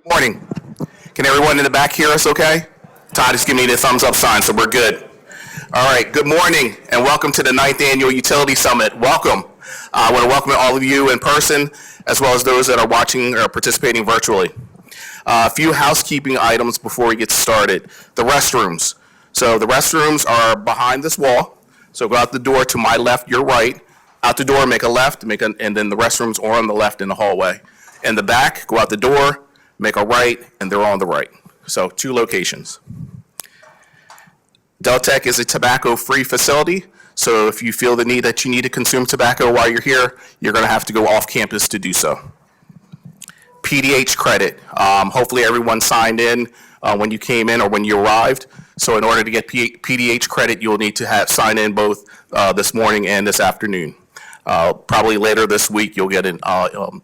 Good morning. Can everyone in the back hear us okay? Todd is giving me the thumbs up sign, so we're good. All right, good morning and welcome to the 9th Annual Utility Summit. Welcome. I want to welcome all of you in person as well as those that are watching or participating virtually. A few housekeeping items before we get started. The restrooms. So the restrooms are behind this wall. So go out the door to my left, your right. Out the door, make a left, and then the restrooms are on the left in the hallway. In the back, go out the door, make a right, and they're on the right. So 2 locations. Deltec is a tobacco-free facility, so if you feel the need that you need to consume tobacco while you're here, you're going to have to go off campus to do so. PDH credit. Hopefully everyone signed in when you came in or when you arrived. So in order to get PDH credit, you'll need to sign in both this morning and this afternoon. Probably later this week, you'll get an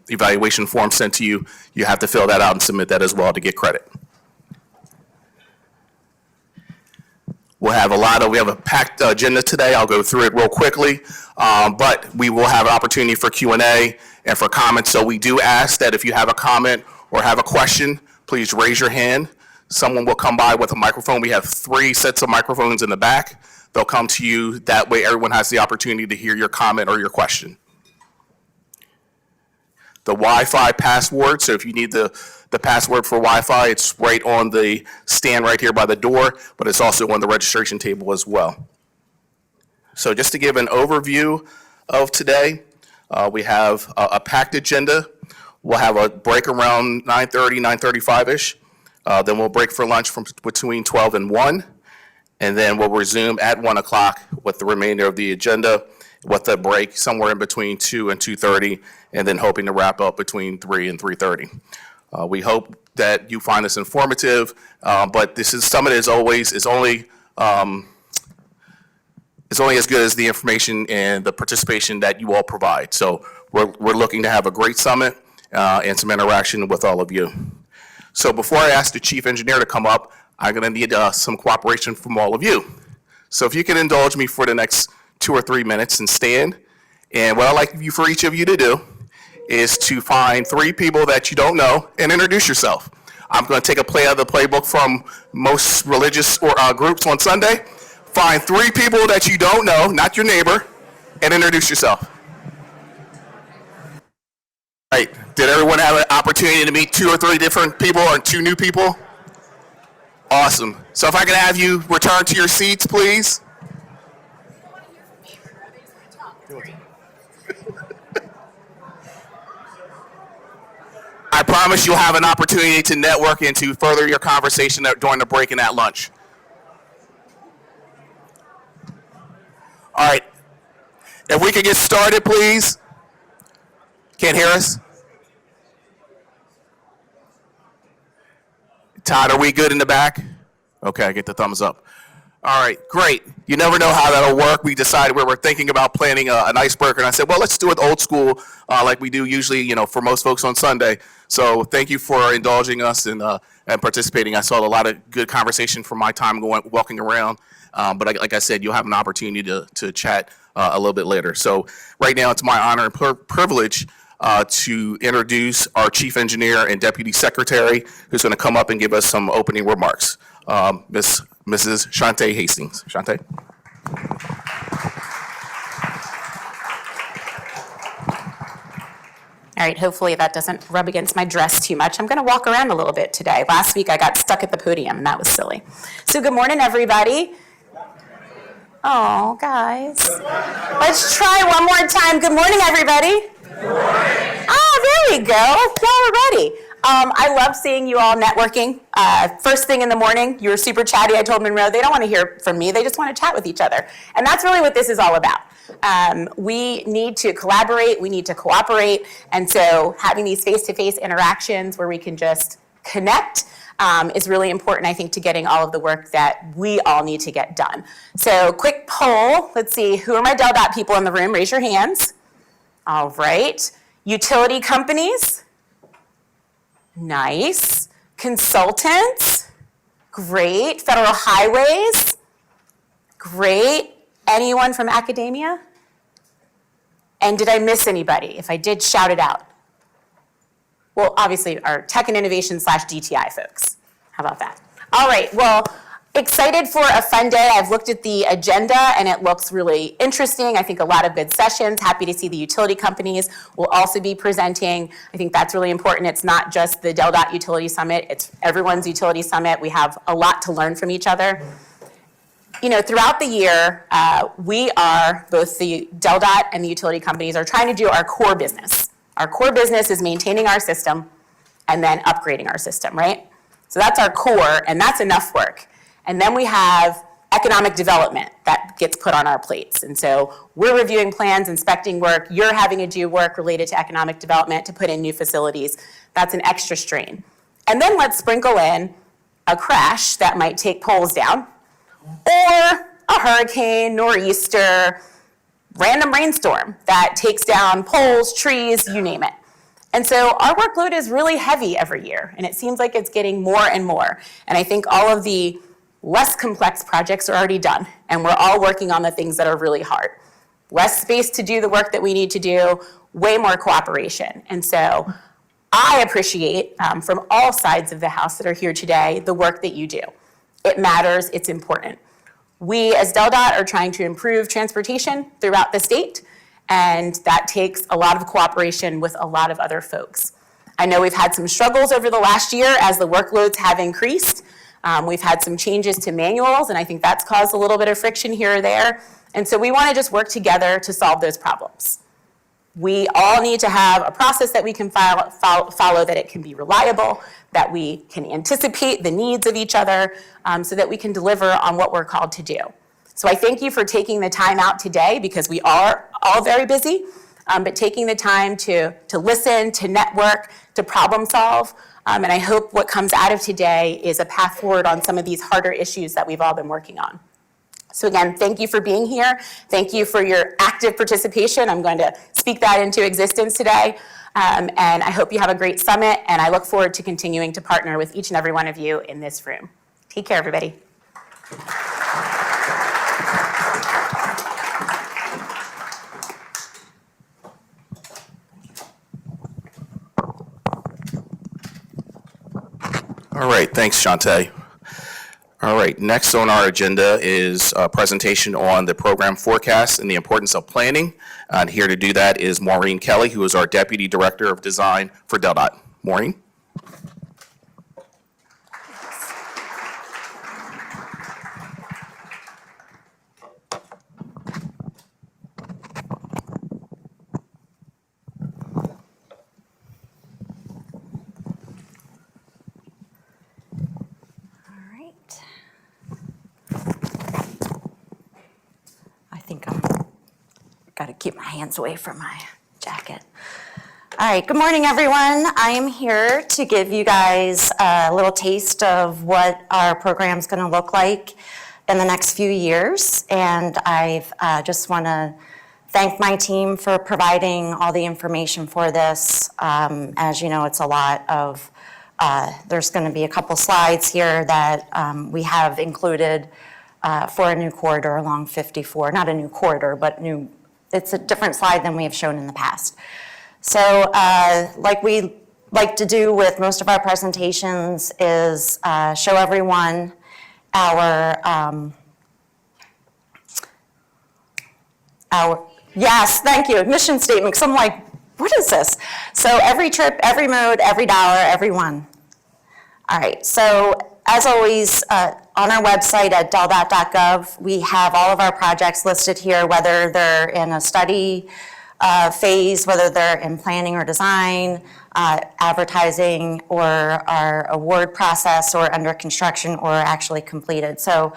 evaluation form sent to you. You have to fill that out and submit that as well to get credit. We have a packed agenda today. I'll go through it real quickly, but we will have an opportunity for Q&A and for comments. So we do ask that if you have a comment or have a question, please raise your hand. Someone will come by with a microphone. We have 3 sets of microphones in the back. They'll come to you. That way everyone has the opportunity to hear your comment or your question. The Wi-Fi password, so if you need the password for Wi-Fi, it's right on the stand right here by the door, but it's also on the registration table as well. So just to give an overview of today, we have a packed agenda. We'll have a break around 9:30, 9:35-ish. Then we'll break for lunch from between 12 and 1. And then we'll resume at 1 o'clock with the remainder of the agenda, with a break somewhere in between 2 and 2:30, and then hoping to wrap up between 3 and 3:30. We hope that you find this informative, but this summit is only as good as the information and the participation that you all provide. So we're looking to have a great summit and some interaction with all of you. So before I ask the chief engineer to come up, I'm going to need some cooperation from all of you. So if you can indulge me for the next 2 or 3 minutes and stand. And what I'd like for each of you to do is to find 3 people that you don't know and introduce yourself. I'm going to take a play out of the playbook from most religious groups on Sunday. Find 3 people that you don't know, not your neighbor, and introduce yourself. Right. Did everyone have an opportunity to meet 2 or 3 different people or 2 new people? Awesome. So if I could have you return to your seats, please. I promise you'll have an opportunity to network and to further your conversation during the break and at lunch. All right. If we could get started, please. Can't hear us? Todd, are we good in the back? Okay, I get the thumbs up. All right, great. You never know how that'll work. We decided we were thinking about planning an icebreaker, and I said, well, let's do it old school like we do usually, for most folks on Sunday. So thank you for indulging us and participating. I saw a lot of good conversation from my time walking around, but like I said, you'll have an opportunity to chat a little bit later. So right now, it's my honor and privilege to introduce our Chief Engineer and Deputy Secretary, who's going to come up and give us some opening remarks. Mrs. Shantae Hastings. Shantae. All right, hopefully that doesn't rub against my dress too much. I'm going to walk around a little bit today. Last week I got stuck at the podium, and that was silly. So good morning, everybody. Oh, guys. Let's try one more time. Good morning, everybody. Good morning. Oh, there we go. Y'all are ready. I love seeing you all networking. First thing in the morning, you were super chatty. I told Monroe, they don't want to hear from me. They just want to chat with each other. And that's really what this is all about. We need to collaborate. We need to cooperate. And so having these face-to-face interactions where we can just connect is really important, I think, to getting all of the work that we all need to get done. So quick poll. Let's see. Who are my Del.Dot people in the room? Raise your hands. All right. Utility companies. Nice. Consultants. Great. Federal highways. Great. Anyone from academia? And did I miss anybody? If I did, shout it out. well, obviously our tech and innovation / DTI folks. How about that? All right, well, excited for a fun day. I've looked at the agenda and it looks really interesting. I think a lot of good sessions. Happy to see the utility companies will also be presenting. I think that's really important. It's not just the DelDOT Utility Summit, it's everyone's utility summit. We have a lot to learn from each other. You know, throughout the year, we are, both the DelDOT and the utility companies are trying to do our core business. Our core business is maintaining our system and then upgrading our system, right? So that's our core, and that's enough work. And then we have economic development that gets put on our plates. And so we're reviewing plans, inspecting work, you're having to do work related to economic development to put in new facilities. That's an extra strain. And then let's sprinkle in a crash that might take poles down, or a hurricane, nor'easter, random rainstorm that takes down poles, trees, you name it. And so our workload is really heavy every year, and it seems like it's getting more and more. And I think all of the less complex projects are already done, and we're all working on the things that are really hard. Less space to do the work that we need to do, way more cooperation. And so I appreciate, from all sides of the house that are here today, the work that you do. It matters, it's important. We as DelDOT are trying to improve transportation throughout the state, and that takes a lot of cooperation with a lot of other folks. I know we've had some struggles over the last year as the workloads have increased. We've had some changes to manuals, and I think that's caused a little bit of friction here or there. And so we want to just work together to solve those problems. We all need to have a process that we can follow, that it can be reliable, that we can anticipate the needs of each other, so that we can deliver on what we're called to do. So I thank you for taking the time out today, because we are all very busy, but taking the time to listen, to network, to problem solve. And I hope what comes out of today is a path forward on some of these harder issues that we've all been working on. So again, thank you for being here. Thank you for your active participation. I'm going to speak that into existence today. And I hope you have a great summit, and I look forward to continuing to partner with each and every one of you in this room. Take care, everybody. All right, thanks, Shantae. All right, next on our agenda is a presentation on the program forecast and the importance of planning. And here to do that is Maureen Kelly, who is our Deputy Director of Design for DelDOT. Maureen? Got to keep my hands away from my jacket. All right, good morning, everyone. I am here to give you guys a little taste of what our program's going to look like in the next few years. And I just want to thank my team for providing all the information for this. As you know, it's a lot of, there's going to be a couple slides here that we have included for a new corridor along 54. Not a new corridor, but new. It's a different slide than we have shown in the past. So like we like to do with most of our presentations is show everyone our, yes, thank you, mission statement. Because I'm like, what is this? So every trip, every mode, every dollar, every one. All right, so as always, on our website at deldot.gov, we have all of our projects listed here, whether they're in a study phase, whether they're in planning or design, advertising, or our award process, or under construction, or actually completed. So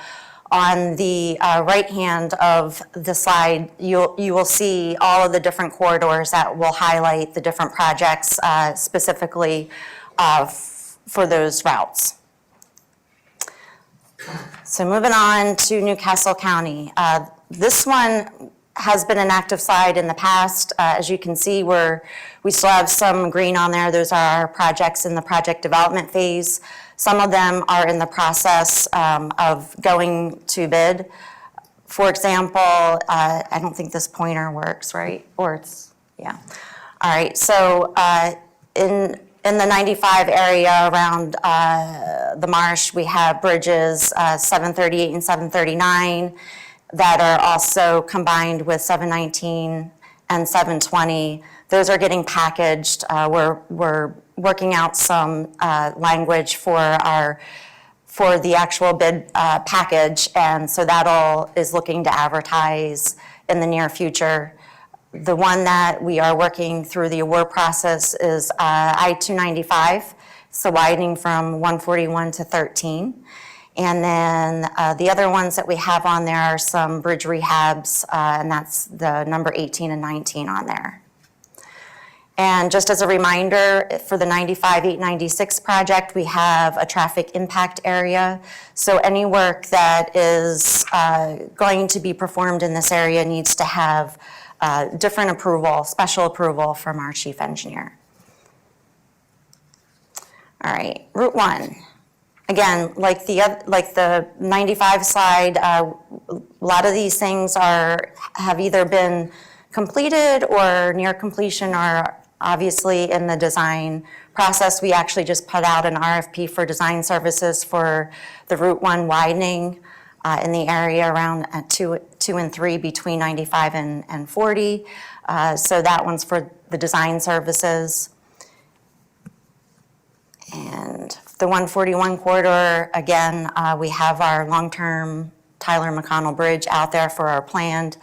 on the right hand of the slide, you will see all of the different corridors that will highlight the different projects specifically for those routes. So moving on to Newcastle County. This one has been an active side in the past. As you can see, we still have some green on there. Those are our projects in the project development phase. Some of them are in the process of going to bid. For example, I don't think this pointer works, right? Or it's, yeah. All right, so in In the 95 area around the marsh, we have bridges 738 and 739 that are also combined with 719 and 720. Those are getting packaged. We're working out some language for the actual bid package, and so that all is looking to advertise in the near future. The one that we are working through the award process is I-295, so widening from 141 to 13. And then the other ones that we have on there are some bridge rehabs, and that's the number 18 and 19 on there. And just as a reminder, for the 95-896 project, we have a traffic impact area. So any work that is going to be performed in this area needs to have different approval, special approval from our chief engineer. All right, Route 1. Again, like the 95 slide, a lot of these things have either been completed or near completion, or obviously in the design process. We actually just put out an RFP for design services for the Route 1 widening in the area around 2 and 3 between 95 and 40. So that one's for the design services. And the 141 corridor, again, we have our long-term Tyler McConnell Bridge out there for our planned.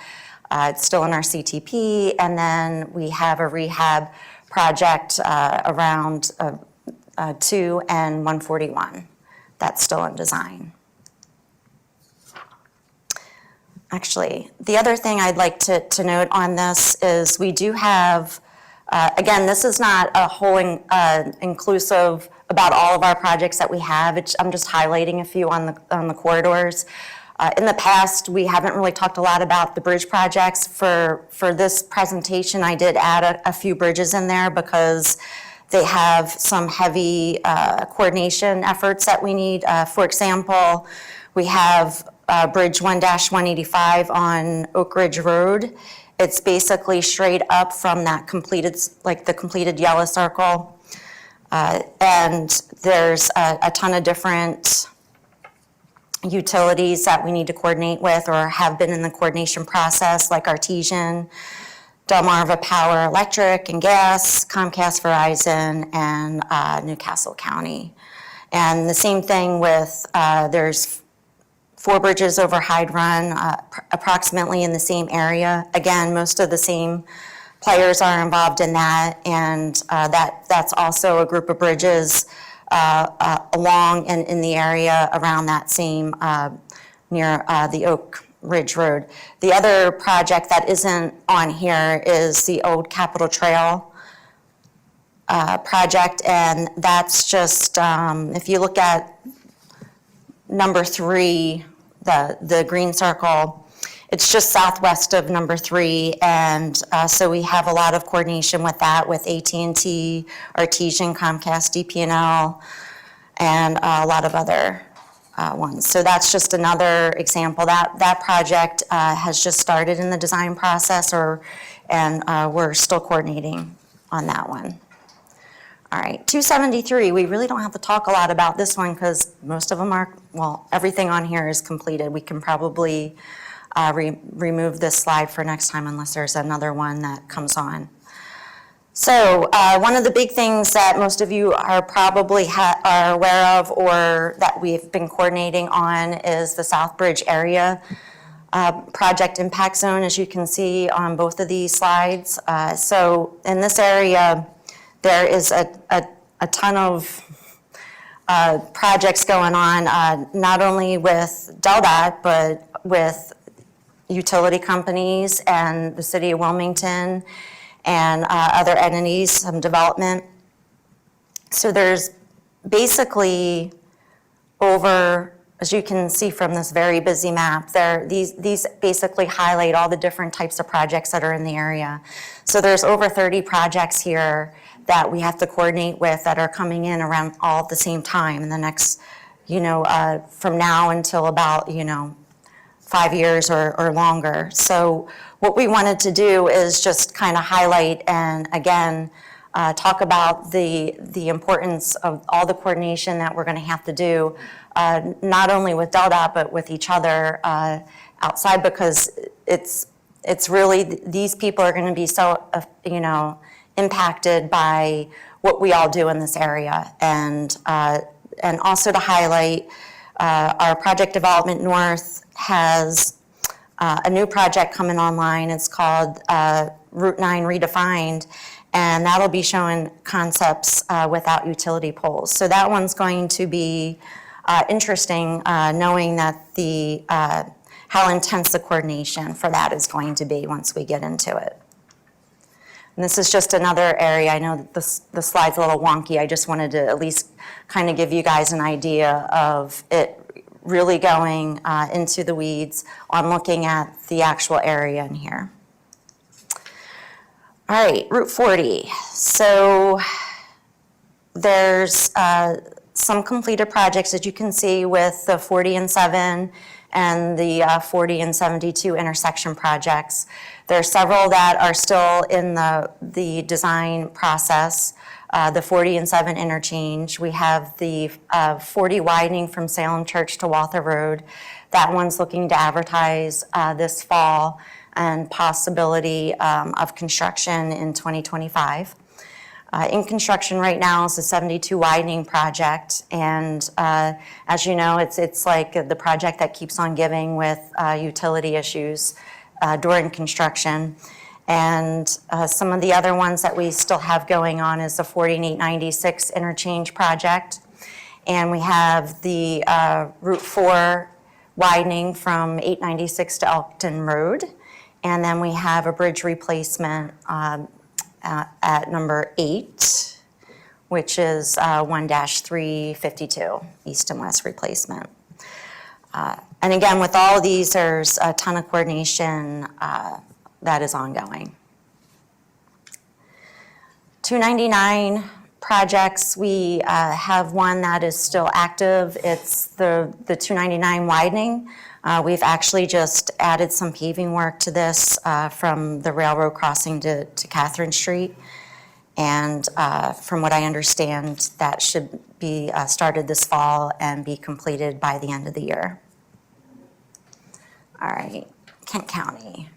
It's still in our CTP. And then we have a rehab project around 2 and 141. That's still in design. Actually, the other thing I'd like to note on this is we do have, again, this is not a whole inclusive about all of our projects that we have. I'm just highlighting a few on the corridors. In the past, we haven't really talked a lot about the bridge projects. For this presentation, I did add a few bridges in there because they have some heavy coordination efforts that we need. For example, we have Bridge 1-185 on Oak Ridge Road. It's basically straight up from that completed, like the completed yellow circle. And there's a ton of different utilities that we need to coordinate with or have been in the coordination process, like Artesian, Delmarva Power Electric and Gas, Comcast Verizon, and Newcastle County. And the same thing with, there's 4 bridges over Hyde Run, approximately in the same area. Again, most of the same players are involved in that, and that's also a group of bridges along and in the area around that same, near the Oak Ridge Road. The other project that isn't on here is the old Capitol Trail project, and that's just, if you look at number 3, the green circle, it's just southwest of number 3, and so we have a lot of coordination with that, with AT&T, Artesian, Comcast, DP&L, and a lot of other ones. So that's just another example. That project has just started in the design process, and we're still coordinating on that one. All right, 273, we really don't have to talk a lot about this one because most of them are, well, everything on here is completed. We can probably remove this slide for next time unless there's another one that comes on. So one of the big things that most of you are probably are aware of or that we've been coordinating on is the South Bridge area project impact zone, as you can see on both of these slides. So in this area, there is a ton of projects going on, not only with DelDOT, but with utility companies and the city of Wilmington and other entities, some development. So there's basically over, as you can see from this very busy map, these basically highlight all the different types of projects that are in the area. So there's over 30 projects here that we have to coordinate with that are coming in around all at the same time in the next, from now until about, 5 years or longer. So what we wanted to do is just kind of highlight and again, talk about the importance of all the coordination that we're going to have to do, not only with DelDOT, but with each other outside, because it's really, these people are going to be so, impacted by what we all do in this area. And also to highlight, our Project Development North has a new project coming online. It's called Route 9 Redefined, and that'll be showing concepts without utility poles. So that one's going to be interesting, knowing that how intense the coordination for that is going to be once we get into it. And this is just another area. I know that the slide's a little wonky. I just wanted to at least kind of give you guys an idea of it really going into the weeds on looking at the actual area in here. All right, Route 40. So there's some completed projects, as you can see, with the 40 and 7 and the 40 and 72 intersection projects. There are several that are still in the design process. The 40 and 7 interchange. We have the 40 widening from Salem Church to Walther Road. That one's looking to advertise this fall, and possibility of construction in 2025. In construction right now is the 72 widening project, and as you know, it's like the project that keeps on giving with utility issues during construction. And some of the other ones that we still have going on is the 40 and 896 interchange project. And we have the Route 4 widening from 896 to Elkton Road. And then we have a bridge replacement at number 8, which is 1-352, east and west replacement. And again, with all of these, there's a ton of coordination that is ongoing. 299 projects, we have one that is still active. It's the 299 widening. We've actually just added some paving work to this from the railroad crossing to Catherine Street. And from what I understand, that should be started this fall and be completed by the end of the year. All right, Kent County,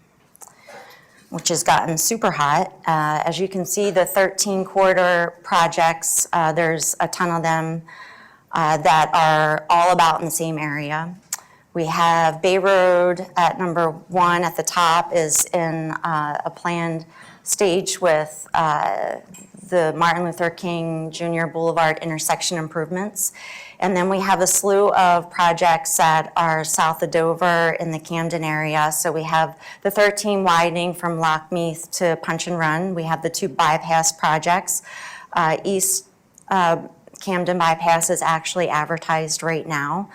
which has gotten super hot. As you can see, the 13 corridor projects, there's a ton of them that are all about in the same area. We have Bay Road at number 1 at the top is in a planned stage with the Martin Luther King Jr. Boulevard intersection improvements. And then we have a slew of projects that are south of Dover in the Camden area. So we have the 13 widening from Lockmeath to Punch and Run. We have the 2 bypass projects. East Camden bypass is actually advertised right now.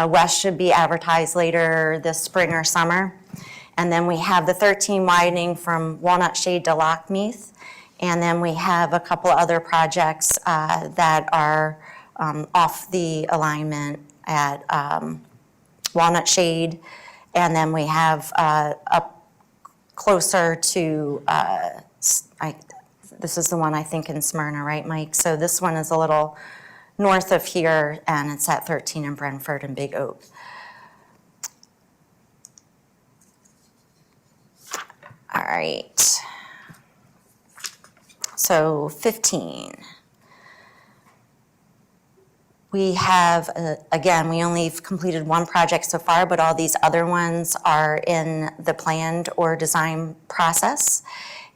West should be advertised later this spring or summer. And then we have the 13 widening from Walnut Shade to Lockmeath. And then we have a couple other projects that are off the alignment at Walnut Shade. And then we have up closer to, this is the one I think in Smyrna, right, Mike? So this one is a little north of here, and it's at 13 in Brentford and Big Oak. All right. So 15. We have, again, we only completed one project so far, but all these other ones are in the planned or design process.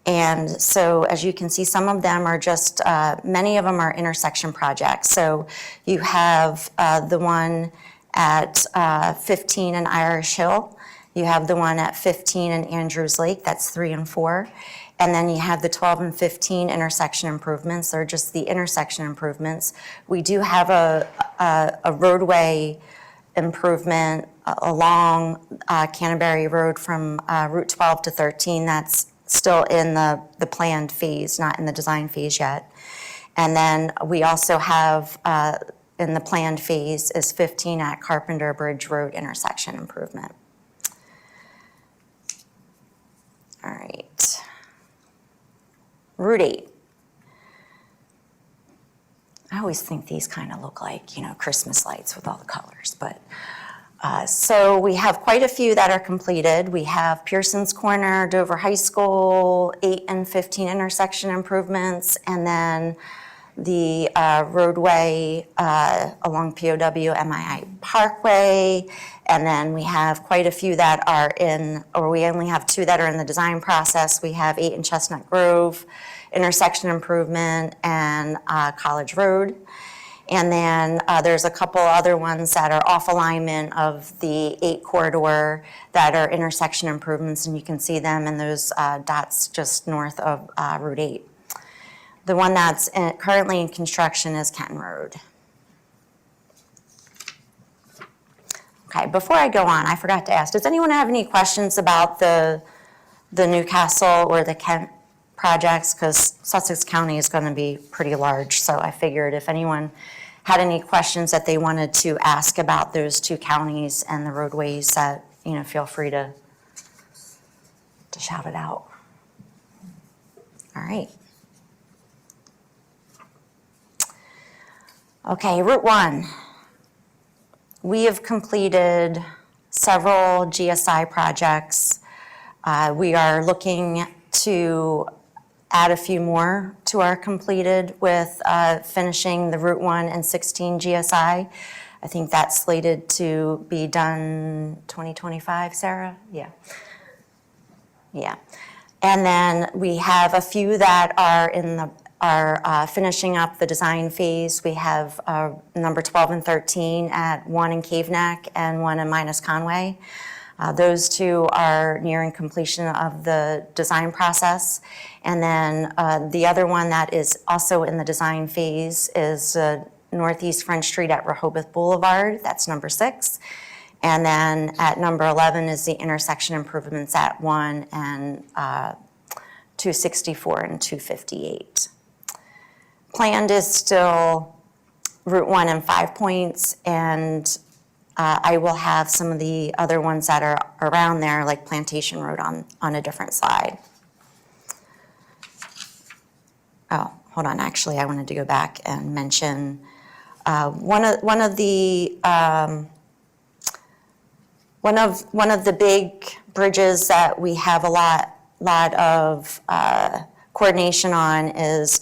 And so as you can see, some of them are just, many of them are intersection projects. So you have the one at 15 in Irish Hill. You have the one at 15 in Andrews Lake, that's 3 and 4. And then you have the 12 and 15 intersection improvements. They're just the intersection improvements. We do have a roadway improvement along Canterbury Road from Route 12 to 13. That's still in the planned phase, not in the design phase yet. And then we also have in the planned phase is 15 at Carpenter Bridge Road intersection improvement. All right. Route 8. I always think these kind of look like, Christmas lights with all the colors, but so we have quite a few that are completed. We have Pearson's Corner, Dover High School, 8 and 15 intersection improvements, and then the roadway along POW MII Parkway. And then we have quite a few that are we only have 2 that are in the design process. We have 8 in Chestnut Grove, intersection improvement, and College Road. And then there's a couple other ones that are off alignment of the 8 corridor that are intersection improvements, and you can see them in those dots just north of Route 8. The one that's currently in construction is Kenton Road. Okay, before I go on, I forgot to ask, does anyone have any questions about the Newcastle or the Kent projects? Because Sussex County is going to be pretty large, so I figured if anyone had any questions that they wanted to ask about those 2 counties and the roadways, that, feel free to shout it out. All right. Okay, Route 1. We have completed several GSI projects. We are looking to add a few more to our completed with finishing the Route 1 and 16 GSI. I think that's slated to be done 2025, Sarah? Yeah. Yeah. And then we have a few that are finishing up the design phase. We have number 12 and 13 at 1 in Cave Neck and 1 in Minas Conway. Those 2 are nearing completion of the design process. And then the other one that is also in the design phase is Northeast French Street at Rehoboth Boulevard. That's number 6. And then at number 11 is the intersection improvements at 1 and 264 and 258. Planned is still Route 1 and 5 Points, and I will have some of the other ones that are around there, like Plantation Road, on a different slide. Oh, hold on. Actually, I wanted to go back and mention one of the big bridges that we have a lot of coordination on is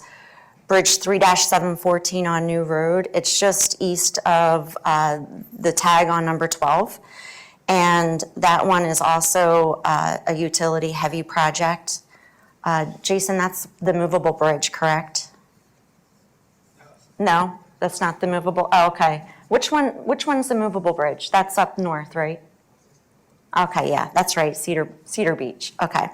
Bridge 3-714 on New Road. It's just east of the tag on number 12. And that one is also a utility heavy project. Jason, that's the movable bridge, correct? No, that's not the movable. Oh, okay. Which one's the movable bridge? That's up north, right? Okay, yeah, that's right, Cedar Beach. Okay.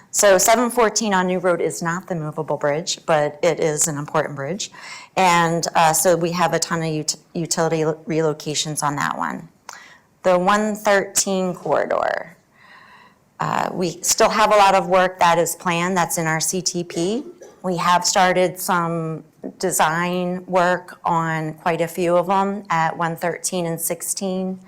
So 714 on New Road is not the movable bridge, but it is an important bridge. And so we have a ton of utility relocations on that one. The 113 corridor. We still have a lot of work that is planned that's in our CTP. We have started some design work on quite a few of them at 113 and 16.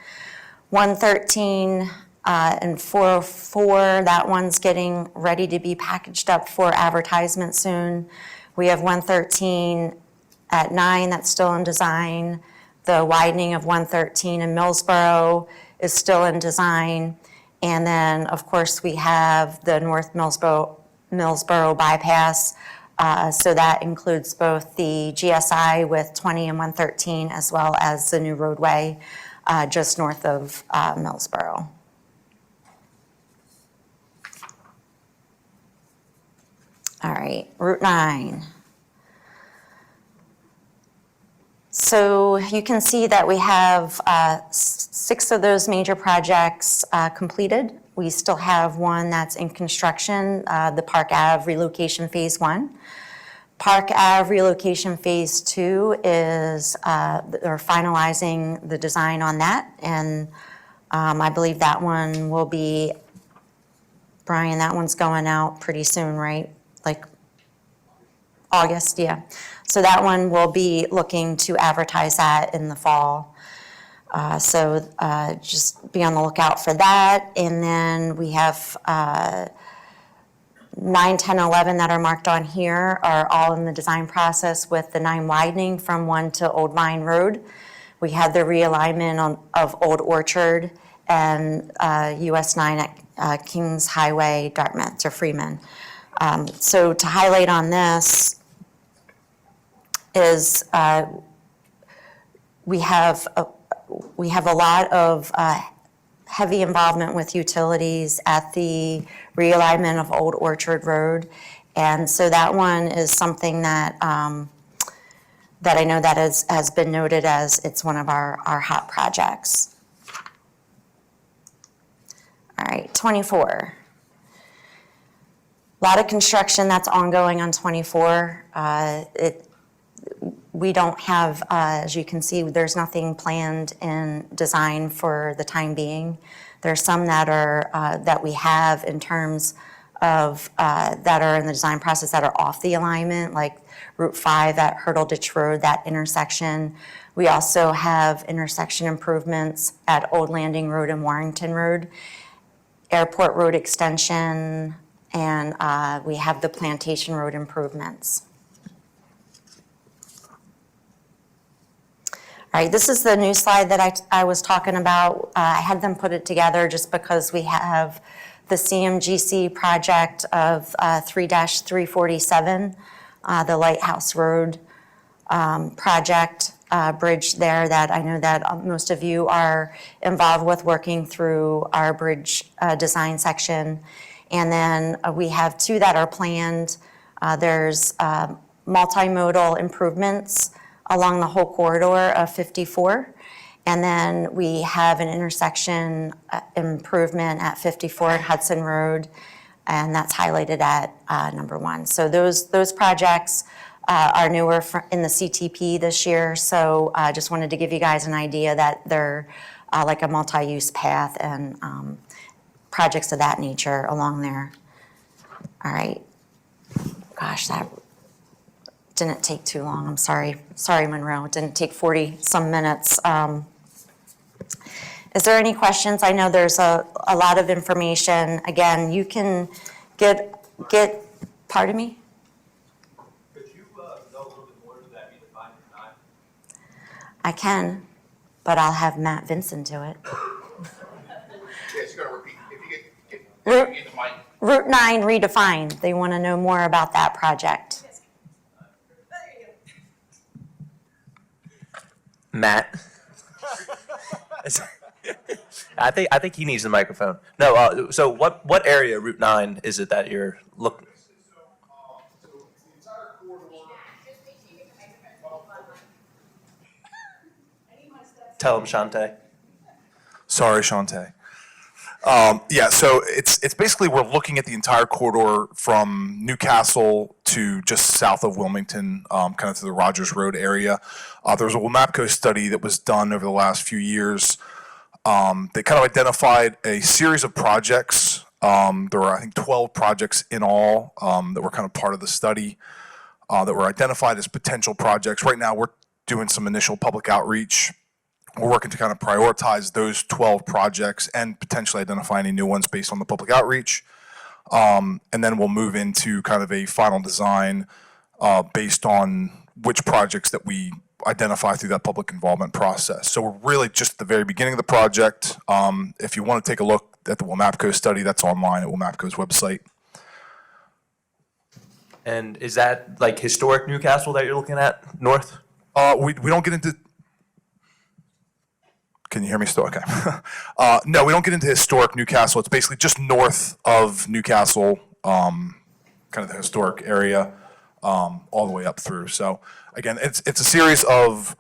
113 and 404, that one's getting ready to be packaged up for advertisement soon. We have 113 at 9 that's still in design. The widening of 113 in Millsboro is still in design. And then, of course, we have the North Millsboro bypass. So that includes both the GSI with 20 and 113, as well as the new roadway just north of Millsboro. All right, Route 9. So you can see that we have 6 of those major projects completed. We still have one that's in construction, the Park Ave relocation phase 1. Park Ave relocation phase 2 is, they're finalizing the design on that. And I believe that one will be, Brian, that one's going out pretty soon, right? Like August, yeah. So that one will be looking to advertise that in the fall. So just be on the lookout for that. And then we have 9, 10, 11 that are marked on here are all in the design process with the 9 widening from 1 to Old Mine Road. We had the realignment of Old Orchard and US 9 at Kings Highway, Dartmouth to Freeman. So to highlight on this is we have a lot of heavy involvement with utilities at the realignment of Old Orchard Road. And so that one is something that that I know that has been noted as it's one of our hot projects. All right, 24. A lot of construction that's ongoing on 24. We don't have, as you can see, there's nothing planned in design for the time being. There's some that are, that we have in terms of, that are in the design process that are off the alignment, like Route 5 at Hurdle Ditch Road, that intersection. We also have intersection improvements at Old Landing Road and Warrington Road, Airport Road extension, and we have the Plantation Road improvements. All right, this is the new slide that I was talking about. I had them put it together just because we have the CMGC project of 3-347, the Lighthouse Road project bridge there that I know that most of you are involved with working through our bridge design section. And then we have 2 that are planned. There's multimodal improvements along the whole corridor of 54. And then we have an intersection improvement at 54 at Hudson Road, and that's highlighted at number 1. So those projects are newer in the CTP this year. So I just wanted to give you guys an idea that they're like a multi-use path and projects of that nature along there. All right. Gosh, that didn't take too long. I'm sorry. Sorry, Monroe. It didn't take 40 some minutes. Is there any questions? I know there's a lot of information. Again, you can get, pardon me? Could you go a little bit more to that redefined or not? I can, but I'll have Matt Vincent do it. Yes, you gotta repeat. If you get Route, the mic. Route 9 redefined. They want to know more about that project. Matt. I think he needs the microphone. No, so what area Route 9 is it that you're looking? Tell him, Shante. Sorry, Shantae. Yeah, so it's basically we're looking at the entire corridor from Newcastle to just south of Wilmington, kind of to the Rogers Road area. There was a WMAPCO study that was done over the last few years. They kind of identified a series of projects. There were, I think, 12 projects in all that were kind of part of the study that were identified as potential projects. Right now, we're doing some initial public outreach. We're working to kind of prioritize those 12 projects and potentially identify any new ones based on the public outreach. And then we'll move into kind of a final design based on which projects that we identify through that public involvement process. So we're really just at the very beginning of the project. If you want to take a look at the WMAPCO study, that's online at WMAPCO's website. And is that like historic Newcastle that you're looking at, north? We don't get into. Can you hear me still? Okay. No, we don't get into historic Newcastle. It's basically just north of Newcastle, kind of the historic area, all the way up through. So again, it's a series of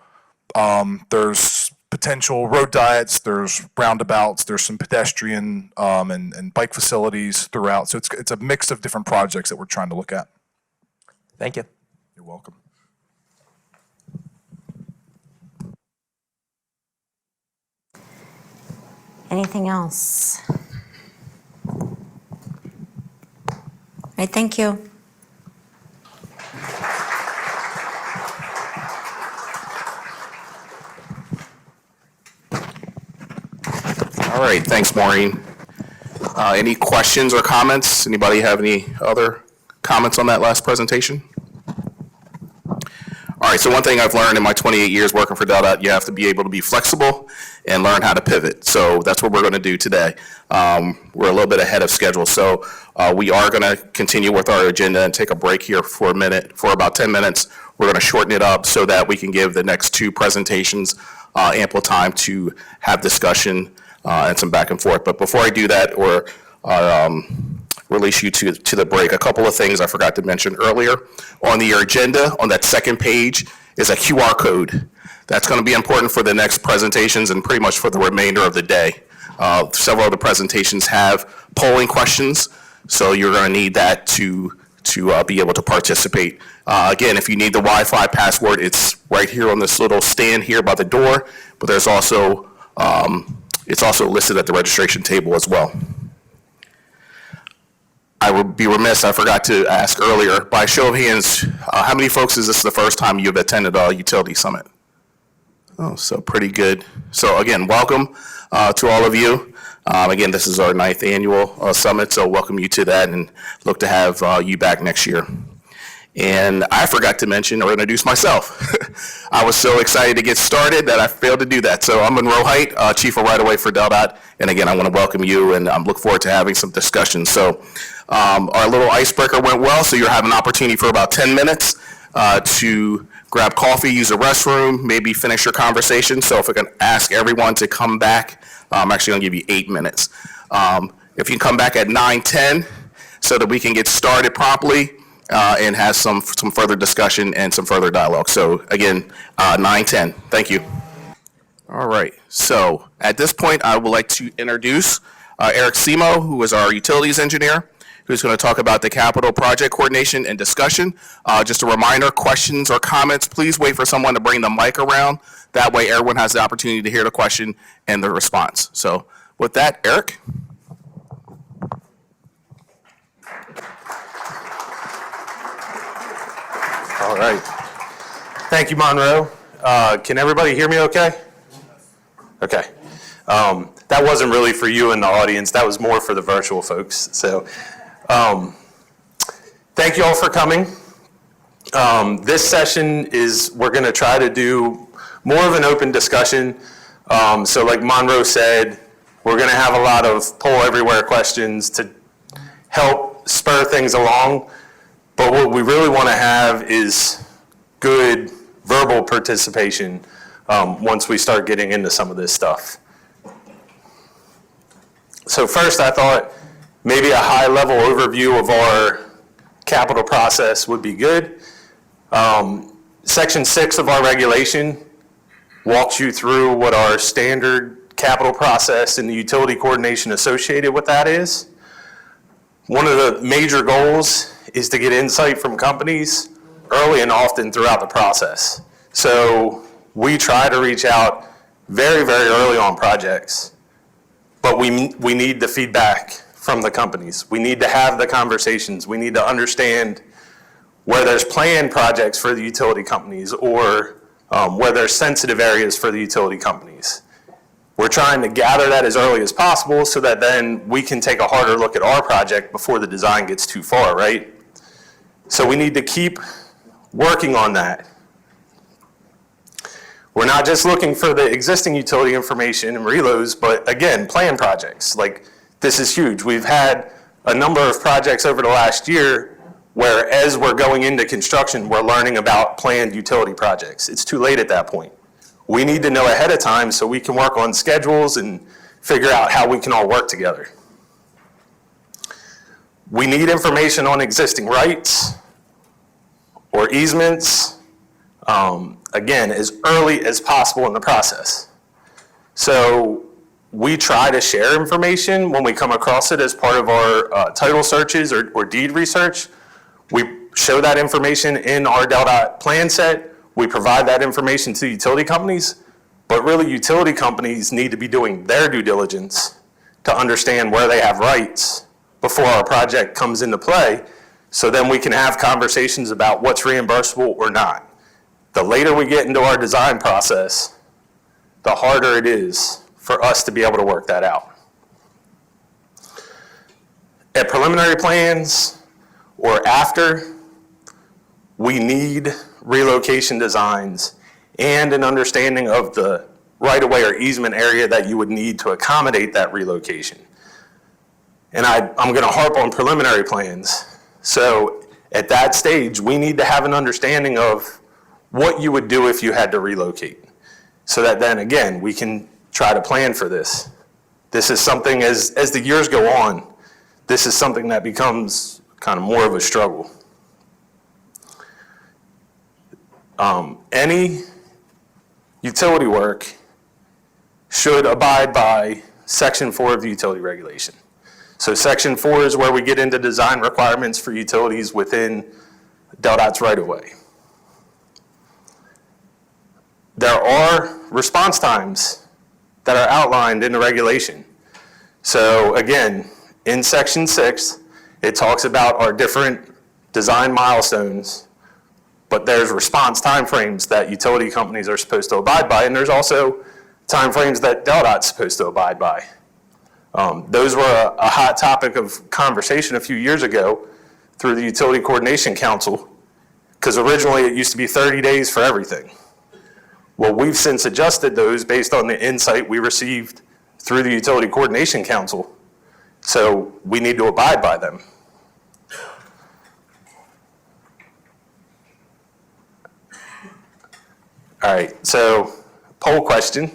there's potential road diets, there's roundabouts, there's some pedestrian and bike facilities throughout. So it's a mix of different projects that we're trying to look at. Thank you. You're welcome. Anything else? All right, thank you. All right, thanks, Maureen. Any questions or comments? Anybody have any other comments on that last presentation? All right, so one thing I've learned in my 28 years working for DelDOT, you have to be able to be flexible and learn how to pivot. So that's what we're going to do today. We're a little bit ahead of schedule, so we are going to continue with our agenda and take a break here for about 10 minutes. We're going to shorten it up so that we can give the next two presentations ample time to have discussion and some back and forth. But before I do that, or release you to the break, a couple of things I forgot to mention earlier. On your agenda, on that second page, is a QR code. That's going to be important for the next presentations and pretty much for the remainder of the day. Several of the presentations have polling questions, so you're going to need that to be able to participate. Again, if you need the Wi-Fi password, it's right here on this little stand here by the door, but there's also, it's also listed at the registration table as well. I would be remiss, I forgot to ask earlier, by show of hands, how many folks is this the first time you've attended a utility summit? Oh, so pretty good. So again, welcome to all of you. Again, this is our 9th annual summit, so welcome you to that and look to have you back next year. And I forgot to mention or introduce myself. I was so excited to get started that I failed to do that. So I'm Monroe Height, Chief of Right-of-Way for DelDOT. And again, I want to welcome you and I'm looking forward to having some discussion. So our little icebreaker went well, so you'll have an opportunity for about 10 minutes to grab coffee, use a restroom, maybe finish your conversation. So if I can ask everyone to come back, I'm actually going to give you 8 minutes. If you can come back at 9:10 so that we can get started promptly and have some further discussion and some further dialogue. So again, 9:10. Thank you. All right. So at this point, I would like to introduce Eric Simo, who is our utilities engineer, who's going to talk about the capital project coordination and discussion. Just a reminder, questions or comments, please wait for someone to bring the mic around. That way everyone has the opportunity to hear the question and the response. So with that, Eric. All right. Thank you, Monroe. Can everybody hear me okay? Okay. That wasn't really for you in the audience. That was more for the virtual folks. So thank you all for coming. This session we're going to try to do more of an open discussion. So like Monroe said, we're going to have a lot of poll everywhere questions to help spur things along. But what we really want to have is good verbal participation once we start getting into some of this stuff. So first, I thought maybe a high-level overview of our capital process would be good. Section 6 of our regulation walks you through what our standard capital process and the utility coordination associated with that is. One of the major goals is to get insight from companies early and often throughout the process. So we try to reach out very, very early on projects, but we need the feedback from the companies. We need to have the conversations. We need to understand where there's planned projects for the utility companies or where there's sensitive areas for the utility companies. We're trying to gather that as early as possible so that then we can take a harder look at our project before the design gets too far, right? So we need to keep working on that. We're not just looking for the existing utility information and reloads, but again, planned projects. Like, this is huge. We've had a number of projects over the last year where as we're going into construction, we're learning about planned utility projects. It's too late at that point. We need to know ahead of time so we can work on schedules and figure out how we can all work together. We need information on existing rights or easements, again, as early as possible in the process. So we try to share information when we come across it as part of our title searches or deed research. We show that information in our DelDOT plan set. We provide that information to utility companies, but really utility companies need to be doing their due diligence to understand where they have rights before our project comes into play, so then we can have conversations about what's reimbursable or not. The later we get into our design process, the harder it is for us to be able to work that out. at preliminary plans or after, we need relocation designs and an understanding of the right-of-way or easement area that you would need to accommodate that relocation. And I'm going to harp on preliminary plans. So at that stage, we need to have an understanding of what you would do if you had to relocate. So that then, again, we can try to plan for this. This is something, as the years go on, this is something that becomes kind of more of a struggle. Any utility work should abide by Section 4 of the utility regulation. So Section 4 is where we get into design requirements for utilities within DelDOT's right-of-way. There are response times that are outlined in the regulation. So again, in Section 6, it talks about our different design milestones, but there's response timeframes that utility companies are supposed to abide by, and there's also timeframes that DelDOT's supposed to abide by. Those were a hot topic of conversation a few years ago through the Utility Coordination Council, because originally it used to be 30 days for everything. Well, we've since adjusted those based on the insight we received through the Utility Coordination Council, so we need to abide by them. All right, so poll question,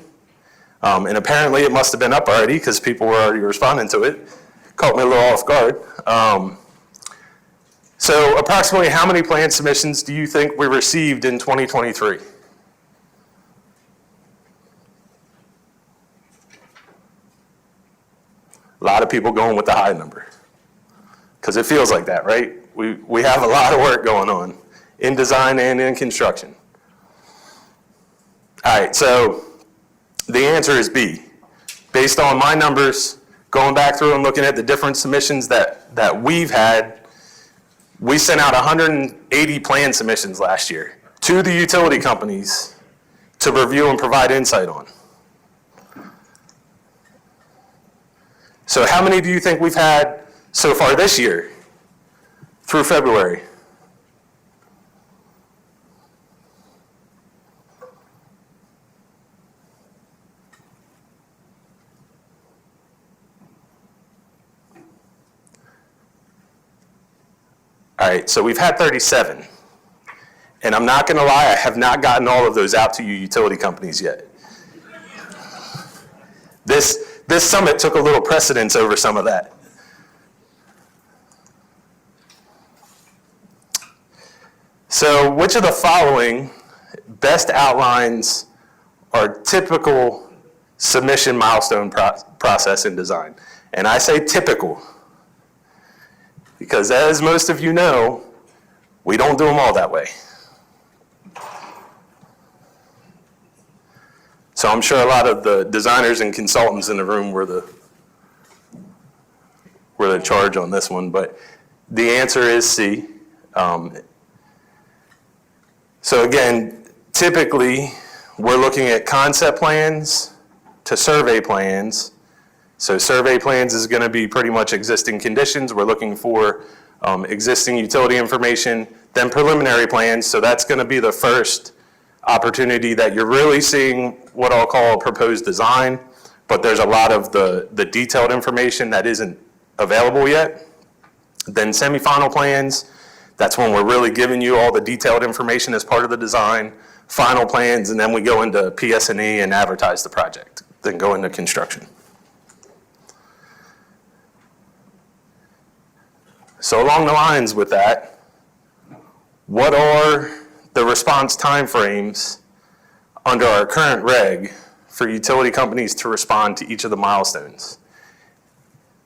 and apparently it must have been up already because people were already responding to it. Caught me a little off guard. So approximately how many plan submissions do you think we received in 2023? A lot of people going with the high number because it feels like that, right? We have a lot of work going on in design and in construction. All right, so the answer is B. Based on my numbers, going back through and looking at the different submissions that we've had, we sent out 180 plan submissions last year to the utility companies to review and provide insight on. So how many do you think we've had so far this year through February? All right, so we've had 37. And I'm not going to lie, I have not gotten all of those out to you utility companies yet. This summit took a little precedence over some of that. So which of the following best outlines our typical submission milestone process in design? And I say typical, because as most of you know, we don't do them all that way. So I'm sure a lot of the designers and consultants in the room were the charge on this one, but the answer is C. So again, typically, we're looking at concept plans to survey plans. So survey plans is going to be pretty much existing conditions. We're looking for existing utility information, then preliminary plans. So that's going to be the first opportunity that you're really seeing what I'll call a proposed design, but there's a lot of the detailed information that isn't available yet. Then semi-final plans, that's when we're really giving you all the detailed information as part of the design. Final plans, and then we go into PS&E and advertise the project, then go into construction. So along the lines with that, what are the response timeframes under our current reg for utility companies to respond to each of the milestones?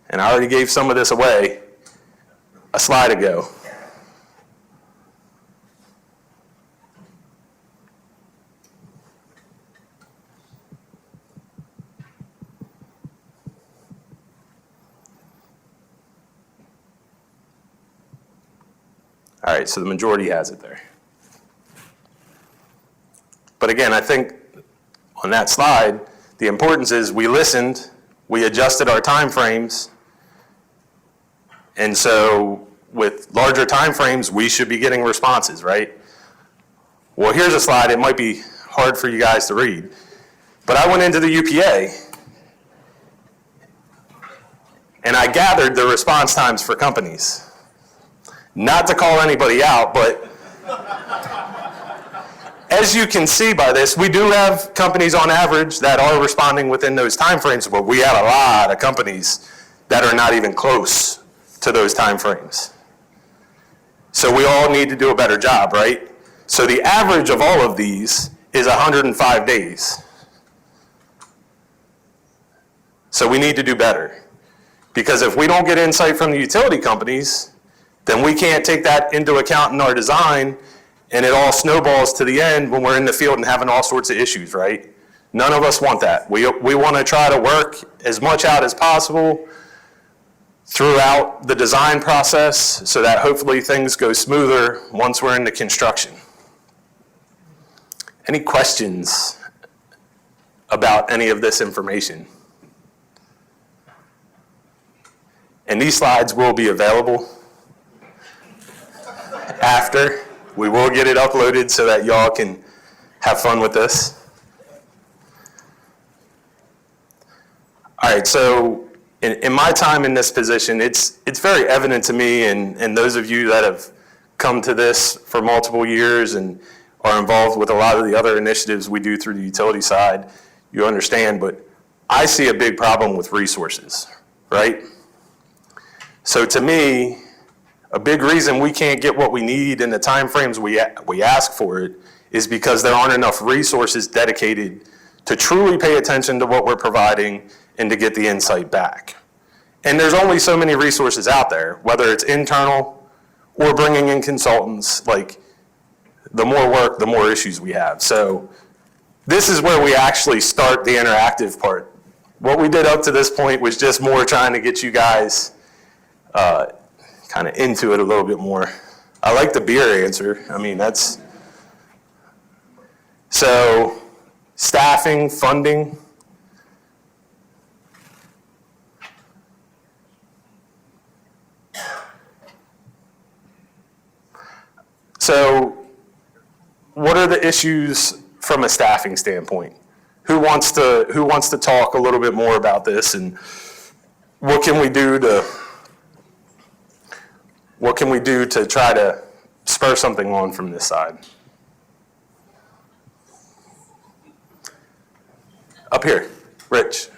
And I already gave some of this away a slide ago. All right, so the majority has it there. But again, I think on that slide, the importance is we listened, we adjusted our timeframes, And so with larger timeframes, we should be getting responses, right? Well, here's a slide. It might be hard for you guys to read, but I went into the UPA and I gathered the response times for companies. Not to call anybody out, but as you can see by this, we do have companies on average that are responding within those timeframes, but we have a lot of companies that are not even close to those timeframes. So we all need to do a better job, right? So the average of all of these is 105 days. So we need to do better. Because if we don't get insight from the utility companies, then we can't take that into account in our design, and it all snowballs to the end when we're in the field and having all sorts of issues, right? None of us want that. We want to try to work as much out as possible throughout the design process so that hopefully things go smoother once we're into construction. Any questions about any of this information? And these slides will be available after. We will get it uploaded so that y'all can have fun with this. All right, so in my time in this position, it's very evident to me, and those of you that have come to this for multiple years and are involved with a lot of the other initiatives we do through the utility side, you understand, but I see a big problem with resources, right? So to me, a big reason we can't get what we need in the timeframes we ask for it is because there aren't enough resources dedicated to truly pay attention to what we're providing and to get the insight back. And there's only so many resources out there, whether it's internal or bringing in consultants. Like, the more work, the more issues we have. So this is where we actually start the interactive part. What we did up to this point was just more trying to get you guys kind of into it a little bit more. I like the beer answer. I mean, that's, so staffing, funding. So what are the issues from a staffing standpoint? Who wants to talk a little bit more about this, and what can we do to try to spur something on from this side? Up here, Rich.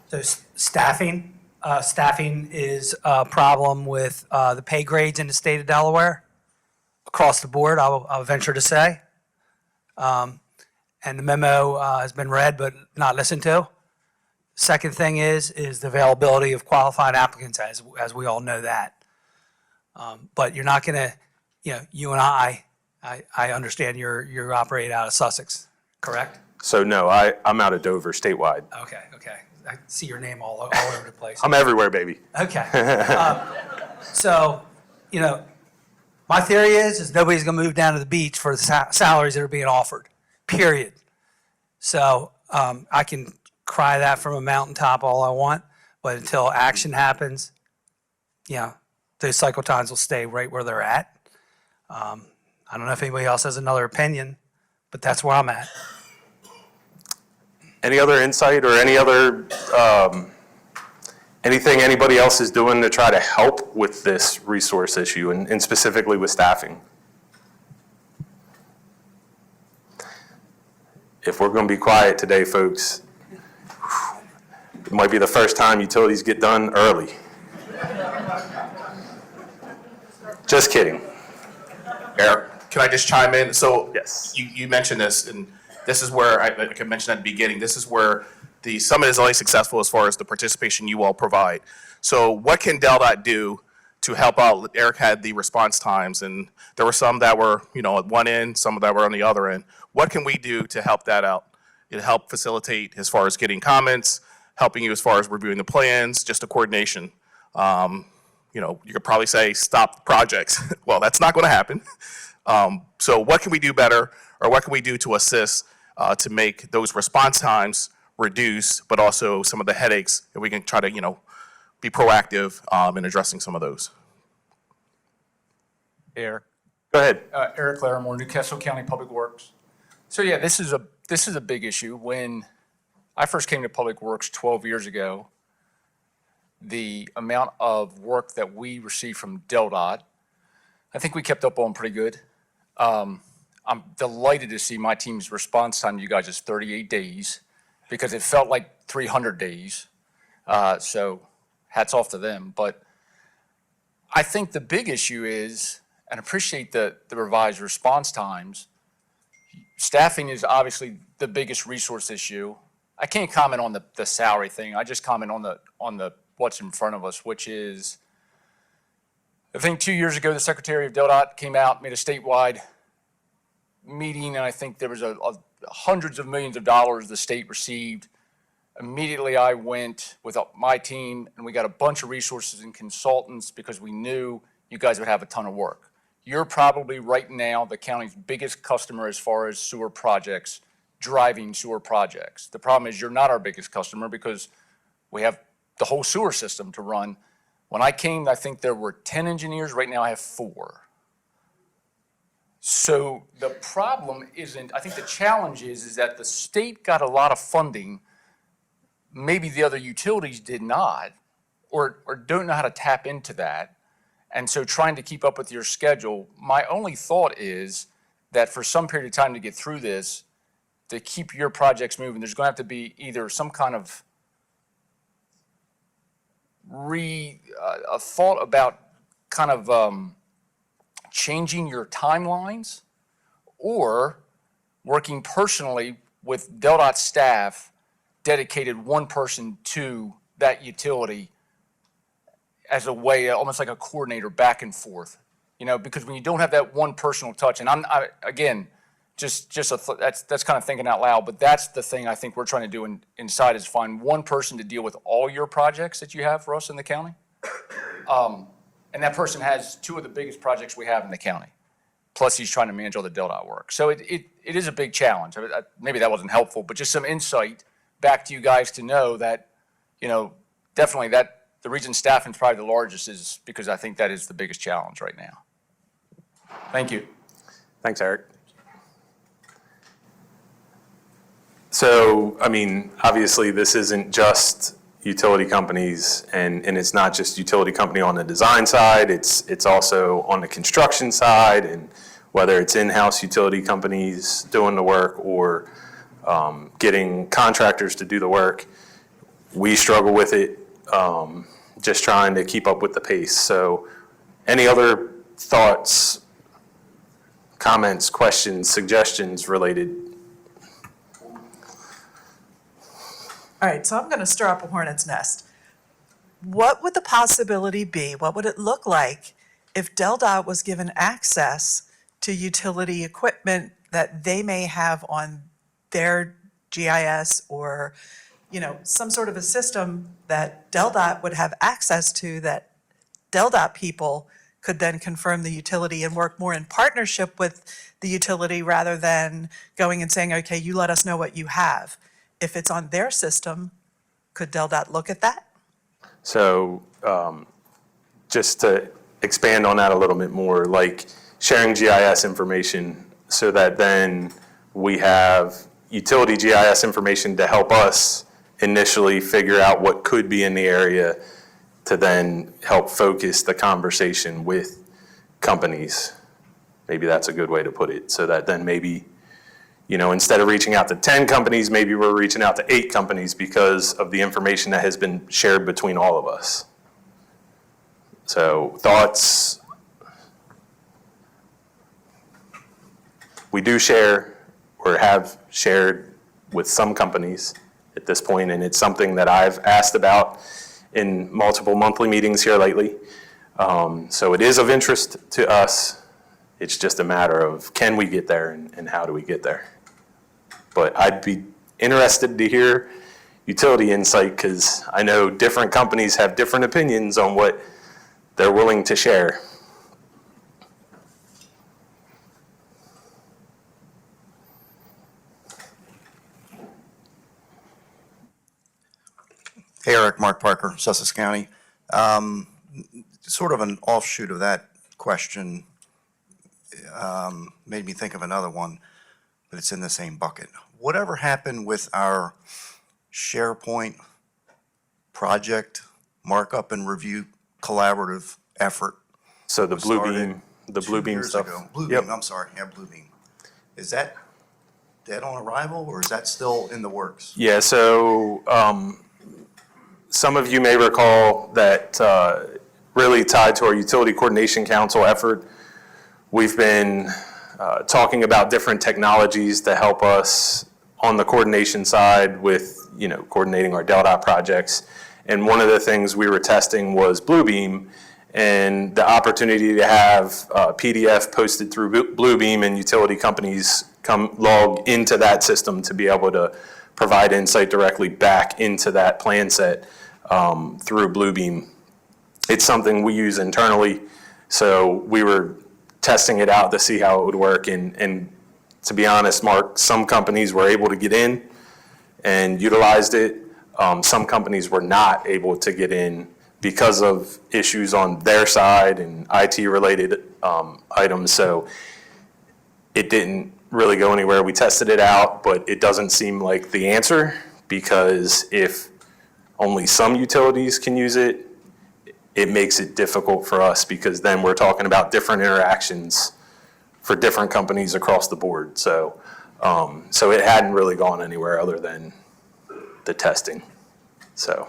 So staffing is a problem with the pay grades in the state of Delaware, across the board, I'll venture to say. And the memo has been read but not listened to. Second thing is the availability of qualified applicants, as we all know that. But you're not gonna, you and I understand you operate out of Sussex, correct? So no, I'm out of Dover statewide. Okay. I see your name all over the place. I'm everywhere, baby. Okay. So, my theory is nobody's going to move down to the beach for the salaries that are being offered, period. So I can cry that from a mountaintop all I want, but until action happens, those cycle times will stay right where they're at. I don't know if anybody else has another opinion, but that's where I'm at. Any other insight or any other, anything anybody else is doing to try to help with this resource issue and specifically with staffing? If we're going to be quiet today, folks, it might be the first time utilities get done early. Just kidding. Eric, can I just chime in? So Yes. you mentioned this, and this is where I could mention at the beginning. This is where the summit is only successful as far as the participation you all provide. So what can DelDOT do to help out? Eric had the response times, and there were some that were, at one end, some that were on the other end. What can we do to help that out? To help facilitate as far as getting comments, helping you as far as reviewing the plans, just a coordination. You could probably say stop projects. Well, that's not going to happen. So what can we do better, or what can we do to assist to make those response times reduce, but also some of the headaches, and we can try to, be proactive in addressing some of those. Eric. Go ahead. Eric Larimore, Newcastle County Public Works. So yeah, this is a big issue. When I first came to Public Works 12 years ago, the amount of work that we received from DelDOT, I think we kept up on pretty good. I'm delighted to see my team's response time to you guys is 38 days because it felt like 300 days. So hats off to them. But I think the big issue is, and appreciate the revised response times, staffing is obviously the biggest resource issue. I can't comment on the salary thing. I just comment on the what's in front of us, which is, I think 2 years ago, the Secretary of DelDOT came out, made a statewide meeting, and I think there was hundreds of millions of dollars the state received. Immediately, I went with my team, and we got a bunch of resources and consultants because we knew you guys would have a ton of work. You're probably right now the county's biggest customer as far as sewer projects, driving sewer projects. The problem is you're not our biggest customer because we have the whole sewer system to run. When I came, I think there were 10 engineers. Right now, I have 4. So the problem isn't, I think the challenge is that the state got a lot of funding. Maybe the other utilities did not, or don't know how to tap into that. And so trying to keep up with your schedule, my only thought is that for some period of time to get through this, to keep your projects moving, there's going to have to be either some kind of a thought about kind of changing your timelines, or working personally with DelDOT staff, dedicated one person to that utility as a way, almost like a coordinator back and forth, because when you don't have that one personal touch, and again, that's kind of thinking out loud, but that's the thing I think we're trying to do inside is find one person to deal with all your projects that you have for us in the county. And that person has 2 of the biggest projects we have in the county. Plus he's trying to manage all the DelDOT work. So it is a big challenge. Maybe that wasn't helpful, but just some insight back to you guys to know that, definitely that the reason staffing is probably the largest is because I think that is the biggest challenge right now. Thank you. Thanks, Eric. So, obviously, this isn't just utility companies, and it's not just utility company on the design side, it's also on the construction side, and whether it's in-house utility companies doing the work or getting contractors to do the work, we struggle with it, just trying to keep up with the pace. So any other thoughts, comments, questions, suggestions related? All right, so I'm going to stir up a hornet's nest. What would the possibility be? What would it look like if DelDOT was given access to utility equipment that they may have on their GIS, or, some sort of a system that DelDOT would have access to, that DelDOT people could then confirm the utility and work more in partnership with the utility rather than going and saying, okay, you let us know what you have. If it's on their system, could DelDOT look at that? So just to expand on that a little bit more, like sharing GIS information so that then we have utility GIS information to help us initially figure out what could be in the area to then help focus the conversation with companies. Maybe that's a good way to put it, so that then maybe, instead of reaching out to 10 companies, maybe we're reaching out to 8 companies because of the information that has been shared between all of us. So thoughts? We do share or have shared with some companies at this point, and it's something that I've asked about in multiple monthly meetings here lately. So it is of interest to us. It's just a matter of can we get there and how do we get there? But I'd be interested to hear utility insight because I know different companies have different opinions on what they're willing to share. Hey, Eric, Mark Parker, Sussex County. Sort of an offshoot of that question made me think of another one, but it's in the same bucket. Whatever happened with our SharePoint project markup and review collaborative effort? So the was started Bluebeam, the 2 Bluebeam years stuff. ago. Yep. Bluebeam, I'm sorry, yeah, Bluebeam. Is that dead on arrival, or is that still in the works? Yeah, so some of you may recall that really tied to our Utility Coordination Council effort, we've been talking about different technologies to help us on the coordination side with, coordinating our DelDOT projects. And one of the things we were testing was Bluebeam, and the opportunity to have PDF posted through Bluebeam and utility companies come log into that system to be able to provide insight directly back into that plan set through Bluebeam. It's something we use internally, so we were testing it out to see how it would work. And to be honest, Mark, some companies were able to get in and utilized it. Some companies were not able to get in because of issues on their side and IT-related items. So it didn't really go anywhere. We tested it out, but it doesn't seem like the answer, because if only some utilities can use it, it makes it difficult for us, because then we're talking about different interactions for different companies across the board. So, so it hadn't really gone anywhere other than the testing. So,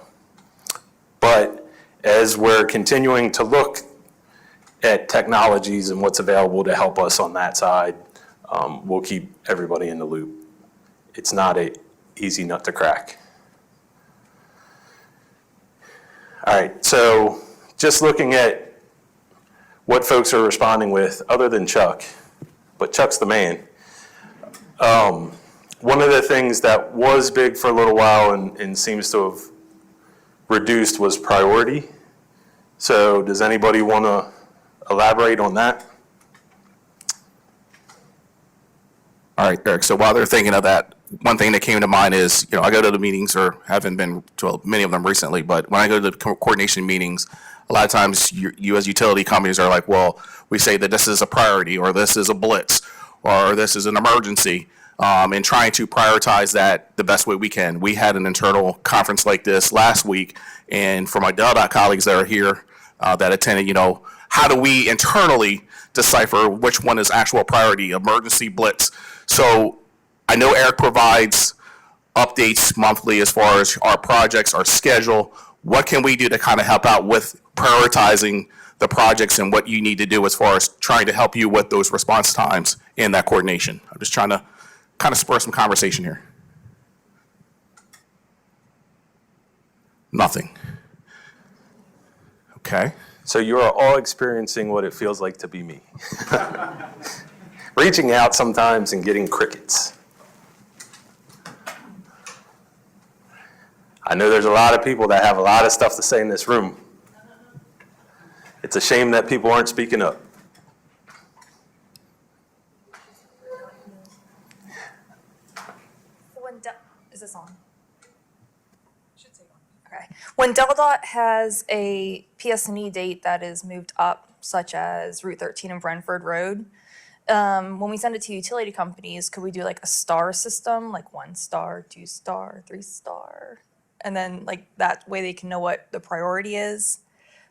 but as we're continuing to look at technologies and what's available to help us on that side, we'll keep everybody in the loop. It's not an easy nut to crack. All right, so just looking at what folks are responding with, other than Chuck, but Chuck's the man. One of the things that was big for a little while and seems to have reduced was priority. So does anybody want to elaborate on that? All right, Eric, so while they're thinking of that, one thing that came to mind is, I go to the meetings, or haven't been to many of them recently, but when I go to the coordination meetings, a lot of times you as utility companies are like, well, we say that this is a priority, or this is a blitz, or this is an emergency, and trying to prioritize that the best way we can. We had an internal conference like this last week, and for my DelDOT colleagues that are here that attended, how do we internally decipher which one is actual priority, emergency, blitz? So I know Eric provides updates monthly as far as our projects, our schedule. What can we do to kind of help out with prioritizing the projects and what you need to do as far as trying to help you with those response times and that coordination? I'm just trying to kind of spur some conversation here. Nothing. Okay. So you are all experiencing what it feels like to be me. Reaching out sometimes and getting crickets. I know there's a lot of people that have a lot of stuff to say in this room. It's a shame that people aren't speaking up. Is this on? Should say on. Okay. When DelDOT has a PS&E date that is moved up, such as Route 13 and Brentford Road, when we send it to utility companies, could we do like a star system, like 1 star, 2 star, 3 star? And then like that way they can know what the priority is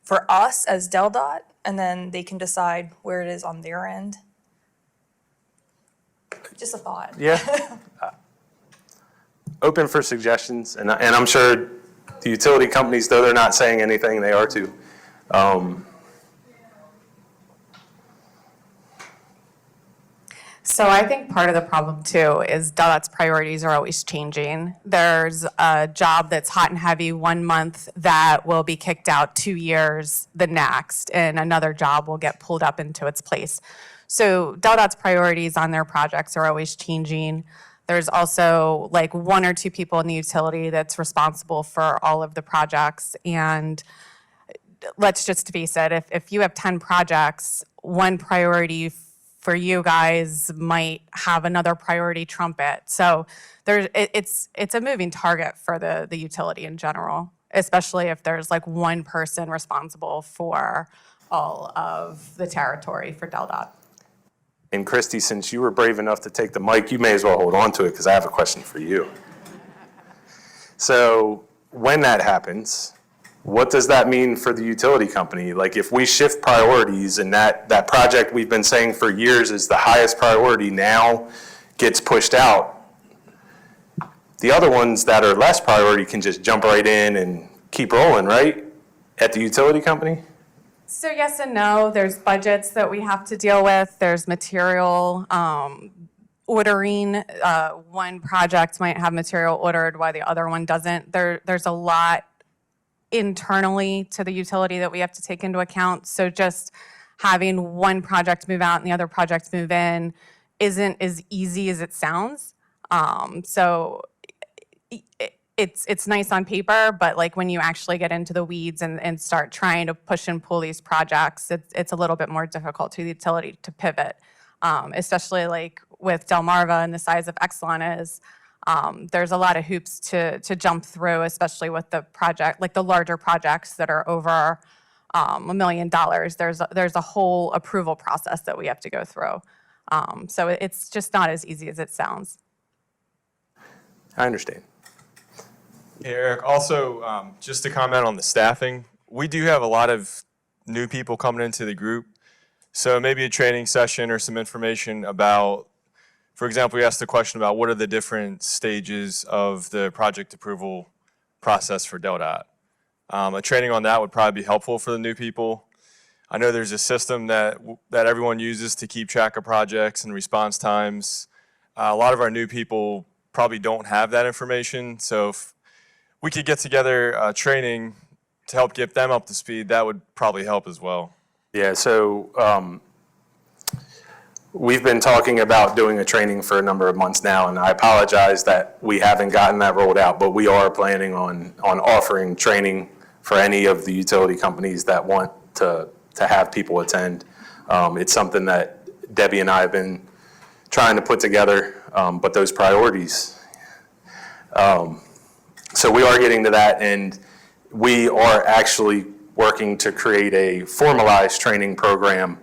for us as DelDOT, and then they can decide where it is on their end. Just a thought. Yeah. Open for suggestions, and I'm sure the utility companies, though they're not saying anything, they are too. So I think part of the problem too is DelDOT's priorities are always changing. There's a job that's hot and heavy 1 month that will be kicked out 2 years the next, and another job will get pulled up into its place. So DelDOT's priorities on their projects are always changing. There's also like 1 or 2 people in the utility that's responsible for all of the projects. And let's just face it, if you have 10 projects, one priority for you guys might have another priority trump it. So it's a moving target for the utility in general. especially if there's like one person responsible for all of the territory for DelDOT. And Christy, since you were brave enough to take the mic, you may as well hold on to it because I have a question for you. So when that happens, what does that mean for the utility company? Like if we shift priorities and that project we've been saying for years is the highest priority now gets pushed out, the other ones that are less priority can just jump right in and keep rolling, right? At the utility company? So yes and no. There's budgets that we have to deal with. There's material ordering. One project might have material ordered while the other one doesn't. There's a lot internally to the utility that we have to take into account. So just having one project move out and the other project move in isn't as easy as it sounds. So it's nice on paper, but like when you actually get into the weeds and start trying to push and pull these projects, it's a little bit more difficult to the utility to pivot, especially like with Delmarva and the size of Exelon is. There's a lot of hoops to jump through, especially with the project, like the larger projects that are over $1 million. There's a whole approval process that we have to go through. So it's just not as easy as it sounds. I understand. Hey, Eric, also, just to comment on the staffing, we do have a lot of new people coming into the group. So maybe a training session or some information about, for example, we asked the question about what are the different stages of the project approval process for DelDOT. A training on that would probably be helpful for the new people. I know there's a system that everyone uses to keep track of projects and response times. A lot of our new people probably don't have that information. So if we could get together training to help get them up to speed, that would probably help as well. Yeah, so we've been talking about doing a training for a number of months now, and I apologize that we haven't gotten that rolled out, but we are planning on offering training for any of the utility companies that want to have people attend. It's something that Debbie and I have been trying to put together, but those priorities. So we are getting to that, and we are actually working to create a formalized training program,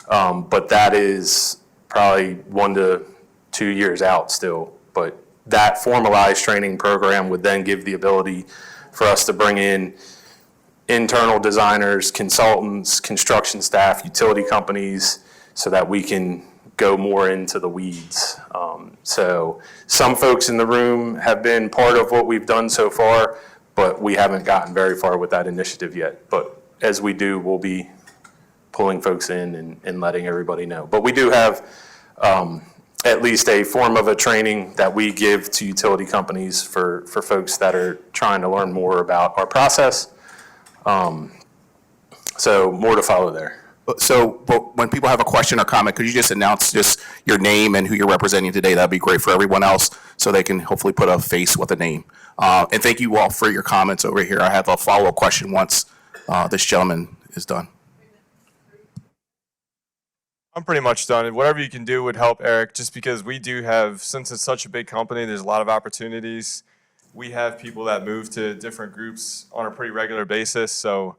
but that is probably 1 to 2 years out still. But that formalized training program would then give the ability for us to bring in internal designers, consultants, construction staff, utility companies, so that we can go more into the weeds. So some folks in the room have been part of what we've done so far, but we haven't gotten very far with that initiative yet. But as we do, we'll be pulling folks in and letting everybody know. But we do have at least a form of a training that we give to utility companies for folks that are trying to learn more about our process. So more to follow there. So, but when people have a question or comment, could you just announce just your name and who you're representing today? That'd be great for everyone else, so they can hopefully put a face with a name. And thank you all for your comments over here. I have a follow-up question once this gentleman is done. I'm pretty much done. Whatever you can do would help, Eric, just because we do have, since it's such a big company, there's a lot of opportunities. We have people that move to different groups on a pretty regular basis, so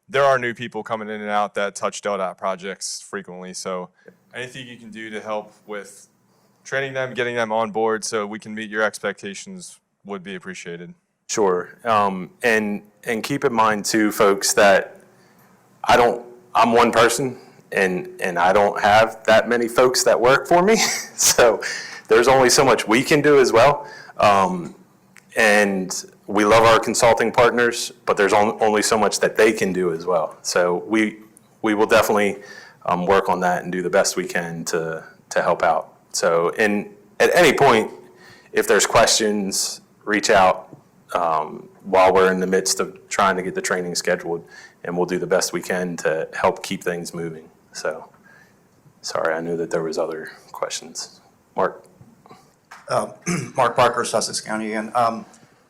there are new people coming in and out that touch DelDOT projects frequently. So anything you can do to help with training them, getting them on board so we can meet your expectations would be appreciated. Sure. And keep in mind too, folks, that I'm one person and I don't have that many folks that work for me. So there's only so much we can do as well. And we love our consulting partners, but there's only so much that they can do as well. So we will definitely work on that and do the best we can to help out. So at any point, if there's questions, reach out while we're in the midst of trying to get the training scheduled, and we'll do the best we can to help keep things moving. So, sorry, I knew that there was other questions. Mark. Mark Parker, Sussex County again.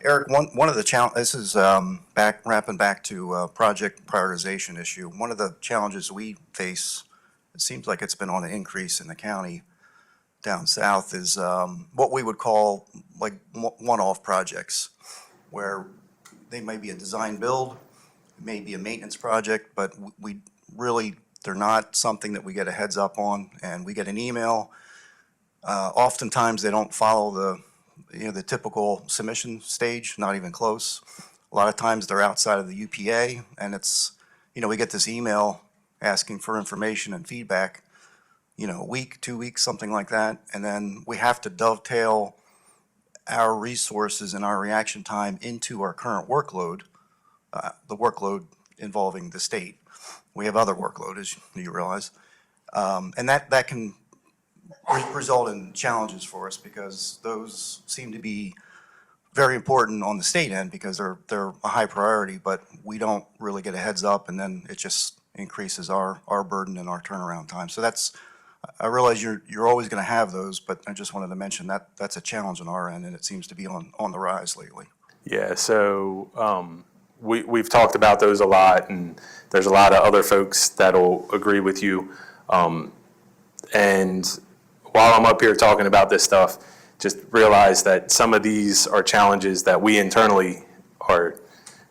Eric, one of the challenges, this is wrapping back to project prioritization issue. One of the challenges we face, it seems like it's been on an increase in the county down south, is what we would call like one-off projects, where they may be a design build, it may be a maintenance project, but we really, they're not something that we get a heads up on, and we get an email. Oftentimes, they don't follow the typical submission stage, not even close. A lot of times, they're outside of the UPA, and it's, we get this email asking for information and feedback, a week, 2 weeks, something like that, and then we have to dovetail our resources and our reaction time into our current workload, the workload involving the state. We have other workload, as you realize, and that can result in challenges for us, because those seem to be very important on the state end because they're a high priority, but we don't really get a heads up, and then it just increases our burden and our turnaround time. So I realize you're always going to have those, but I just wanted to mention that's a challenge on our end, and it seems to be on the rise lately. Yeah, so we've talked about those a lot, and there's a lot of other folks that'll agree with you. And while I'm up here talking about this stuff, just realize that some of these are challenges that we internally are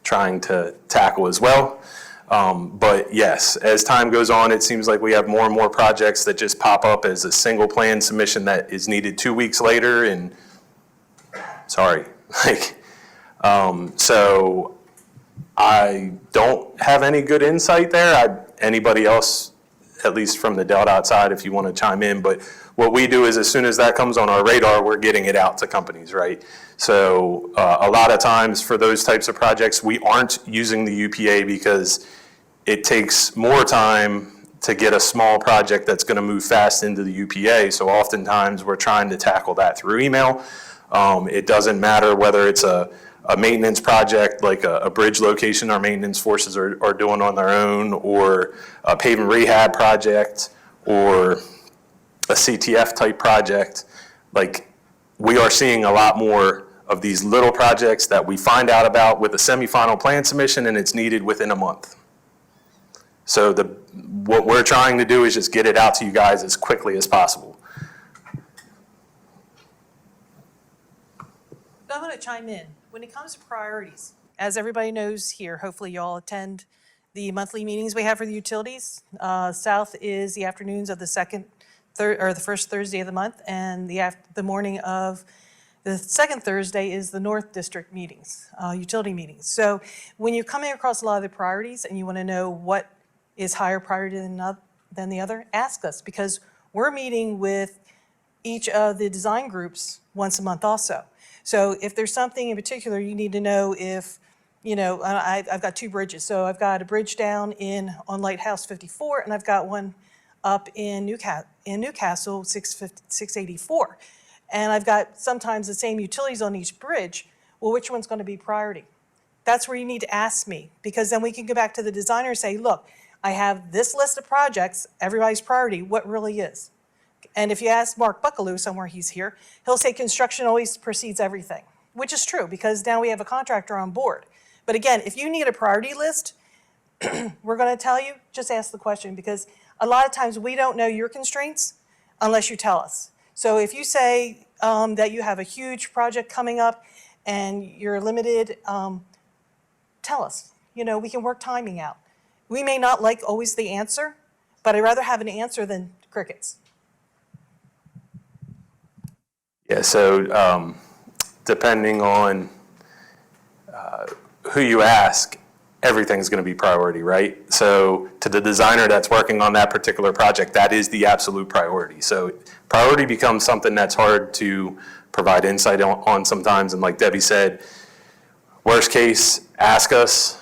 trying to tackle as well. But yes, as time goes on, it seems like we have more and more projects that just pop up as a single plan submission that is needed 2 weeks later, and sorry, so I don't have any good insight there. Anybody else, at least from the DelDOT side, if you want to chime in, but what we do is as soon as that comes on our radar, we're getting it out to companies, right? So a lot of times for those types of projects, we aren't using the UPA because it takes more time to get a small project that's going to move fast into the UPA. So oftentimes we're trying to tackle that through email. It doesn't matter whether it's a maintenance project like a bridge location our maintenance forces are doing on their own, or a paving rehab project, or a CTF type project. Like, we are seeing a lot more of these little projects that we find out about with a semifinal plan submission, and it's needed within a month. So what we're trying to do is just get it out to you guys as quickly as possible. I'm going to chime in. When it comes to priorities, as everybody knows here, hopefully you all attend the monthly meetings we have for the utilities. South is the afternoons of the the first Thursday of the month, and the morning of the second Thursday is the North District meetings, utility meetings. So when you're coming across a lot of the priorities and you want to know what is higher priority than the other, ask us, because we're meeting with each of the design groups once a month also. So if there's something in particular you need to know, if, I've got 2 bridges. So I've got a bridge down on Lighthouse 54, and I've got one up in Newcastle 684. And I've got sometimes the same utilities on each bridge. Well, which one's going to be priority? That's where you need to ask me, because then we can go back to the designer and say, look, I have this list of projects, everybody's priority, what really is? And if you ask Mark Buckaloo, somewhere he's here, he'll say construction always precedes everything, which is true, because now we have a contractor on board. But again, if you need a priority list, we're going to tell you, just ask the question, because a lot of times we don't know your constraints unless you tell us. So if you say that you have a huge project coming up and you're limited, tell us. We can work timing out. We may not like always the answer, but I'd rather have an answer than crickets. Yeah, so depending on who you ask, everything's going to be priority, right? So to the designer that's working on that particular project, that is the absolute priority. So priority becomes something that's hard to provide insight on sometimes. And like Debbie said, worst case, ask us.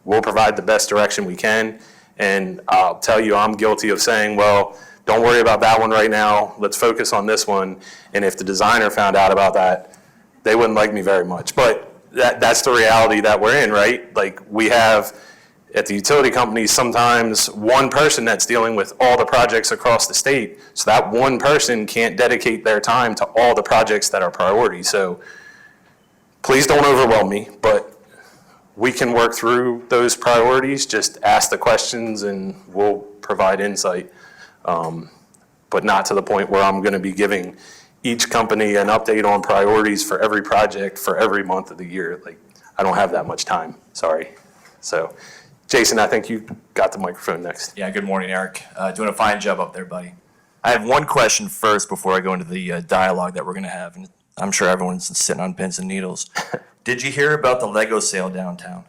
We'll provide the best direction we can. And I'll tell you, I'm guilty of saying, well, don't worry about that one right now. Let's focus on this one. And if the designer found out about that, they wouldn't like me very much. But that's the reality that we're in, right? Like, we have at the utility companies sometimes one person that's dealing with all the projects across the state. So that one person can't dedicate their time to all the projects that are priority. So please don't overwhelm me, but we can work through those priorities. Just ask the questions and we'll provide insight. But not to the point where I'm going to be giving each company an update on priorities for every project for every month of the year. Like, I don't have that much time, sorry. So, Jason, I think you got the microphone next. Yeah, good morning, Eric. Doing a fine job up there, buddy. I have one question first before I go into the dialogue that we're going to have, and I'm sure everyone's sitting on pins and needles. Did you hear about the Lego sale downtown?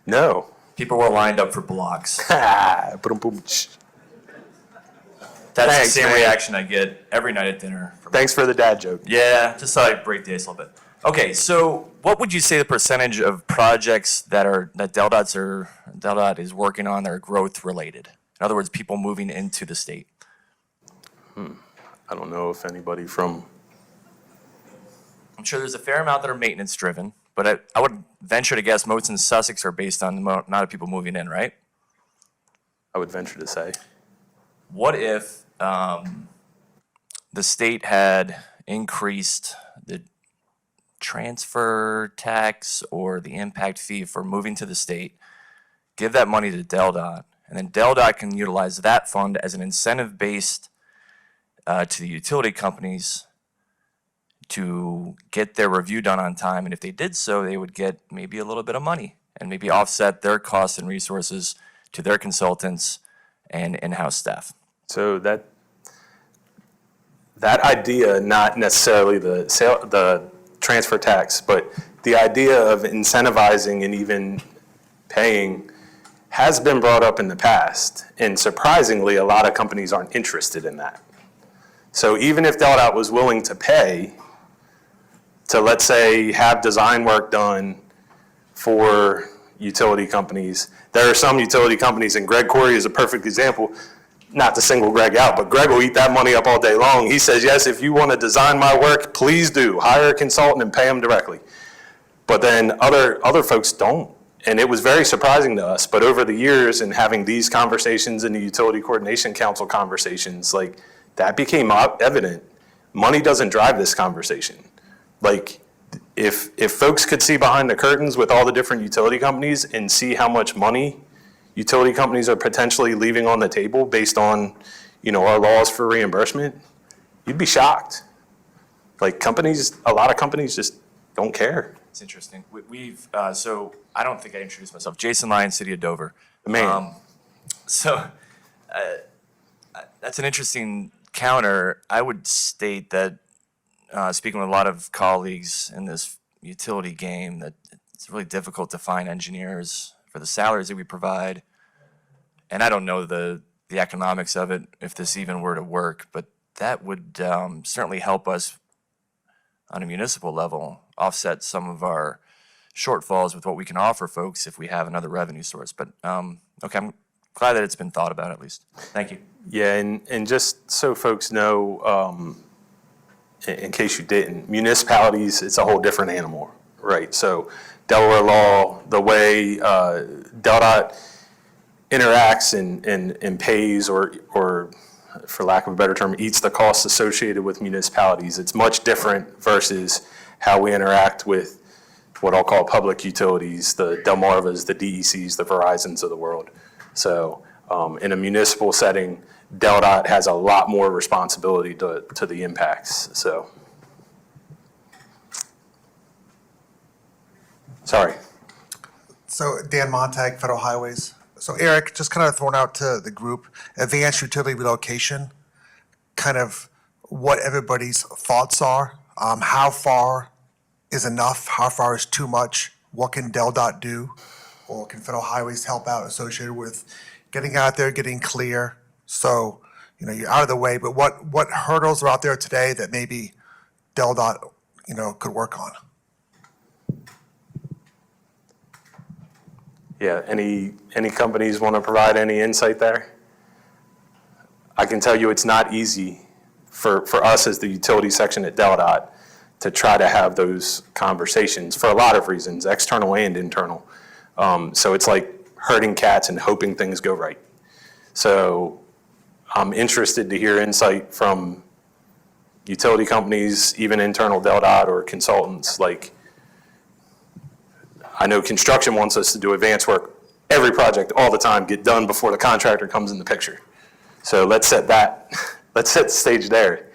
No. People were lined up for blocks. Boom. That's Thanks, the same man. reaction I get every night at dinner. Thanks for the dad joke. Yeah, just thought I'd break the ice a little bit. Okay, so what would you say the percentage of projects that DelDOT is working on that are growth related? In other words, people moving into the state. I don't know if anybody from, I'm sure there's a fair amount that are maintenance driven, but I would venture to guess most in Sussex are based on the amount of people moving in, right? I would venture to say. What if the state had increased the transfer tax or the impact fee for moving to the state, give that money to DelDOT, and then DelDOT can utilize that fund as an incentive based to the utility companies to get their review done on time. And if they did so, they would get maybe a little bit of money and maybe offset their costs and resources to their consultants and in-house staff. So that idea, not necessarily the transfer tax, but the idea of incentivizing and even paying has been brought up in the past. And surprisingly, a lot of companies aren't interested in that. So even if DelDOT was willing to pay to, let's say, have design work done for utility companies, there are some utility companies, and Greg Corey is a perfect example, not to single Greg out, but Greg will eat that money up all day long. He says, yes, if you want to design my work, please do. Hire a consultant and pay them directly. But then other folks don't. And it was very surprising to us. But over the years and having these conversations in the Utility Coordination Council conversations, like that became evident. Money doesn't drive this conversation. Like if folks could see behind the curtains with all the different utility companies and see how much money utility companies are potentially leaving on the table based on, our laws for reimbursement, you'd be shocked. Like a lot of companies just don't care. It's interesting. So I don't think I introduced myself. Jason Lyon, City of Dover. Man. That's an interesting counter. I would state that, speaking with a lot of colleagues in this utility game, that it's really difficult to find engineers for the salaries that we provide. And I don't know the economics of it, if this even were to work, but that would certainly help us on a municipal level offset some of our shortfalls with what we can offer folks if we have another revenue source. But okay, I'm glad that it's been thought about at least. Thank you. Yeah, and just so folks know, in case you didn't, municipalities, it's a whole different animal, right? So Delaware law, the way DelDOT interacts and pays or for lack of a better term, eats the costs associated with municipalities. It's much different versus how we interact with what I'll call public utilities, the Delmarvas, the DECs, the Verizons of the world. So in a municipal setting, DelDOT has a lot more responsibility to the impacts, so. Sorry. So Dan Montag, Federal Highways. So Eric, just kind of thrown out to the group, advanced utility relocation, kind of what everybody's thoughts are. How far is enough? How far is too much? What can DelDOT do? Or can Federal Highways help out associated with getting out there, getting clear? So, you're out of the way, but what hurdles are out there today that maybe DelDOT, could work on? Yeah, any companies want to provide any insight there? I can tell you it's not easy for us as the utility section at DelDOT to try to have those conversations for a lot of reasons, external and internal. So it's like herding cats and hoping things go right. So I'm interested to hear insight from utility companies, even internal DelDOT or consultants. Like, I know construction wants us to do advanced work, every project, all the time, get done before the contractor comes in the picture. So let's set the stage there.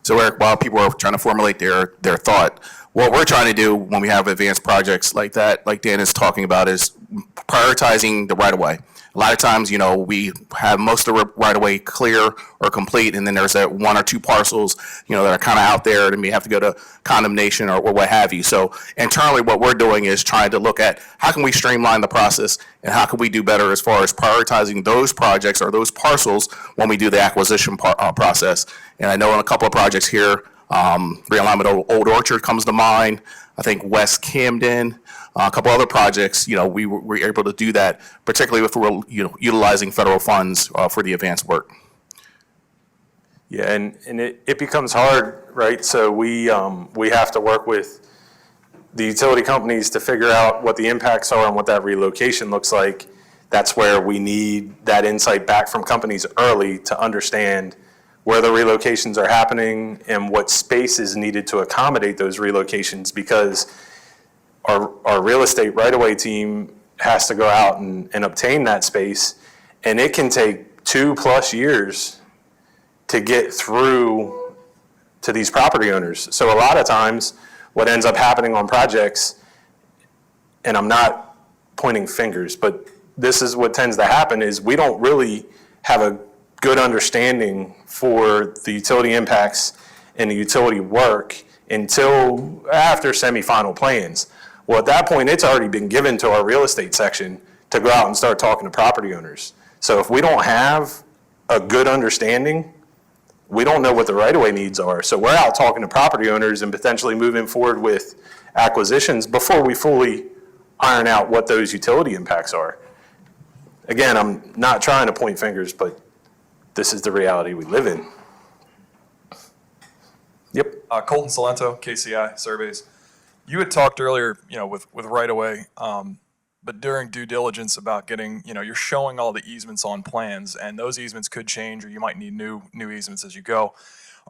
So Eric, while people are trying to formulate their thought, what we're trying to do when we have advanced projects like that, like Dan is talking about, is prioritizing the right-of-way. A lot of times, we have most of the right-of-way clear or complete, and then there's that one or two parcels, that are kind of out there, and we have to go to condemnation or what have you. So internally, what we're doing is trying to look at how can we streamline the process and how can we do better as far as prioritizing those projects or those parcels when we do the acquisition process. And I know in a couple of projects here, realignment of Old Orchard comes to mind. I think West Camden, a couple other projects, we were able to do that, particularly if we're, utilizing federal funds for the advanced work. Yeah, and it becomes hard, right? So we have to work with the utility companies to figure out what the impacts are and what that relocation looks like. That's where we need that insight back from companies early to understand where the relocations are happening and what space is needed to accommodate those relocations, because our real estate right-of-way team has to go out and obtain that space, and it can take 2+ years to get through to these property owners. So a lot of times, what ends up happening on projects, and I'm not pointing fingers, but this is what tends to happen, is we don't really have a good understanding for the utility impacts and the utility work until after semifinal plans. Well, at that point, it's already been given to our real estate section to go out and start talking to property owners. So if we don't have a good understanding, we don't know what the right-of-way needs are. So we're out talking to property owners and potentially moving forward with acquisitions before we fully iron out what those utility impacts are. Again, I'm not trying to point fingers, but this is the reality we live in. Yep. Colton Salento, KCI Surveys. You had talked earlier, with right-of-way, but during due diligence about getting, you're showing all the easements on plans, and those easements could change, or you might need new easements as you go.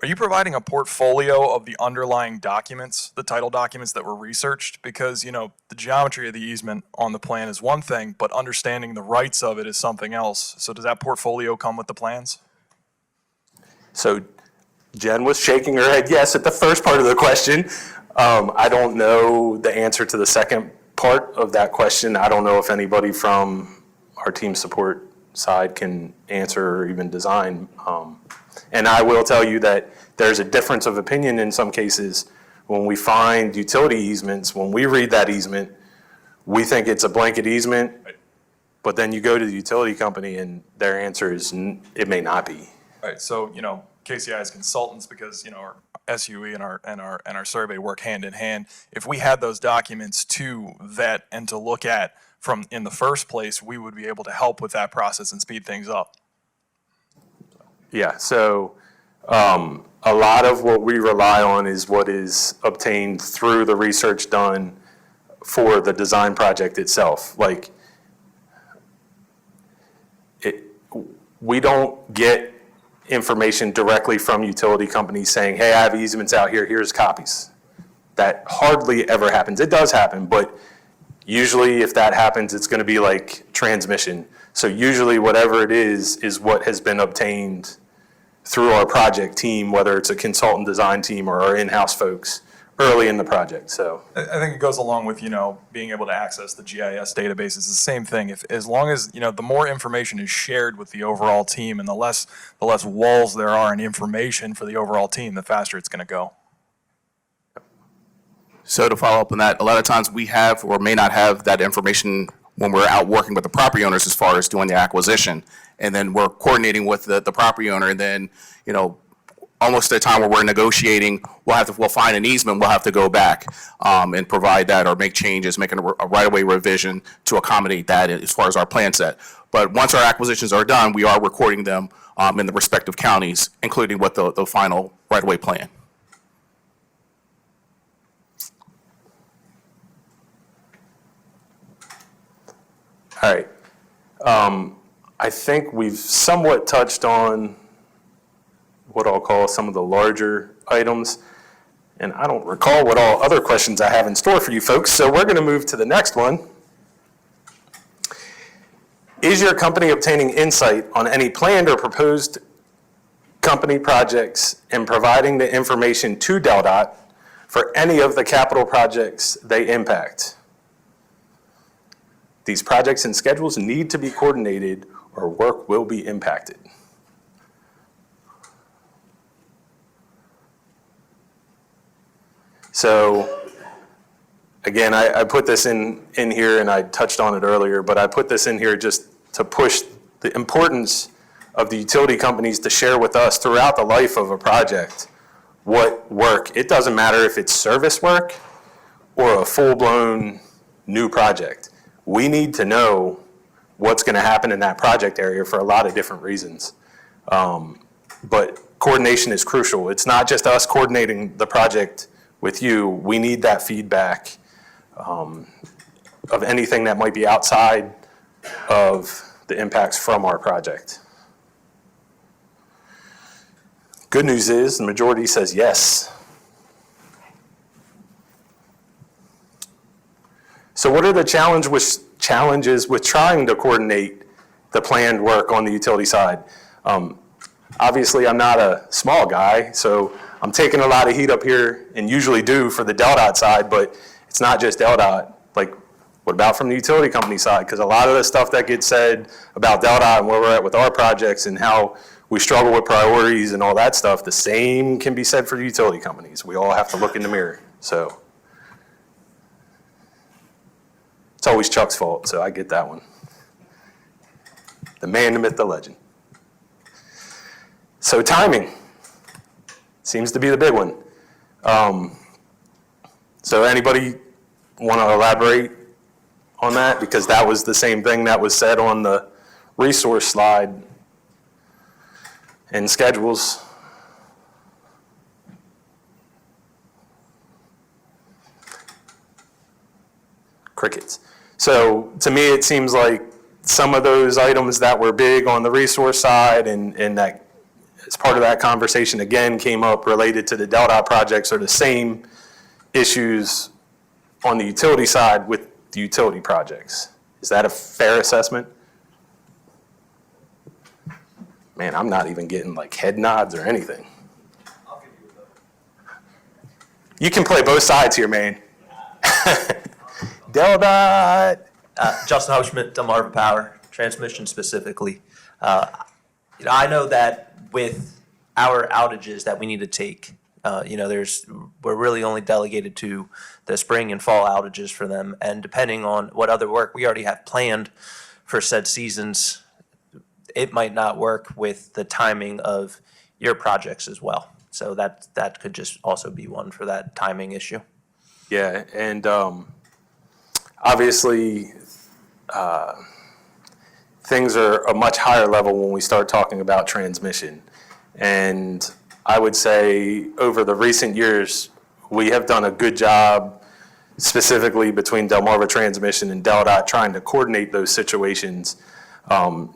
Are you providing a portfolio of the underlying documents, the title documents that were researched? Because, the geometry of the easement on the plan is one thing, but understanding the rights of it is something else. So does that portfolio come with the plans? So Jen was shaking her head yes at the first part of the question. I don't know the answer to the second part of that question. I don't know if anybody from our team support side can answer or even design. And I will tell you that there's a difference of opinion in some cases when we find utility easements. When we read that easement, we think it's a blanket easement, but then you go to the utility company and their answer is it may not be. Right. So, KCI as consultants, because, our SUE and our survey work hand in hand. If we had those documents to vet and to look at from in the first place, we would be able to help with that process and speed things up. Yeah, so a lot of what we rely on is what is obtained through the research done for the design project itself. Like, we don't get information directly from utility companies saying, hey, I have easements out here, here's copies. That hardly ever happens. It does happen, but usually if that happens, it's gonna be like transmission. So usually whatever it is what has been obtained through our project team, whether it's a consultant design team or our in-house folks early in the project, so. I think it goes along with, being able to access the GIS databases. It's the same thing. As long as, the more information is shared with the overall team and the less walls there are in information for the overall team, the faster it's gonna go. So to follow up on that, a lot of times we have or may not have that information when we're out working with the property owners as far as doing the acquisition. And then we're coordinating with the property owner, and then, almost at a time where we're negotiating, we'll find an easement, we'll have to go back and provide that or make changes, making a right-of-way revision to accommodate that as far as our plan set. But once our acquisitions are done, we are recording them in the respective counties, including with the final right-of-way plan. All right. I think we've somewhat touched on what I'll call some of the larger items. And I don't recall what all other questions I have in store for you folks, so we're going to move to the next one. Is your company obtaining insight on any planned or proposed company projects and providing the information to DelDOT for any of the capital projects they impact. These projects and schedules need to be coordinated or work will be impacted. So, again, I put this in here and I touched on it earlier, but I put this in here just to push the importance of the utility companies to share with us throughout the life of a project what work. It doesn't matter if it's service work or a full-blown new project. We need to know what's going to happen in that project area for a lot of different reasons. But coordination is crucial. It's not just us coordinating the project with you. We need that feedback of anything that might be outside of the impacts from our project. Good news is the majority says yes. So what are the challenges with trying to coordinate the planned work on the utility side? Obviously, I'm not a small guy, so I'm taking a lot of heat up here and usually do for the DelDOT side, but it's not just DelDOT. Like, what about from the utility company side? Because a lot of the stuff that gets said about DelDOT and where we're at with our projects and how we struggle with priorities and all that stuff, the same can be said for the utility companies. We all have to look in the mirror, so. It's always Chuck's fault, so I get that one. The man, the myth, the legend. So timing seems to be the big one. So anybody want to elaborate on that? Because that was the same thing that was said on the resource slide and schedules. Crickets. So to me, it seems like some of those items that were big on the resource side and that as part of that conversation again came up related to the DelDOT projects are the same issues on the utility side with the utility projects. Is that a fair assessment? Man, I'm not even getting like head nods or anything. You can play both sides here, man. DelDOT. Justin Houshmit, Delmarva Power, transmission specifically. I know that with our outages that we need to take, we're really only delegated to the spring and fall outages for them. And depending on what other work we already have planned for said seasons, it might not work with the timing of your projects as well. So that could just also be one for that timing issue. Yeah, and obviously, things are a much higher level when we start talking about transmission. And I would say over the recent years, we have done a good job, specifically between Delmarva Transmission and DelDOT, trying to coordinate those situations.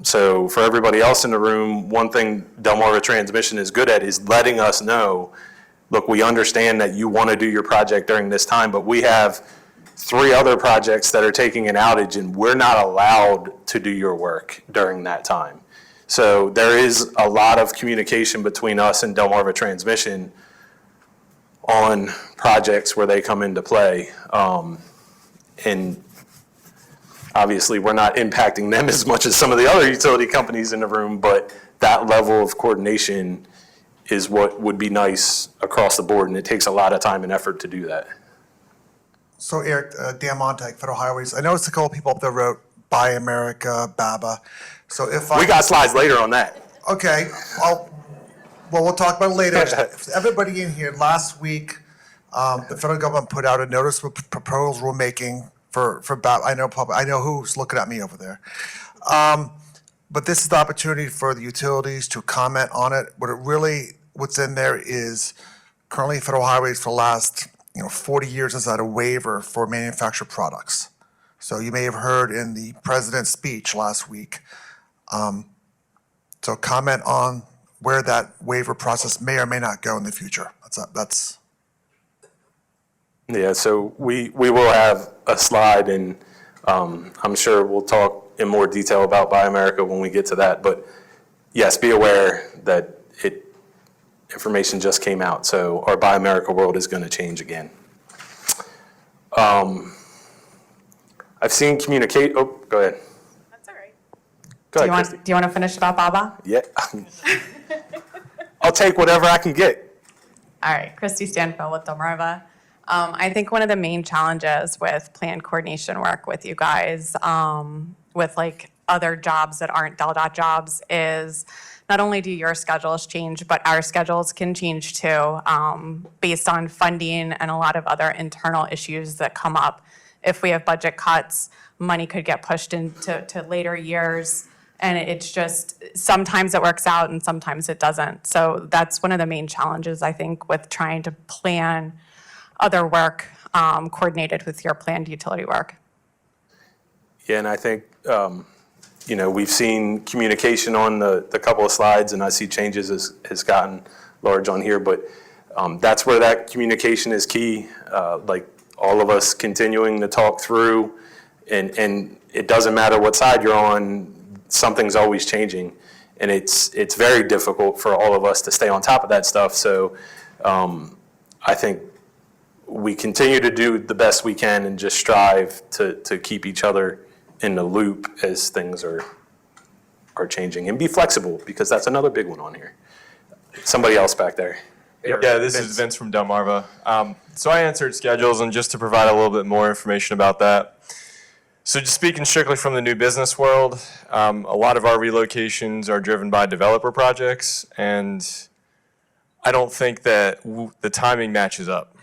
So for everybody else in the room, one thing Delmarva Transmission is good at is letting us know, look, we understand that you want to do your project during this time, but we have 3 other projects that are taking an outage and we're not allowed to do your work during that time. So there is a lot of communication between us and Delmarva Transmission on projects where they come into play. And obviously we're not impacting them as much as some of the other utility companies in the room, but that level of coordination is what would be nice across the board, and it takes a lot of time and effort to do that. So Eric, Dan Montag, Federal Highways. I noticed a couple people up there wrote Buy America, BABA. So if We got slides later on that. Okay, we'll talk about it later. Everybody in here, last week, the federal government put out a notice of proposed rulemaking for BABA. I know who's looking at me over there. But this is the opportunity for the utilities to comment on it. What's in there is currently Federal Highways for the last 40 years has had a waiver for manufactured products. So you may have heard in the president's speech last week. So comment on where that waiver process may or may not go in the future. That's. Yeah, so we will have a slide, and I'm sure we'll talk in more detail about Buy America when we get to that. But yes, be aware that information just came out, so our Buy America world is going to change again. I've seen communicate, oh, go ahead. That's all right. Go ahead, Christy. Do you want to finish about Baba? Yeah. I'll take whatever I can get. All right, Christy Stanfield with Delmarva. I think one of the main challenges with plan coordination work with you guys, with like other jobs that aren't DelDOT jobs, is not only do your schedules change, but our schedules can change too, based on funding and a lot of other internal issues that come up. If we have budget cuts, money could get pushed into later years. And it's just, sometimes it works out and sometimes it doesn't. So that's one of the main challenges, I think, with trying to plan other work coordinated with your planned utility work. Yeah, and I think, we've seen communication on the couple of slides, and I see changes has gotten large on here, but that's where that communication is key. Like all of us continuing to talk through, and it doesn't matter what side you're on, something's always changing, and it's very difficult for all of us to stay on top of that stuff. So I think we continue to do the best we can and just strive to keep each other in the loop as things are changing, and be flexible, because that's another big one on here. Somebody else back there. Yeah, this is Vince from Delmarva. So I answered schedules, and just to provide a little bit more information about that. So just speaking strictly from the new business world, a lot of our relocations are driven by developer projects, and I don't think that the timing matches up.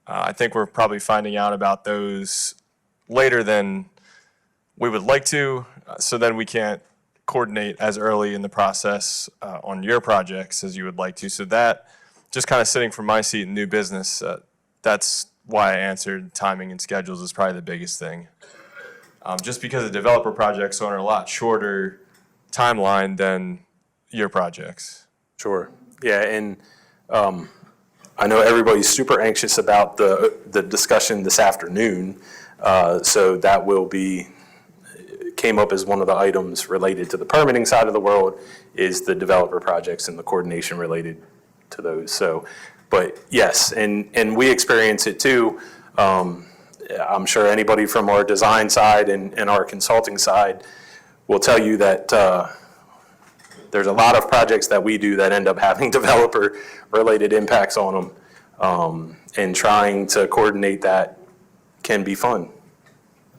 I think we're probably finding out about those later than we would like to, so then we can't coordinate as early in the process on your projects as you would like to. So that, just kind of sitting from my seat in new business, that's why I answered timing and schedules is probably the biggest thing. Just because the developer projects are on a lot shorter timeline than your projects. Sure. Yeah, and I know everybody's super anxious about the discussion this afternoon, so that came up as one of the items related to the permitting side of the world, is the developer projects and the coordination related to those. So, but yes, and we experience it too. I'm sure anybody from our design side and our consulting side will tell you that there's a lot of projects that we do that end up having developer-related impacts on them, and trying to coordinate that can be fun.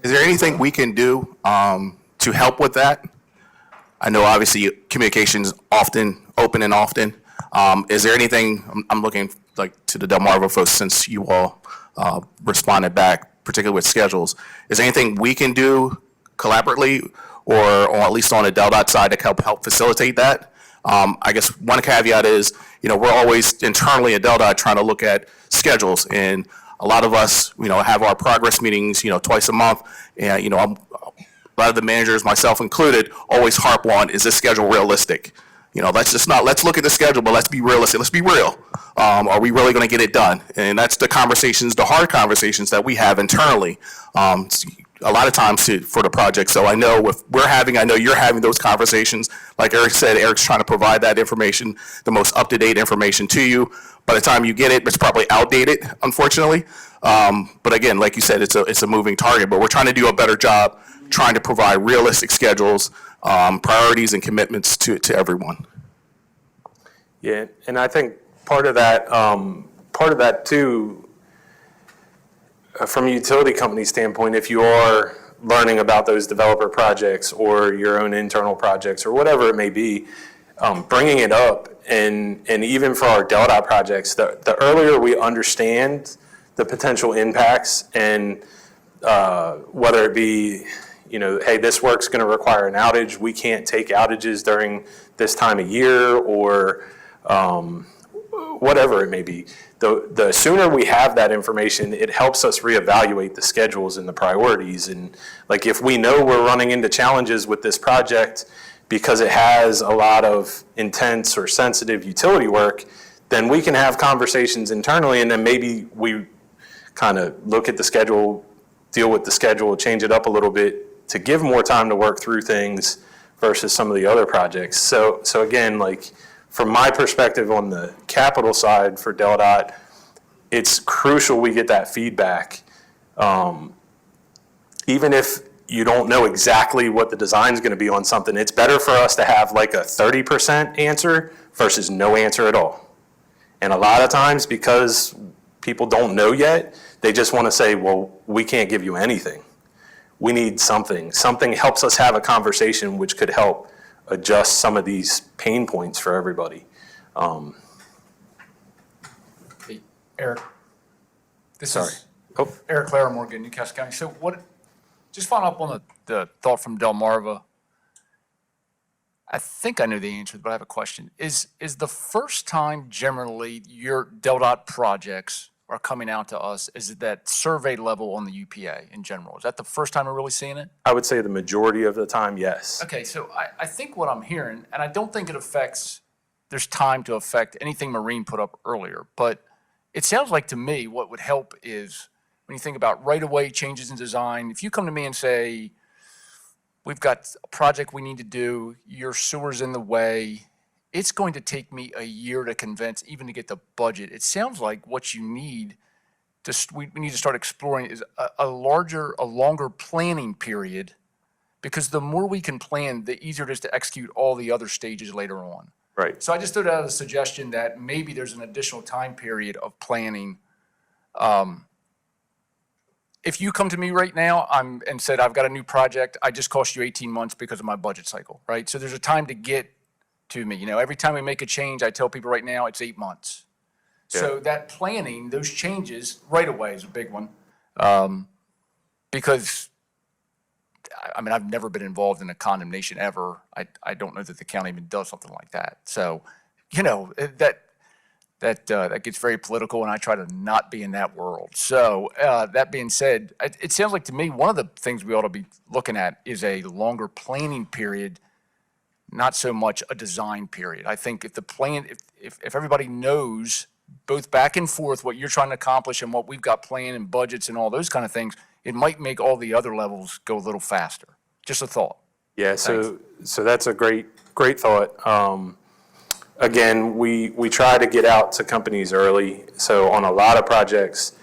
Is there anything we can do to help with that? I know obviously communication's often open and often. Is there anything, I'm looking like to the Delmarva folks, since you all responded back, particularly with schedules. Is there anything we can do collaboratively or at least on the DelDOT side to help facilitate that? I guess one caveat is, we're always internally at DelDOT trying to look at schedules, and a lot of us, have our progress meetings, twice a month, and, a lot of the managers, myself included, always harp on, is this schedule realistic? Let's look at the schedule, but let's be realistic, let's be real. Are we really gonna get it done? And that's the conversations, the hard conversations that we have internally, a lot of times for the project. So I know I know you're having those conversations. Like Eric said, Eric's trying to provide that information, the most up-to-date information to you. By the time you get it, it's probably outdated, unfortunately. But again, like you said, it's a moving target, but we're trying to do a better job trying to provide realistic schedules, priorities and commitments to everyone. Yeah, and I think part of that too, from a utility company standpoint, if you are learning about those developer projects or your own internal projects or whatever it may be, bringing it up, and even for our DelDOT projects, the earlier we understand the potential impacts, and whether it be, hey, this work's going to require an outage, we can't take outages during this time of year, or whatever it may be. The sooner we have that information, it helps us reevaluate the schedules and the priorities. And like, if we know we're running into challenges with this project because it has a lot of intense or sensitive utility work, then we can have conversations internally, and then maybe we kind of look at the schedule, deal with the schedule, change it up a little bit to give more time to work through things versus some of the other projects. So again, like, from my perspective on the capital side for Del Dot, it's crucial we get that feedback. Even if you don't know exactly what the design's gonna be on something, it's better for us to have like a 30% answer versus no answer at all. And a lot of times, because people don't know yet, they just wanna say, well, we can't give you anything. We need something. Something helps us have a conversation which could help adjust some of these pain points for everybody. Hey, Eric. This Sorry. is Eric Larimore, again, Newcastle County. So just following up on the thought from Delmarva, I think I know the answer, but I have a question. Is the first time generally your Del Dot projects are coming out to us, is it that survey level on the UPA in general? Is that the first time we're really seeing it? I would say the majority of the time, yes. Okay, so I think what I'm hearing, and I don't think there's time to affect anything Marine put up earlier, but it sounds like to me what would help is when you think about right-of-way changes in design, if you come to me and say, we've got a project we need to do, your sewer's in the way, it's going to take me a year to convince, even to get the budget. It sounds like what you need, we need to start exploring is a longer planning period, because the more we can plan, the easier it is to execute all the other stages later on. Right. So I just threw out a suggestion that maybe there's an additional time period of planning. If you come to me right now and said, I've got a new project, I just cost you 18 months because of my budget cycle, right? So there's a time to get to me. Every time we make a change, I tell people right now it's 8 months. So that planning, those changes right away is a big one. Because, I mean, I've never been involved in a condemnation ever. I don't know that the county even does something like that. So, that gets very political, and I try to not be in that world. So that being said, it sounds like to me one of the things we ought to be looking at is a longer planning period, not so much a design period. I think if the plan, if everybody knows both back and forth what you're trying to accomplish and what we've got planned and budgets and all those kind of things, it might make all the other levels go a little faster. Just a thought. Yeah, so that's a great thought. Again, we try to get out to companies early. So on a lot of projects,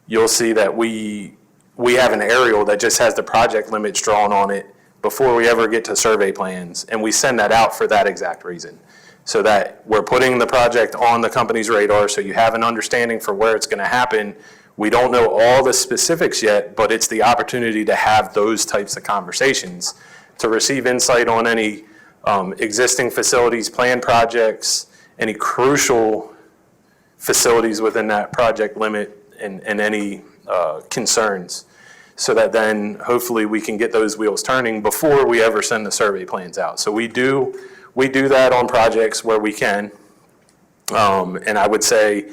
you'll see that we have an aerial that just has the project limits drawn on it before we ever get to survey plans. And we send that out for that exact reason. So that we're putting the project on the company's radar so you have an understanding for where it's gonna happen. We don't know all the specifics yet, but it's the opportunity to have those types of conversations, to receive insight on any existing facilities, planned projects, any crucial facilities within that project limit, and any concerns, so that then hopefully we can get those wheels turning before we ever send the survey plans out. So we do that on projects where we can. And I would say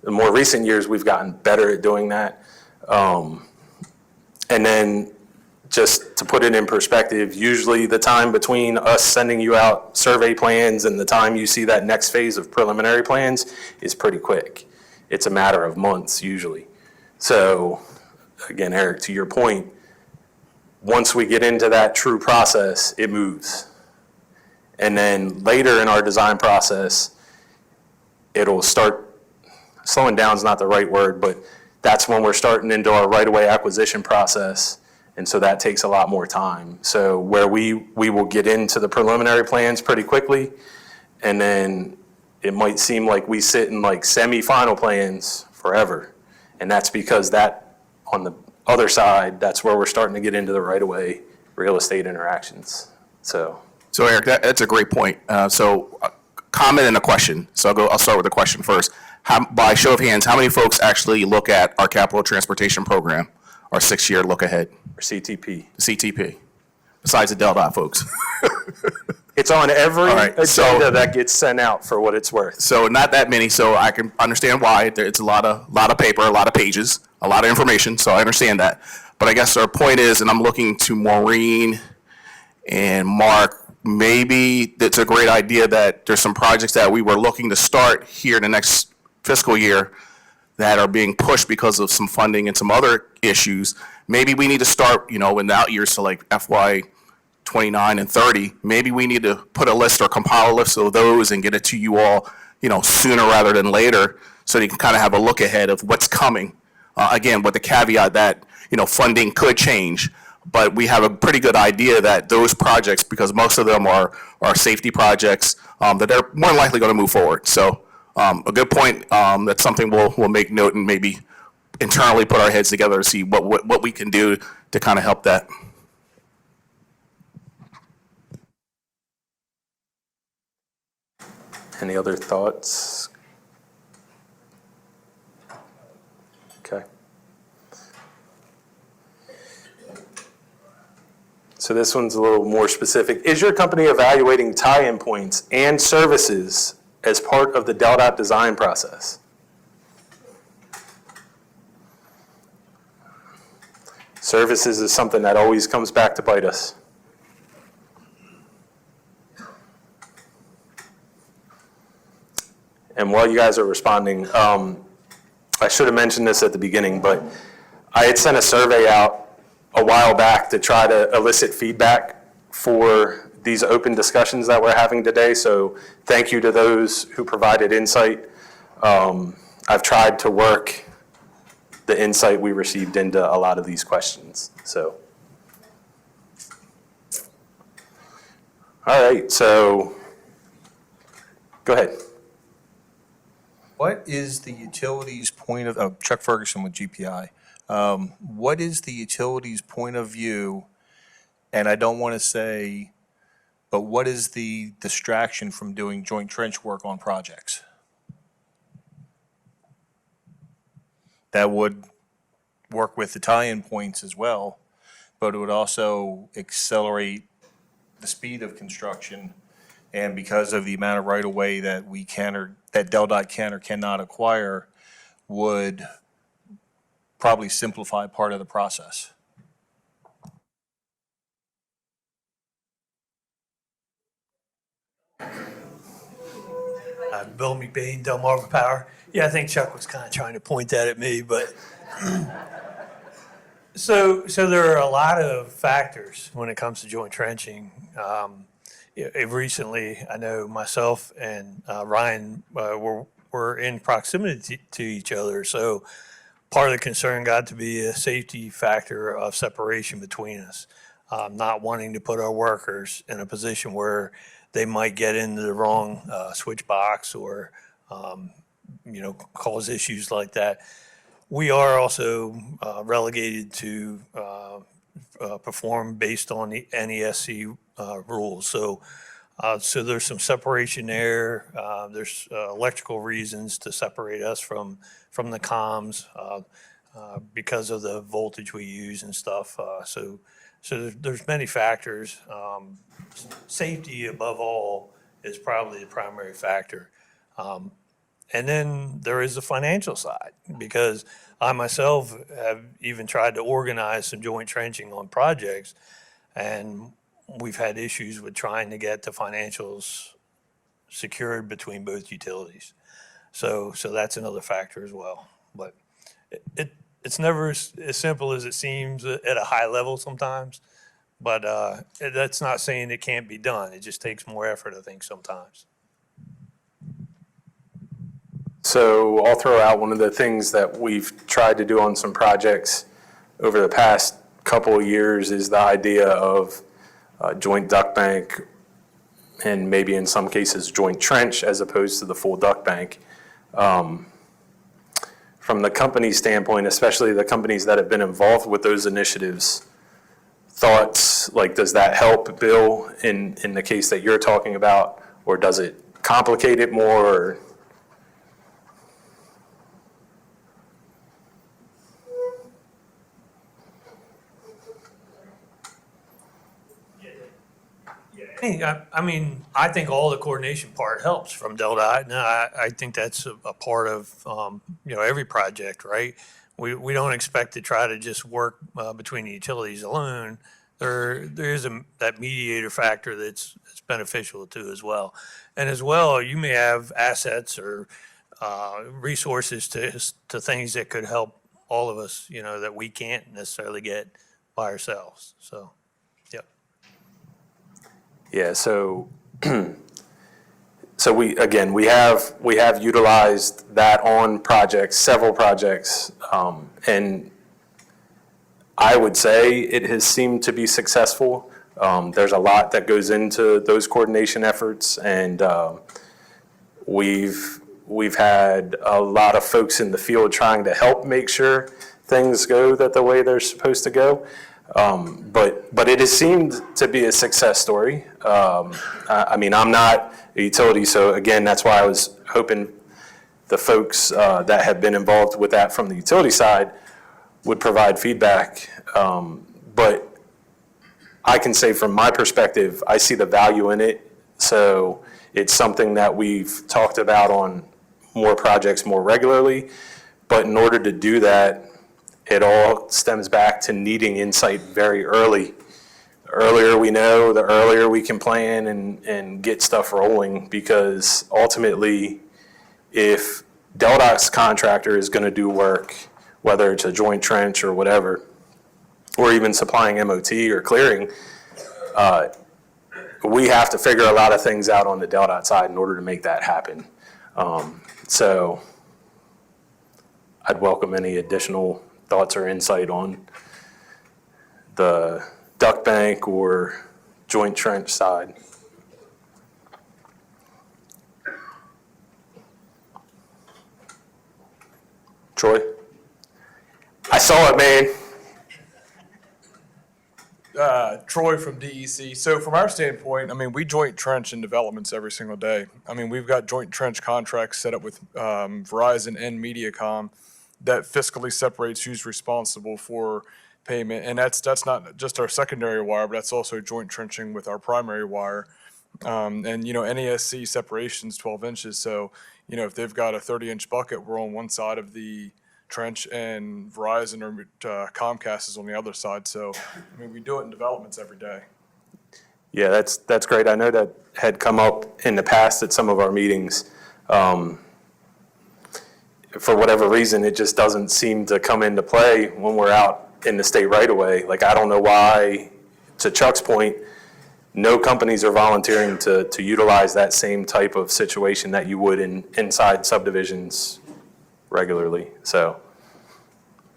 in more recent years, we've gotten better at doing that. And then just to put it in perspective, usually the time between us sending you out survey plans and the time you see that next phase of preliminary plans is pretty quick. It's a matter of months usually. So again, Eric, to your point, once we get into that true process, it moves. And then later in our design process, it'll start, slowing down is not the right word, but that's when we're starting into our right-of-way acquisition process. And so that takes a lot more time. So where we will get into the preliminary plans pretty quickly, and then it might seem like we sit in like semi-final plans forever. And that's because that, on the other side, that's where we're starting to get into the right-of-way real estate interactions. So Eric, that's a great point. So a comment and a question. So I'll start with the question first. By show of hands, how many folks actually look at our capital transportation program, our 6-year look ahead? Or CTP. CTP, besides the Del Dot folks. It's on every agenda so- that gets sent out for what it's worth. So not that many, so I can understand why. It's a lot of paper, a lot of pages, a lot of information, so I understand that. But I guess our point is, and I'm looking to Maureen and Mark, maybe it's a great idea that there's some projects that we were looking to start here in the next fiscal year that are being pushed because of some funding and some other issues. Maybe we need to start, in the out years, so like FY 29, and 30, maybe we need to put a list or compile a list of those and get it to you all, sooner rather than later, so you can kind of have a look ahead of what's coming. Again, with the caveat that, funding could change, but we have a pretty good idea that those projects, because most of them are safety projects, that they're more than likely going to move forward. So a good point. That's something we'll make note and maybe internally put our heads together to see what we can do to kind of help that. Any other thoughts? Okay. So this one's a little more specific. Is your company evaluating tie-in points and services as part of the DelDOT design process? Services is something that always comes back to bite us. And while you guys are responding, I should have mentioned this at the beginning, but I had sent a survey out a while back to try to elicit feedback for these open discussions that we're having today. So thank you to those who provided insight. I've tried to work the insight we received into a lot of these questions. So, all right, so go ahead. What is the utility's point of, Chuck Ferguson with GPI. What is the utility's point of view? And I don't want to say, but what is the distraction from doing joint trench work on projects? That would work with the tie-in points as well, but it would also accelerate the speed of construction. And because of the amount of right-of-way that we can, or that DelDOT can or cannot acquire, would probably simplify part of the process. Bill McBain, Delmarva Power. Yeah, I think Chuck was kind of trying to point that at me, but so there are a lot of factors when it comes to joint trenching. Recently, I know myself and Ryan were in proximity to each other, so part of the concern got to be a safety factor of separation between us, not wanting to put our workers in a position where they might get into the wrong switch box or cause issues like that. We are also relegated to perform based on the NESC rules. So there's some separation there. There's electrical reasons to separate us from the comms because of the voltage we use and stuff. So there's many factors. Safety above all is probably the primary factor. And then there is the financial side, because I myself have even tried to organize some joint trenching on projects, and we've had issues with trying to get the financials secured between both utilities. So that's another factor as well. But it's never as simple as it seems at a high level sometimes. But that's not saying it can't be done. It just takes more effort, I think, sometimes. So I'll throw out one of the things that we've tried to do on some projects over the past couple of years is the idea of joint duct bank and maybe in some cases joint trench as opposed to the full duct bank. From the company standpoint, especially the companies that have been involved with those initiatives, thoughts, like does that help, Bill, in the case that you're talking about, or does it complicate it more? Or? I mean, I think all the coordination part helps from DelDOT, and I think that's a part of every project, right? We don't expect to try to just work between the utilities alone. There is that mediator factor that's beneficial too as well. And as well, you may have assets or resources to things that could help all of us, that we can't necessarily get by ourselves. So, yep. Yeah, so, so we have utilized that on projects, several projects, and I would say it has seemed to be successful. There's a lot that goes into those coordination efforts, and we've had a lot of folks in the field trying to help make sure things go the way they're supposed to go. But it has seemed to be a success story. I mean, I'm not a utility, so again, that's why I was hoping the folks that have been involved with that from the utility side would provide feedback. But I can say from my perspective, I see the value in it. So it's something that we've talked about on more projects more regularly. But in order to do that, it all stems back to needing insight very early. The earlier we know, the earlier we can plan and get stuff rolling, because ultimately, if DelDOT's contractor is going to do work, whether it's a joint trench or whatever, or even supplying MOT or clearing, we have to figure a lot of things out on the DelDOT side in order to make that happen. So I'd welcome any additional thoughts or insight on the duct bank or joint trench side. Troy? I saw it, man. Troy from DEC. So from our standpoint, I mean, we joint trench in developments every single day. I mean, we've got joint trench contracts set up with Verizon and MediaCom that fiscally separates who's responsible for payment. And that's not just our secondary wire, but that's also joint trenching with our primary wire. And, you know, NESC separation's 12 inches. So, you know, if they've got a 30-inch bucket, we're on one side of the trench, and Verizon or Comcast is on the other side. So, I mean, we do it in developments every day. Yeah, that's great. I know that had come up in the past at some of our meetings. For whatever reason, it just doesn't seem to come into play when we're out in the state right away. Like, I don't know why, to Chuck's point, no companies are volunteering to utilize that same type of situation that you would inside subdivisions regularly. So,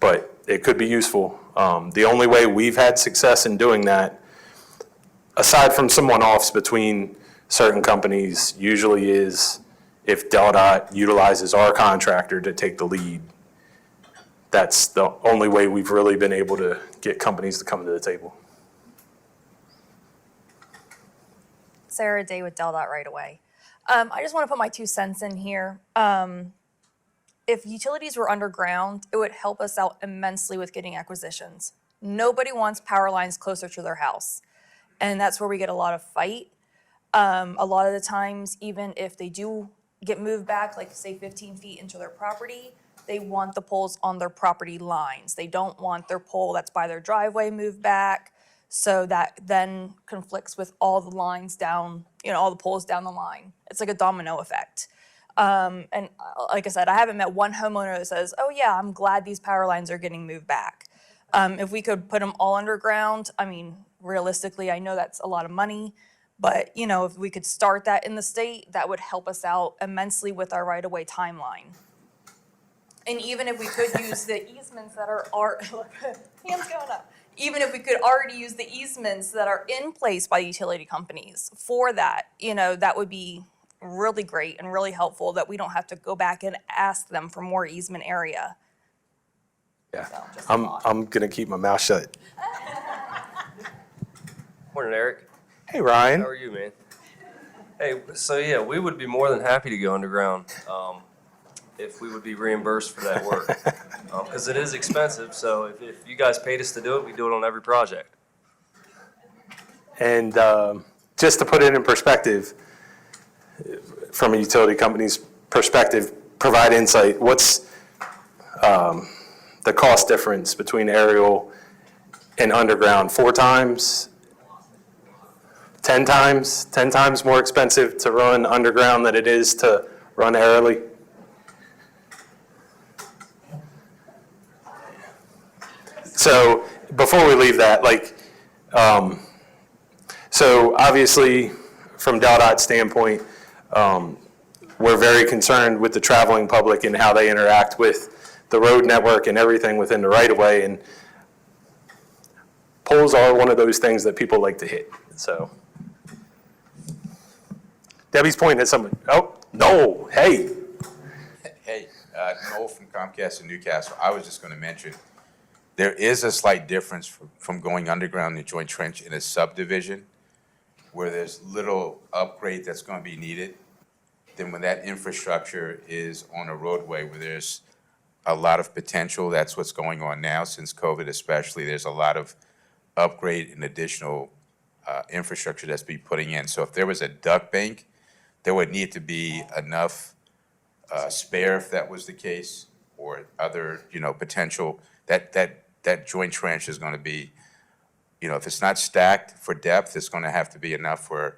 but it could be useful. The only way we've had success in doing that, aside from some one-offs between certain companies, usually is if DelDOT utilizes our contractor to take the lead. That's the only way we've really been able to get companies to come to the table. Sarah Day with DelDOT right away. I just want to put my 2 cents in here. If utilities were underground, it would help us out immensely with getting acquisitions. Nobody wants power lines closer to their house, and that's where we get a lot of fight. A lot of the times, even if they do get moved back, like say 15 feet into their property, they want the poles on their property lines. They don't want their pole that's by their driveway moved back. So that then conflicts with all the lines down, you know, all the poles down the line. It's like a domino effect. And like I said, I haven't met one homeowner that says, oh yeah, I'm glad these power lines are getting moved back. If we could put them all underground, I mean, realistically, I know that's a lot of money, but you know, if we could start that in the state, that would help us out immensely with our right-of-way timeline. And even if we could use the easements that are hands going up. Even if we could already use the easements that are in place by utility companies for that, you know, that would be really great and really helpful, that we don't have to go back and ask them for more easement area. Yeah, So, I'm gonna keep my mouth shut. Morning, Eric. Hey, Ryan. How are you, man? Hey, so yeah, we would be more than happy to go underground if we would be reimbursed for that work. Because it is expensive, so if you guys paid us to do it, we do it on every project. And just to put it in perspective, from a utility company's perspective, provide insight. What's the cost difference between aerial and underground? 4 times? 10 times? 10 times more expensive to run underground than it is to run aerially? So before we leave that, So obviously, from DelDOT's standpoint, we're very concerned with the traveling public and how they interact with the road network and everything within the right-of-way. And poles are one of those things that people like to hit, so. Debbie's pointing at somebody. Oh, no, hey. Hey, Noel from Comcast in Newcastle. I was just going to mention, there is a slight difference from going underground in a joint trench in a subdivision where there's little upgrade that's going to be needed than when that infrastructure is on a roadway where there's a lot of potential. That's what's going on now since COVID especially. There's a lot of upgrade and additional infrastructure that's being putting in. So if there was a duck bank, there would need to be enough spare if that was the case, or other, potential. That joint trench is going to be, if it's not stacked for depth, it's going to have to be enough for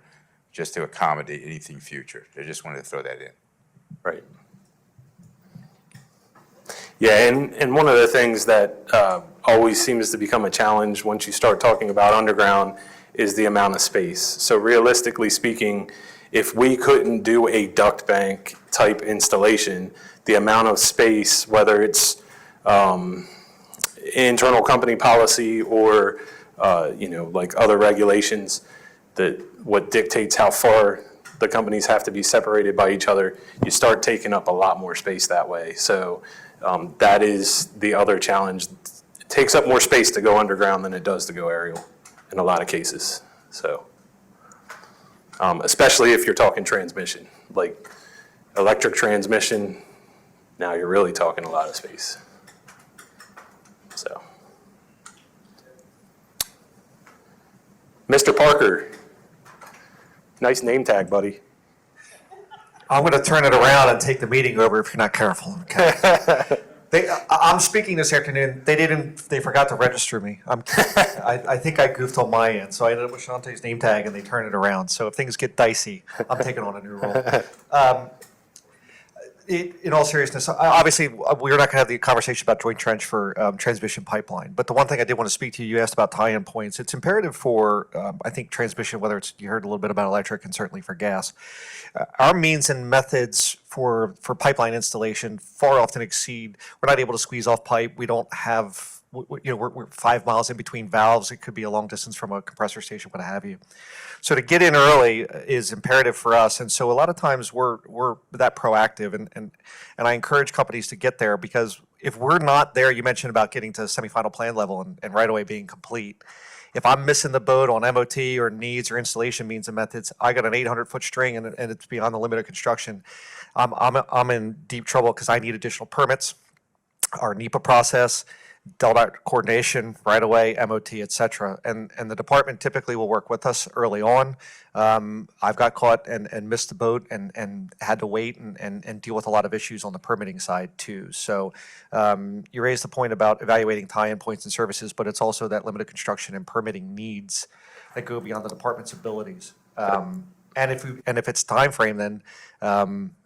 just to accommodate anything future. I just wanted to throw that in. Right. Yeah, and one of the things that always seems to become a challenge once you start talking about underground is the amount of space. So realistically speaking, if we couldn't do a duct bank type installation, the amount of space, whether it's internal company policy or like other regulations, that what dictates how far the companies have to be separated by each other, you start taking up a lot more space that way. So that is the other challenge. It takes up more space to go underground than it does to go aerial in a lot of cases. So especially if you're talking transmission, like electric transmission, now you're really talking a lot of space. So, Mr. Parker, nice name tag, buddy. I'm going to turn it around and take the meeting over if you're not careful. Okay. I'm speaking this afternoon. They forgot to register me. I think I goofed on my end, so I ended up with Shantae's name tag, and they turned it around. So if things get dicey, I'm taking on a new role. In all seriousness, obviously, we're not going to have the conversation about joint trench for transmission pipeline. But the one thing I did want to speak to you asked about tie-in points. It's imperative for, I think, transmission, whether it's, you heard a little bit about electric and certainly for gas. Our means and methods for pipeline installation far often exceed, we're not able to squeeze off pipe. We don't have, we're 5 miles in between valves. It could be a long distance from a compressor station, what have you. So to get in early is imperative for us. And so a lot of times we're that proactive, and I encourage companies to get there, because if we're not there, you mentioned about getting to semifinal plan level and right away being complete. If I'm missing the boat on MOT or needs or installation means and methods, I got an 800-foot string and it's beyond the limit of construction. I'm in deep trouble because I need additional permits, our NEPA process, DelDOT coordination right away, MOT, et cetera. And the department typically will work with us early on. I've got caught and missed the boat and had to wait and deal with a lot of issues on the permitting side too. So you raised the point about evaluating tie-in points and services, but it's also that limited construction and permitting needs that go beyond the department's abilities. And if it's time frame, then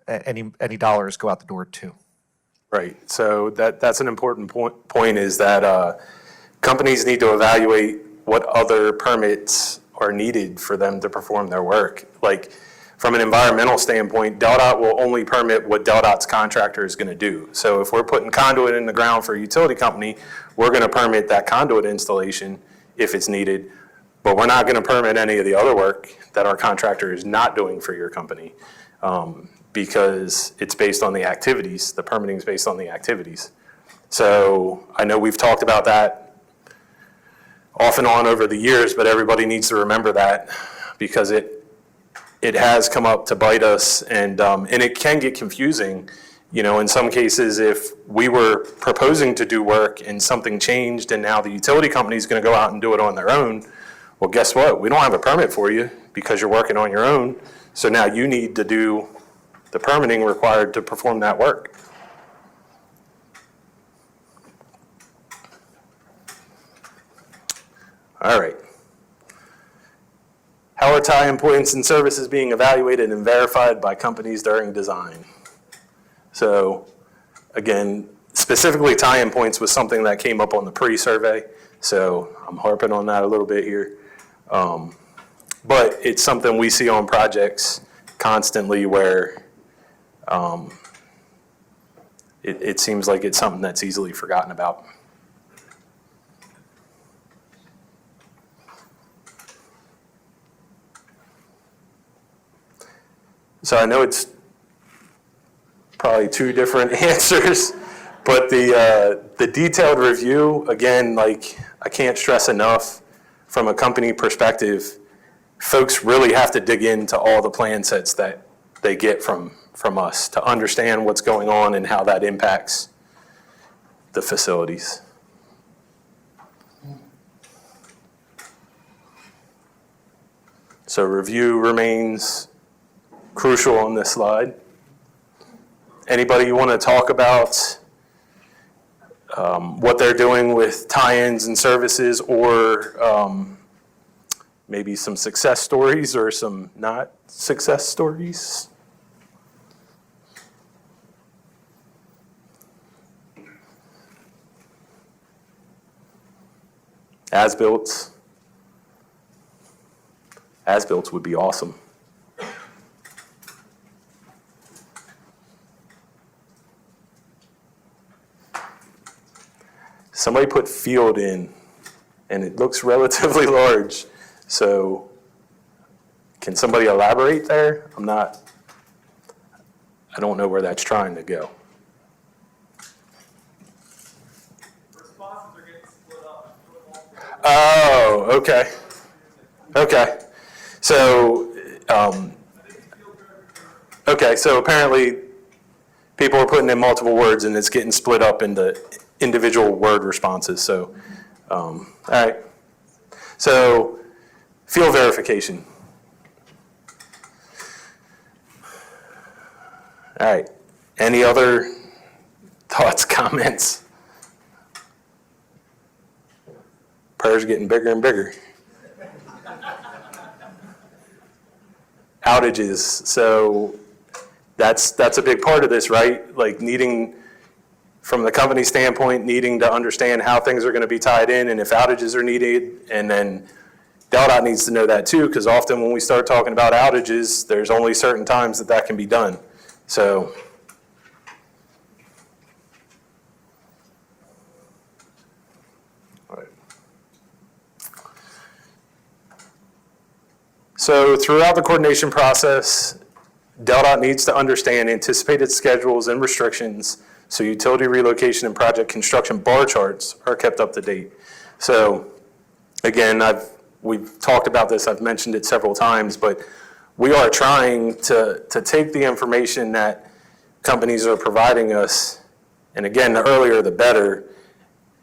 any dollars go out the door too. Right. So that's an important point is that companies need to evaluate what other permits are needed for them to perform their work. Like from an environmental standpoint, DelDOT will only permit what DelDOT's contractor is going to do. So if we're putting conduit in the ground for a utility company, we're going to permit that conduit installation if it's needed, but we're not going to permit any of the other work that our contractor is not doing for your company. Because it's based on the activities, the permitting is based on the activities. So I know we've talked about that off and on over the years, but everybody needs to remember that because it has come up to bite us, and it can get confusing. In some cases, if we were proposing to do work and something changed and now the utility company is going to go out and do it on their own, well, guess what? We don't have a permit for you because you're working on your own. So now you need to do the permitting required to perform that work. All right. How are tie-in points and services being evaluated and verified by companies during design? So again, specifically tie-in points was something that came up on the pre-survey. So I'm harping on that a little bit here. but it's something we see on projects constantly where it seems like it's something that's easily forgotten about. So I know it's probably two different answers, but the detailed review, again, like I can't stress enough, from a company perspective, folks really have to dig into all the plan sets that they get from us to understand what's going on and how that impacts the facilities. So review remains crucial on this slide. Anybody want to talk about what they're doing with tie-ins and services, or maybe some success stories or some not success stories? As-built. As-built would be awesome. Somebody put field in, and it looks relatively large. So can somebody elaborate there? I don't know where that's trying to go. Oh, okay. Okay. So, so apparently people are putting in multiple words and it's getting split up into individual word responses. So, all right. So, field verification. All right. Any other thoughts, comments? Prayer's getting bigger and bigger. Outages. So that's a big part of this, right? Like needing, from the company standpoint, needing to understand how things are going to be tied in and if outages are needed. And then DelDOT needs to know that too, because often when we start talking about outages, there's only certain times that can be done. So So throughout the coordination process, DelDOT needs to understand anticipated schedules and restrictions so utility relocation and project construction bar charts are kept up to date. So again, we've talked about this, I've mentioned it several times, but we are trying to take the information that companies are providing us, and again, the earlier the better,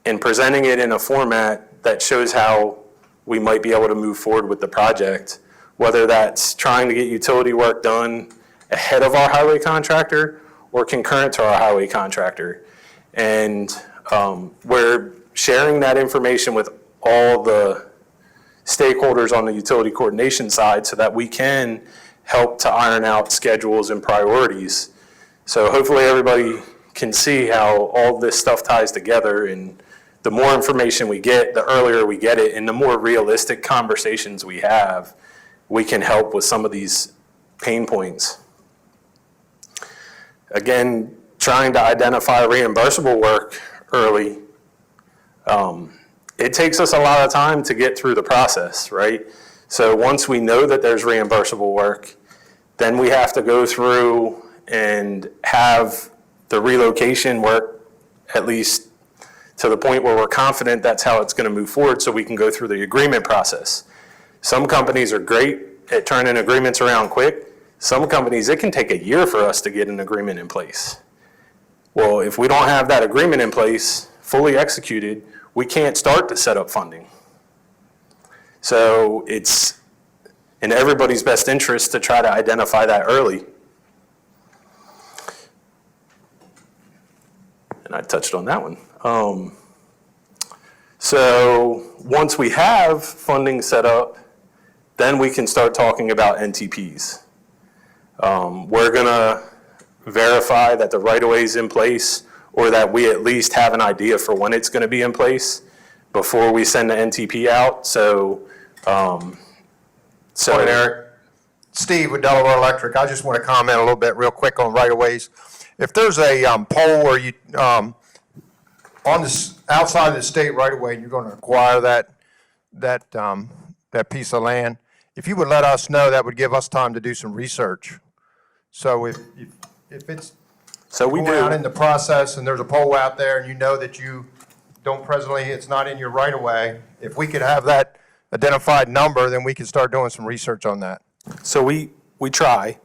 and presenting it in a format that shows how we might be able to move forward with the project, whether that's trying to get utility work done ahead of our highway contractor or concurrent to our highway contractor. And we're sharing that information with all the stakeholders on the utility coordination side so that we can help to iron out schedules and priorities. So hopefully everybody can see how all this stuff ties together, and the more information we get, the earlier we get it, and the more realistic conversations we have, we can help with some of these pain points. Again, trying to identify reimbursable work early, it takes us a lot of time to get through the process, right? So once we know that there's reimbursable work, then we have to go through and have the relocation work at least to the point where we're confident that's how it's going to move forward so we can go through the agreement process. Some companies are great at turning agreements around quick. Some companies, it can take a year for us to get an agreement in place. Well, if we don't have that agreement in place, fully executed, we can't start to set up funding. So it's in everybody's best interest to try to identify that early. And I touched on that one. So once we have funding set up, then we can start talking about NTPs. We're gonna verify that the right-of-way is in place, or that we at least have an idea for when it's gonna be in place before we send the NTP out. So So, Morning, Eric. Steve with Delaware Electric. I just want to comment a little bit real quick on right-of-ways. If there's a pole where you, on this, outside of the state right-of-way, and you're going to acquire that piece of land, if you would let us know, that would give us time to do some research. So if it's so we going do. out in the process and there's a pole out there and you know that you don't presently, it's not in your right-of-way, if we could have that identified number, then we could start doing some research on that. So we try,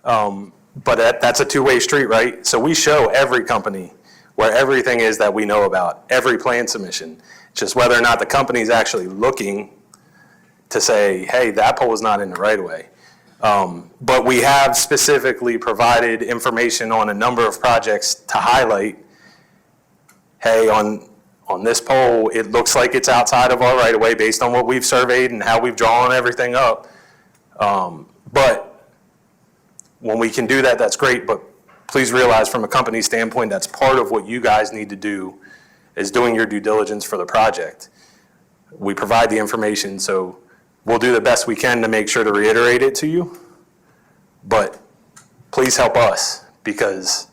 but that's a two-way street, right? So we show every company where everything is that we know about, every plan submission. Just whether or not the company's actually looking to say, hey, that pole is not in the right of way. But we have specifically provided information on a number of projects to highlight, hey, on this pole, it looks like it's outside of our right of way based on what we've surveyed and how we've drawn everything up. But when we can do that, that's great. But please realize from a company standpoint, that's part of what you guys need to do is doing your due diligence for the project. We provide the information, so we'll do the best we can to make sure to reiterate it to you. But please help us because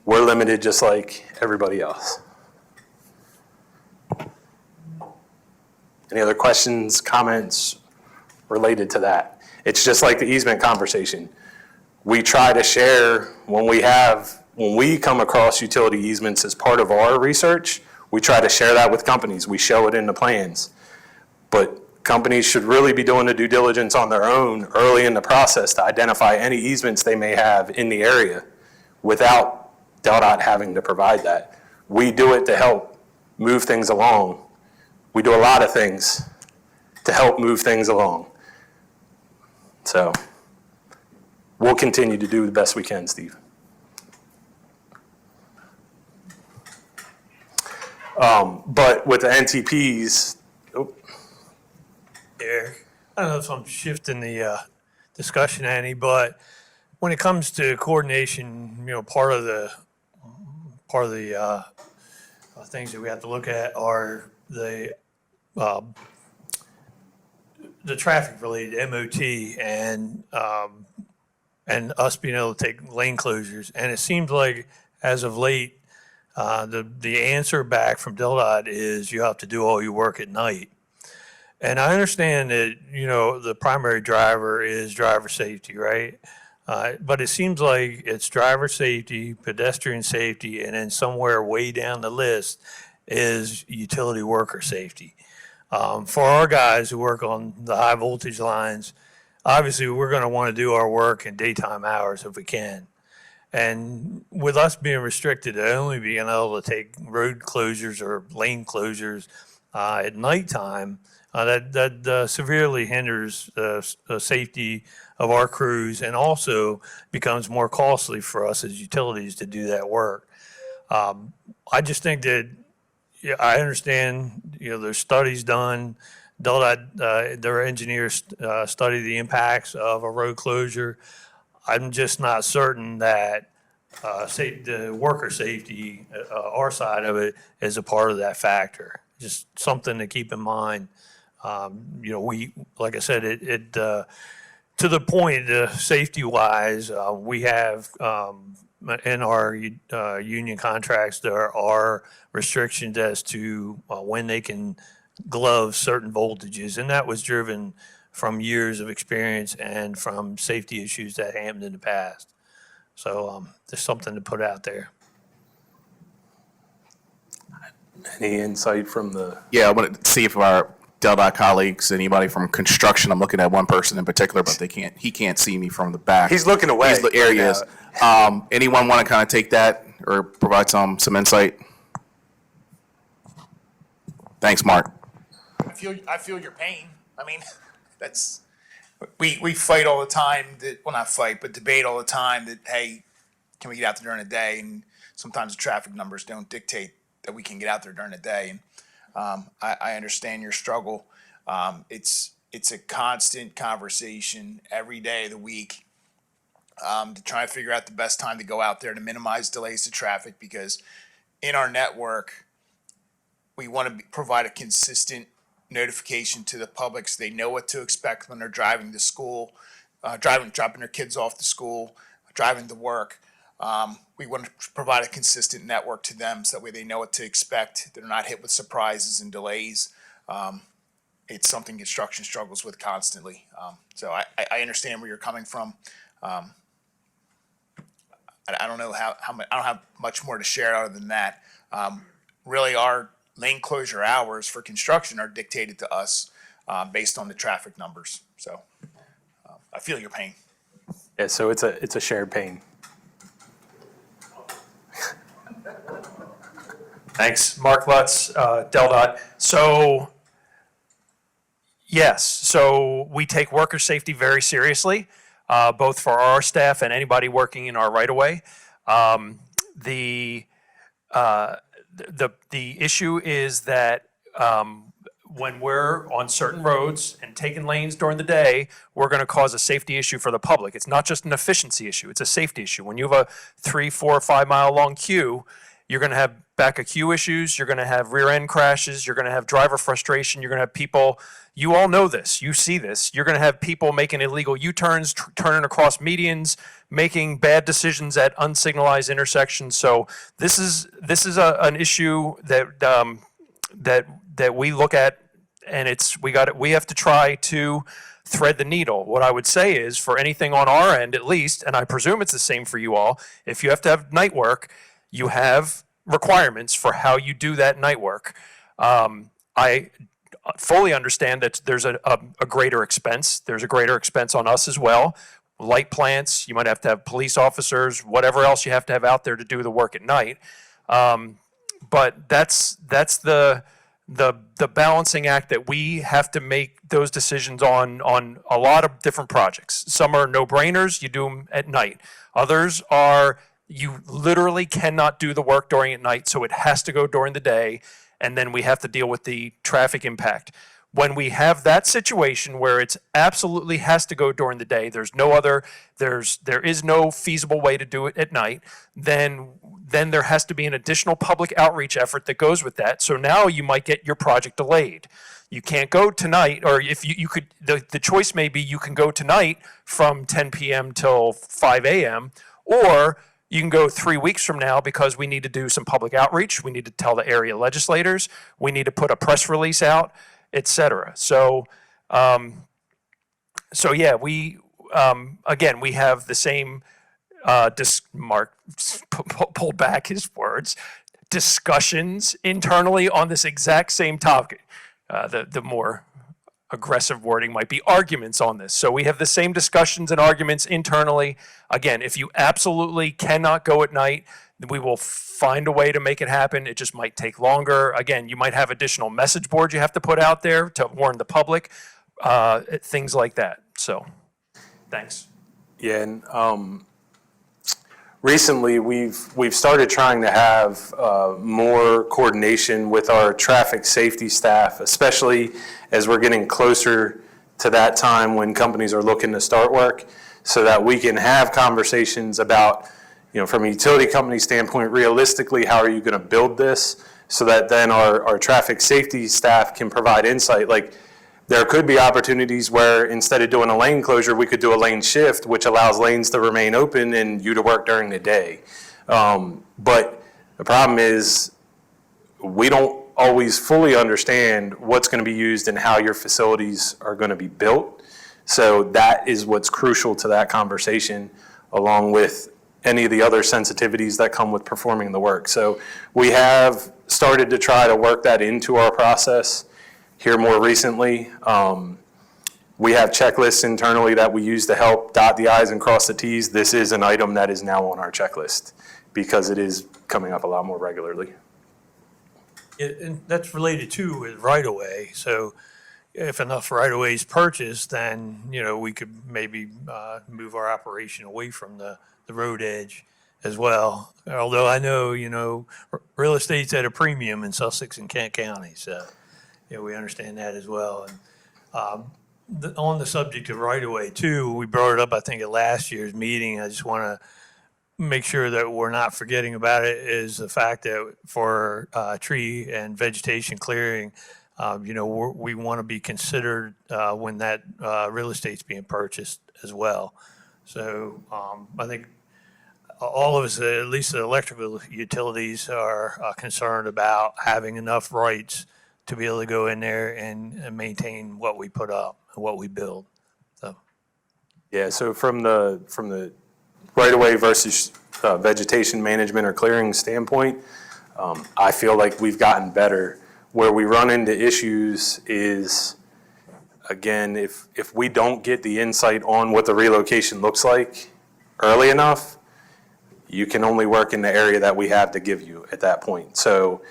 we're limited just like everybody else. Any other questions, comments related to that? It's just like the easement conversation. We try to share when we come across utility easements as part of our research, we try to share that with companies. We show it in the plans. But companies should really be doing the due diligence on their own early in the process to identify any easements they may have in the area without DelDOT having to provide that. We do it to help move things along. We do a lot of things to help move things along. So we'll continue to do the best we can, Steve. But with the NTPs, Eric, I don't know if I'm shifting the discussion any, but when it comes to coordination, part of the things that we have to look at are the traffic related MOT and us being able to take lane closures. And it seems like as of late, the answer back from DelDOT is you have to do all your work at night. And I understand that, the primary driver is driver safety, right? But it seems like it's driver safety, pedestrian safety, and then somewhere way down the list is utility worker safety. For our guys who work on the high voltage lines, obviously we're going to want to do our work in daytime hours if we can. And with us being restricted to only being able to take road closures or lane closures at nighttime, that severely hinders the safety of our crews and also becomes more costly for us as utilities to do that work. I just think that I understand, there's studies done. DelDOT, their engineers study the impacts of a road closure. I'm just not certain that the worker safety, our side of it, is a part of that factor. Just something to keep in mind. We, like I said, to the point, safety-wise, we have in our union contracts, there are restrictions as to when they can glove certain voltages, and that was driven from years of experience and from safety issues that happened in the past. So there's something to put out there. any insight from the? Yeah, I want to see if our DelDOT colleagues, anybody from construction, I'm looking at one person in particular, but he can't see me from the back. He's looking away. There he is. Anyone want to kind of take that or provide some insight? Thanks, Mark. I feel your pain. I mean, we fight all the time that, well, not fight, but debate all the time that, hey, can we get out there during the day? And sometimes the traffic numbers don't dictate that we can get out there during the day. And I understand your struggle. It's a constant conversation every day of the week to try and figure out the best time to go out there to minimize delays to traffic, because in our network, we want to provide a consistent notification to the public so they know what to expect when they're driving to school, dropping their kids off to school, driving to work. We want to provide a consistent network to them so that way they know what to expect. They're not hit with surprises and delays. It's something construction struggles with constantly. So I understand where you're coming from. I don't know how much, I don't have much more to share other than that. Really, our lane closure hours for construction are dictated to us based on the traffic numbers. So I feel your pain. Yeah, so it's a shared pain. Thanks. Mark Lutz, DelDOT. So, yes, so we take worker safety very seriously, both for our staff and anybody working in our right-of-way. The issue is that when we're on certain roads and taking lanes during the day, we're going to cause a safety issue for the public. It's not just an efficiency issue, it's a safety issue. When you have a 3, 4, 5 mile long queue, you're going to have back of queue issues, you're going to have rear end crashes, you're going to have driver frustration, you're going to have people, you all know this, you see this, you're going to have people making illegal U-turns, turning across medians, making bad decisions at unsignalized intersections. So this is an issue that that we look at, and we have to try to thread the needle. What I would say is, for anything on our end at least, and I presume it's the same for you all, if you have to have night work, you have requirements for how you do that night work. I fully understand that there's a greater expense. There's a greater expense on us as well. Light plants, you might have to have police officers, whatever else you have to have out there to do the work at night. But that's the balancing act that we have to make those decisions on a lot of different projects. Some are no-brainers, you do them at night. Others are, you literally cannot do the work during at night, so it has to go during the day, and then we have to deal with the traffic impact. When we have that situation where it's absolutely has to go during the day, there is no feasible way to do it at night, then there has to be an additional public outreach effort that goes with that. So now you might get your project delayed. You can't go tonight, or if you could, the choice may be you can go tonight from 10 p.m. till 5 a.m., or you can go 3 weeks from now because we need to do some public outreach. We need to tell the area legislators. We need to put a press release out, et cetera. So yeah, again, we have the same, Mark pulled back his words, discussions internally on this exact same topic. The more aggressive wording might be arguments on this. So we have the same discussions and arguments internally. Again, if you absolutely cannot go at night, we will find a way to make it happen. It just might take longer. Again, you might have additional message boards you have to put out there to warn the public, things like that. So, thanks. Yeah, and recently we've started trying to have more coordination with our traffic safety staff, especially as we're getting closer to that time when companies are looking to start work, so that we can have conversations about, from a utility company standpoint, realistically, how are you going to build this, so that then our traffic safety staff can provide insight. Like, there could be opportunities where instead of doing a lane closure, we could do a lane shift, which allows lanes to remain open and you to work during the day. But the problem is we don't always fully understand what's going to be used and how your facilities are going to be built. So that is what's crucial to that conversation, along with any of the other sensitivities that come with performing the work. So we have started to try to work that into our process here more recently. We have checklists internally that we use to help dot the I's and cross the T's. This is an item that is now on our checklist because it is coming up a lot more regularly. And that's related to with right-of-way. So if enough right-of-way is purchased, then, we could maybe move our operation away from the road edge as well. Although I know, real estate's at a premium in Sussex and Kent County. So, we understand that as well. And on the subject of right-of-way too, we brought it up, I think, at last year's meeting. I just want to make sure that we're not forgetting about it, is the fact that for tree and vegetation clearing, we want to be considered when that real estate's being purchased as well. So I think all of us, at least the electrical utilities, are concerned about having enough rights to be able to go in there and maintain what we put up and what we build. So. Yeah, so from the right-of-way versus vegetation management or clearing standpoint, I feel like we've gotten better. Where we run into issues is, again, if we don't get the insight on what the relocation looks like early enough, you can only work in the area that we have to give you at that point. So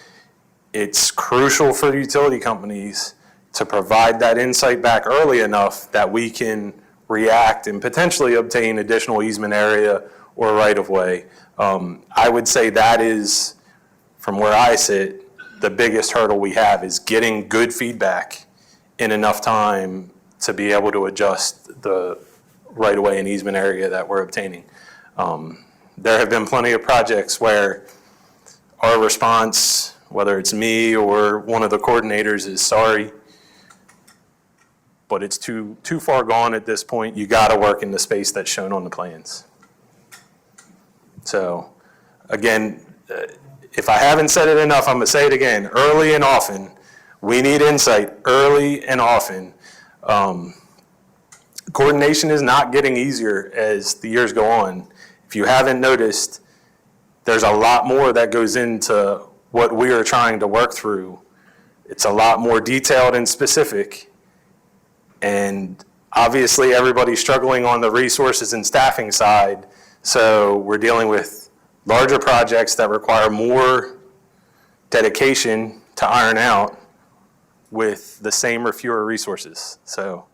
it's crucial for utility companies to provide that insight back early enough that we can react and potentially obtain additional easement area or right-of-way. I would say that is, from where I sit, the biggest hurdle we have is getting good feedback in enough time to be able to adjust the right-of-way and easement area that we're obtaining. There have been plenty of projects where our response, whether it's me or one of the coordinators, is sorry, but it's too far gone at this point. You got to work in the space that's shown on the plans. So, again, if I haven't said it enough, I'm going to say it again. Early and often. We need insight early and often. Coordination is not getting easier as the years go on. If you haven't noticed, there's a lot more that goes into what we are trying to work through. It's a lot more detailed and specific. And obviously, everybody's struggling on the resources and staffing side. So we're dealing with larger projects that require more dedication to iron out with the same or fewer resources. So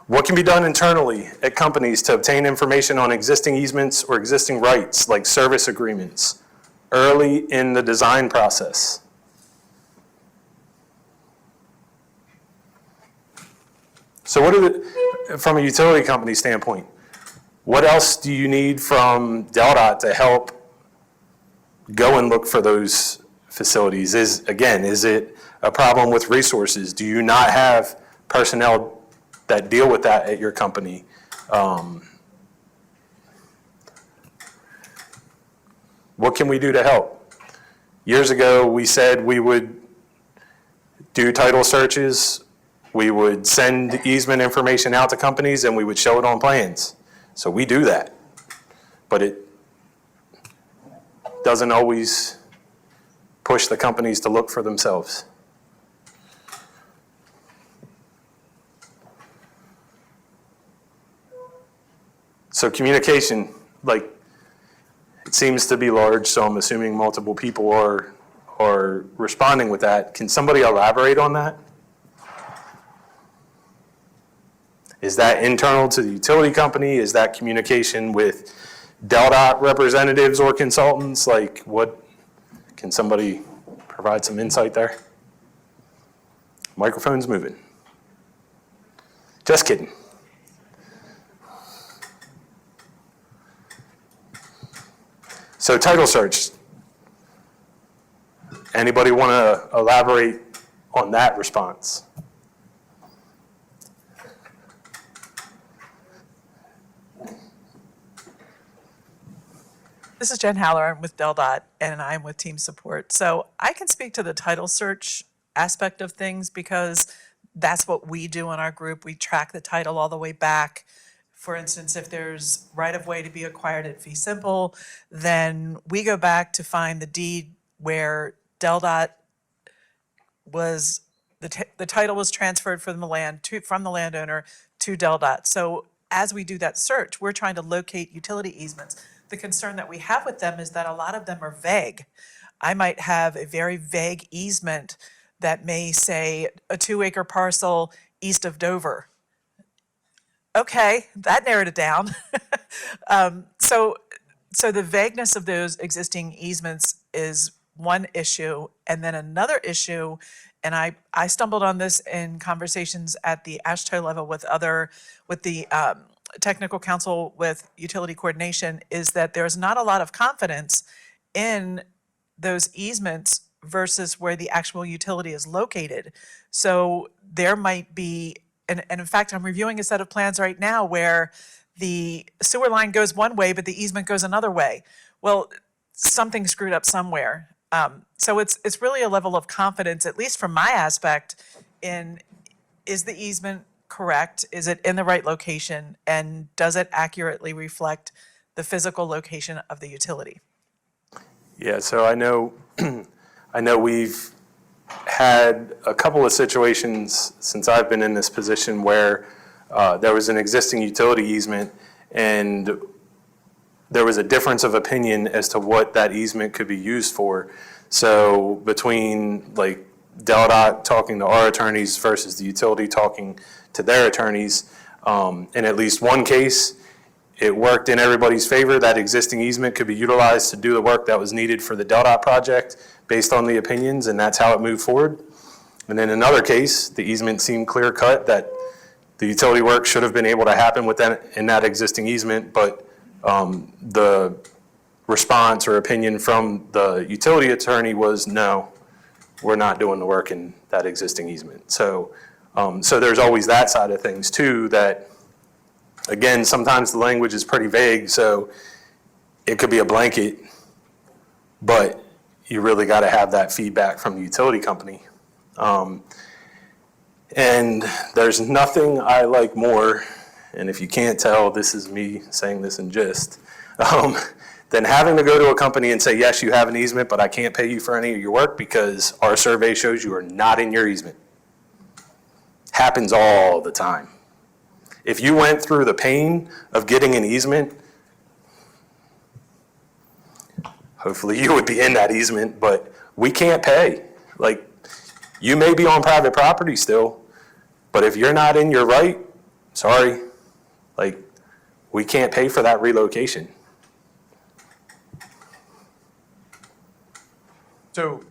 what can be done internally at companies to obtain information on existing easements or existing rights, like service agreements, early in the design process? So from a utility company standpoint, what else do you need from DelDOT to help go and look for those facilities? Is it a problem with resources? Do you not have personnel that deal with that at your company? What can we do to help? Years ago, we said we would do title searches. We would send easement information out to companies and we would show it on plans. So we do that. But it doesn't always push the companies to look for themselves. So communication, it seems to be large, so I'm assuming multiple people are responding with that. Can somebody elaborate on that? Is that internal to the utility company? Is that communication with DelDOT representatives or consultants? Can somebody provide some insight there? Microphone's moving. Just kidding. So title search. Anybody want to elaborate on that response? This is Jen Haller. I'm with DelDOT, and I'm with Team Support. So I can speak to the title search aspect of things because that's what we do in our group. We track the title all the way back. For instance, if there's right-of-way to be acquired at fee simple, then we go back to find the deed where DelDOT was, the title was transferred from the landowner to DelDOT. So as we do that search, we're trying to locate utility easements. The concern that we have with them is that a lot of them are vague. I might have a very vague easement that may say a 2-acre parcel east of Dover. Okay, that narrowed it down. So the vagueness of those existing easements is one issue. And then another issue, and I stumbled on this in conversations at the AASHTO level with the technical counsel with utility coordination is that there's not a lot of confidence in those easements versus where the actual utility is located. So there might be, and in fact, I'm reviewing a set of plans right now where the sewer line goes one way, but the easement goes another way. Well, something screwed up somewhere. So it's really a level of confidence, at least from my aspect, in is the easement correct? Is it in the right location? And does it accurately reflect the physical location of the utility? Yeah, so I know, I know we've had a couple of situations since I've been in this position where there was an existing utility easement and there was a difference of opinion as to what that easement could be used for. So between like Deldot talking to our attorneys versus the utility talking to their attorneys, in at least one case, it worked in everybody's favor. That existing easement could be utilized to do the work that was needed for the Deldot project based on the opinions, and that's how it moved forward. And in another case, the easement seemed clear cut that the utility work should have been able to happen in that existing easement, but the response or opinion from the utility attorney was, no, we're not doing the work in that existing easement. So, so there's always that side of things too, that again, sometimes the language is pretty vague, so it could be a blanket, but you really got to have that feedback from the utility company. And there's nothing I like more, and if you can't tell, this is me saying this in gist, than having to go to a company and say, yes, you have an easement, but I can't pay you for any of your work because our survey shows you are not in your easement. Happens all the time. If you went through the pain of getting an easement, hopefully you would be in that easement, but we can't pay. Like, you may be on private property still, but if you're not in your right, sorry, like, we can't pay for that relocation. So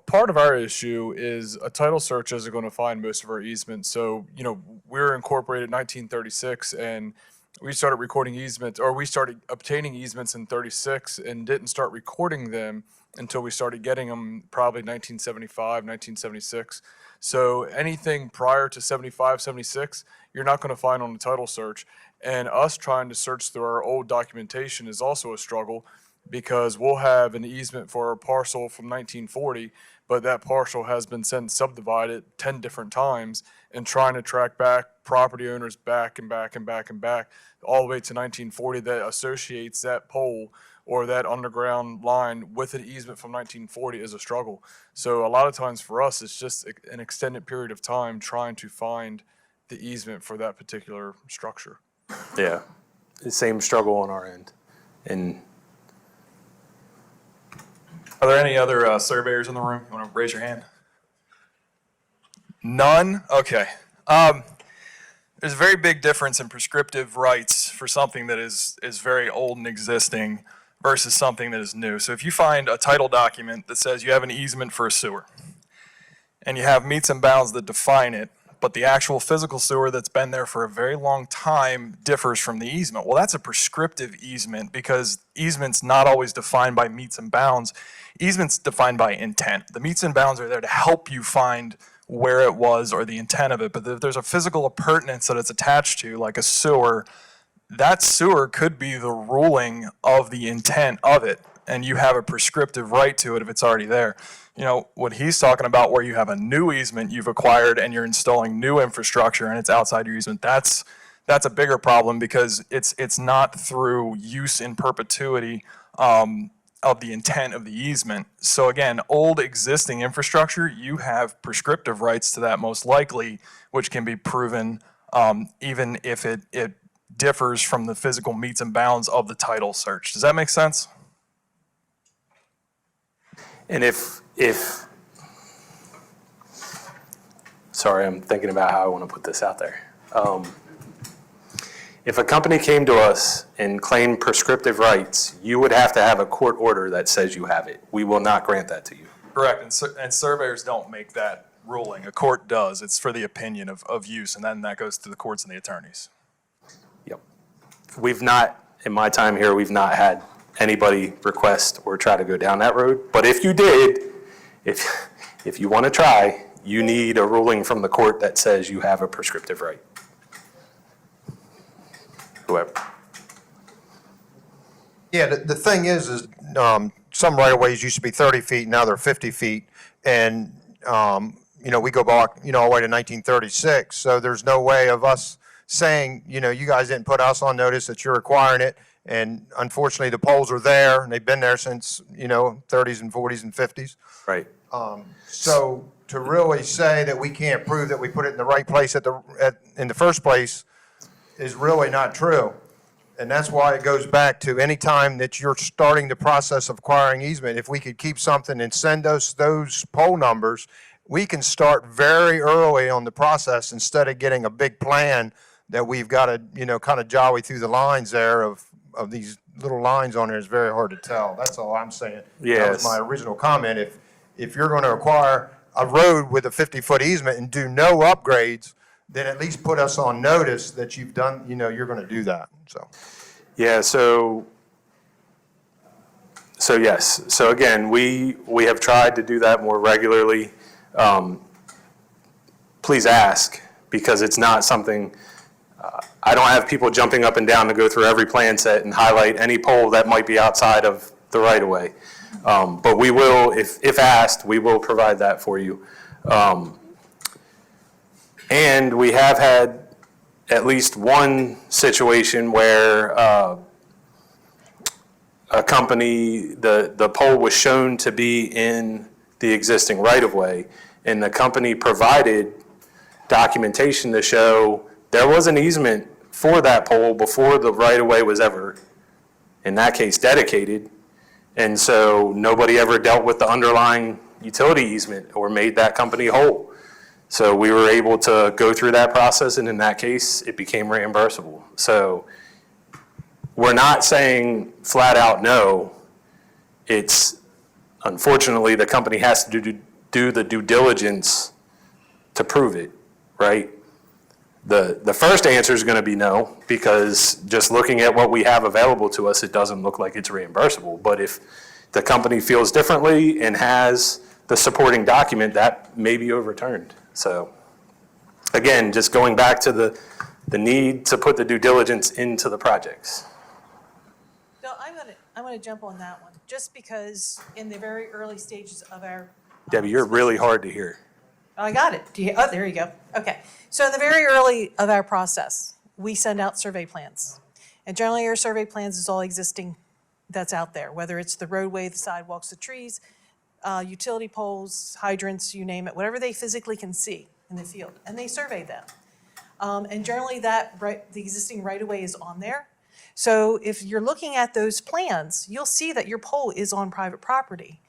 part of our issue is a title search isn't going to find most of our easements. So, you know, we were incorporated in 1936 and we started recording easements, or we started obtaining easements in 36 and didn't start recording them until we started getting them probably 1975, 1976. So anything prior to 75, 76, you're not going to find on the title search. And us trying to search through our old documentation is also a struggle, because we'll have an easement for a parcel from 1940, but that parcel has been since subdivided 10 different times, and trying to track back property owners back and back and back and back all the way to 1940 that associates that pole or that underground line with an easement from 1940 is a struggle. So a lot of times for us, it's just an extended period of time trying to find the easement for that particular structure. Yeah, the same struggle on our end. And Are there any other surveyors in the room? You want to raise your hand? None? Okay. There's a very big difference in prescriptive rights for something that is very old and existing versus something that is new. So if you find a title document that says you have an easement for a sewer, and you have meets and bounds that define it, but the actual physical sewer that's been there for a very long time differs from the easement. Well, that's a prescriptive easement, because easement's not always defined by meets and bounds. Easement's defined by intent. The meets and bounds are there to help you find where it was or the intent of it. But if there's a physical appurtenance that it's attached to, like a sewer, that sewer could be the ruling of the intent of it, and you have a prescriptive right to it if it's already there. You know, what he's talking about, where you have a new easement you've acquired and you're installing new infrastructure and it's outside your easement, that's a bigger problem, because it's not through use in perpetuity of the intent of the easement. So again, old existing infrastructure, you have prescriptive rights to that most likely, which can be proven even if it differs from the physical meets and bounds of the title search. Does that make sense? And if sorry, I'm thinking about how I want to put this out there. If a company came to us and claimed prescriptive rights, you would have to have a court order that says you have it. We will not grant that to you. Correct, and surveyors don't make that ruling. A court does. It's for the opinion of use, and then that goes to the courts and the attorneys. Yep. we've not, in my time here, we've not had anybody request or try to go down that road. But if you did, if you want to try, you need a ruling from the court that says you have a prescriptive right. Whoever. Yeah, the thing is some right-of-ways used to be 30 feet, now they're 50 feet. And, we go back, all the way to 1936. So there's no way of us saying, you guys didn't put us on notice that you're requiring it. And unfortunately, the poles are there, and they've been there since, 30s and 40s and 50s. Right. So to really say that we can't prove that we put it in the right place in the first place is really not true. And that's why it goes back to any time that you're starting the process of acquiring easement, if we could keep something and send us those pole numbers, we can start very early on the process instead of getting a big plan that we've got to, kind of jolly through the lines there of these little lines on there. It's very hard to tell. That's all I'm saying. That was Yes. my original comment. If you're going to acquire a road with a 50-foot easement and do no upgrades, then at least put us on notice that you've done, you're going to do that, so. Yeah, so yes. So again, we have tried to do that more regularly. Please ask, because it's not something, I don't have people jumping up and down to go through every plan set and highlight any pole that might be outside of the right-of-way. But we will, if asked, we will provide that for you. And we have had at least one situation where a company, the pole was shown to be in the existing right-of-way, and the company provided documentation to show there was an easement for that pole before the right-of-way was ever, in that case, dedicated. And so nobody ever dealt with the underlying utility easement or made that company whole. So we were able to go through that process, and in that case, it became reimbursable. So we're not saying flat out no. It's, unfortunately, the company has to do the due diligence to prove it, right? The first answer is going to be no, because just looking at what we have available to us, it doesn't look like it's reimbursable. But if the company feels differently and has the supporting document, that may be overturned. So again, just going back to the need to put the due diligence into the projects. So I'm gonna jump on that one, just because in the very early stages of our. Debbie, you're really hard to hear. Oh, I got it. Oh, there you go. Okay. So in the very early of our process, we send out survey plans. And generally our survey plans is all existing that's out there, whether it's the roadway, the sidewalks, the trees, utility poles, hydrants, you name it, whatever they physically can see in the field, and they survey them. And generally the existing right-of-way is on there. So if you're looking at those plans, you'll see that your pole is on private property.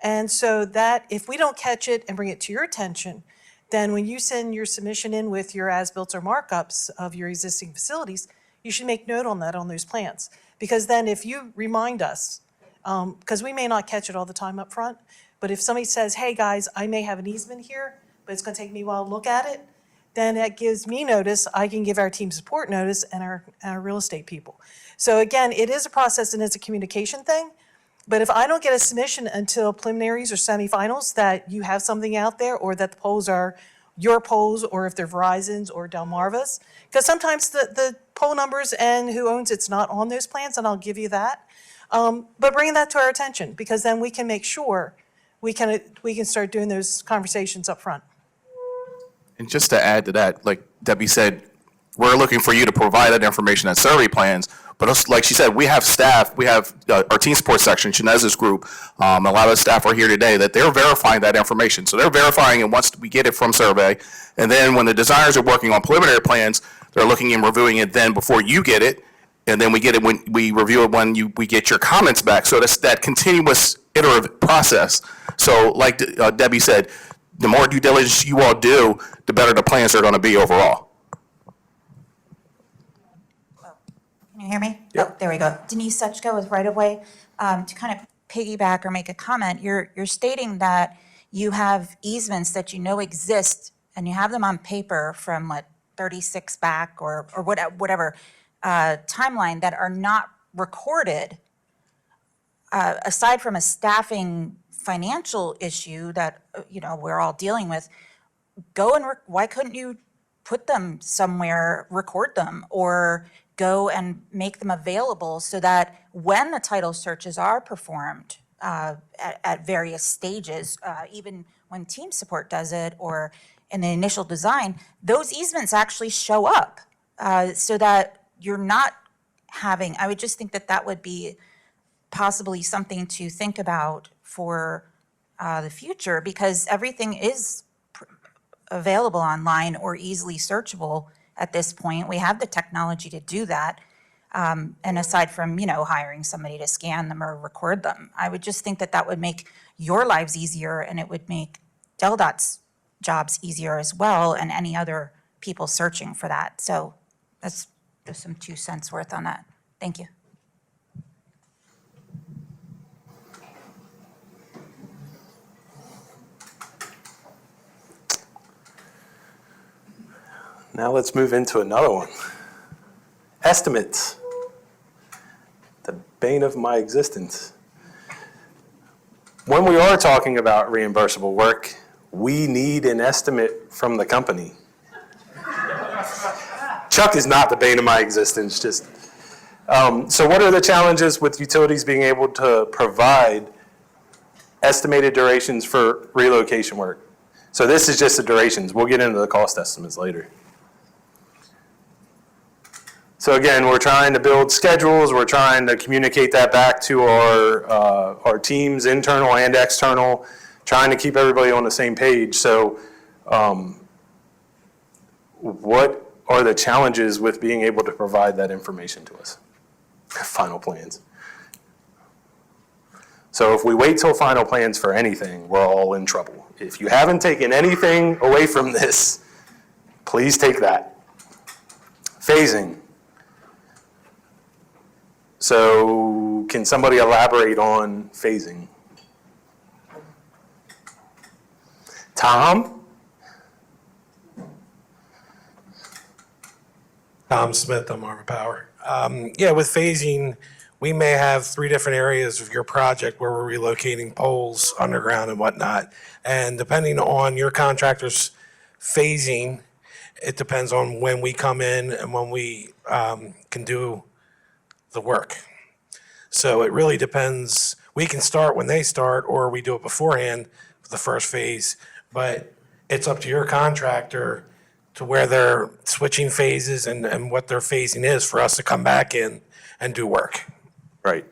And so that, if we don't catch it and bring it to your attention, then when you send your submission in with your as-built or markups of your existing facilities, you should make note on that on those plans. Because then if you remind us, because we may not catch it all the time up front, but if somebody says, hey guys, I may have an easement here, but it's gonna take me a while to look at it, then that gives me notice, I can give our team support notice and our real estate people. So again, it is a process and it's a communication thing, but if I don't get a submission until preliminaries or semifinals that you have something out there, or that the poles are your poles, or if they're Verizon's or Delmarva's, because sometimes the pole numbers and who owns it's not on those plans, and I'll give you that. But bringing that to our attention, because then we can make sure we can start doing those conversations up front. And just to add to that, like Debbie said, we're looking for you to provide that information as survey plans. But also, like she said, we have staff, we have our team support section, Shanez's group, a lot of the staff are here today, that they're verifying that information. So they're verifying it once we get it from survey. And then when the designers are working on preliminary plans, they're looking and reviewing it then before you get it. And then we get it when we review it when we get your comments back. So that's that continuous iterative process. So like Debbie said, the more due diligence you all do, the better the plans are going to be overall. Can you hear me? Yep. Oh, there we go. Denise Suchko with Right of Way. To kind of piggyback or make a comment, you're stating that you have easements that you know exist and you have them on paper from 36 back or whatever. timeline that are not recorded, aside from a staffing financial issue that, we're all dealing with, why couldn't you put them somewhere, record them, or go and make them available so that when the title searches are performed at various stages, even when team support does it or in the initial design, those easements actually show up so that you're not having, I would just think that that would be possibly something to think about for the future, because everything is available online or easily searchable at this point. We have the technology to do that. And aside from, hiring somebody to scan them or record them, I would just think that that would make your lives easier, and it would make DelDOT's jobs easier as well, and any other people searching for that. So that's just some 2 cents worth on that. Thank you. Now let's move into another one. Estimates. The bane of my existence. When we are talking about reimbursable work, we need an estimate from the company. Chuck is not the bane of my existence, so what are the challenges with utilities being able to provide estimated durations for relocation work? So this is just the durations. We'll get into the cost estimates later. So again, we're trying to build schedules. We're trying to communicate that back to our teams, internal and external, trying to keep everybody on the same page. So what are the challenges with being able to provide that information to us? Final plans. So if we wait till final plans for anything, we're all in trouble. If you haven't taken anything away from this, please take that. Phasing. So can somebody elaborate on phasing? Tom? Tom Smith, Delmarva Power. With phasing, we may have 3 different areas of your project where we're relocating poles underground and whatnot. And depending on your contractor's phasing, it depends on when we come in and when we can do the work. So it really depends. We can start when they start, or we do it beforehand for the first phase, but it's up to your contractor to where they're switching phases and what their phasing is for us to come back in and do work. Right.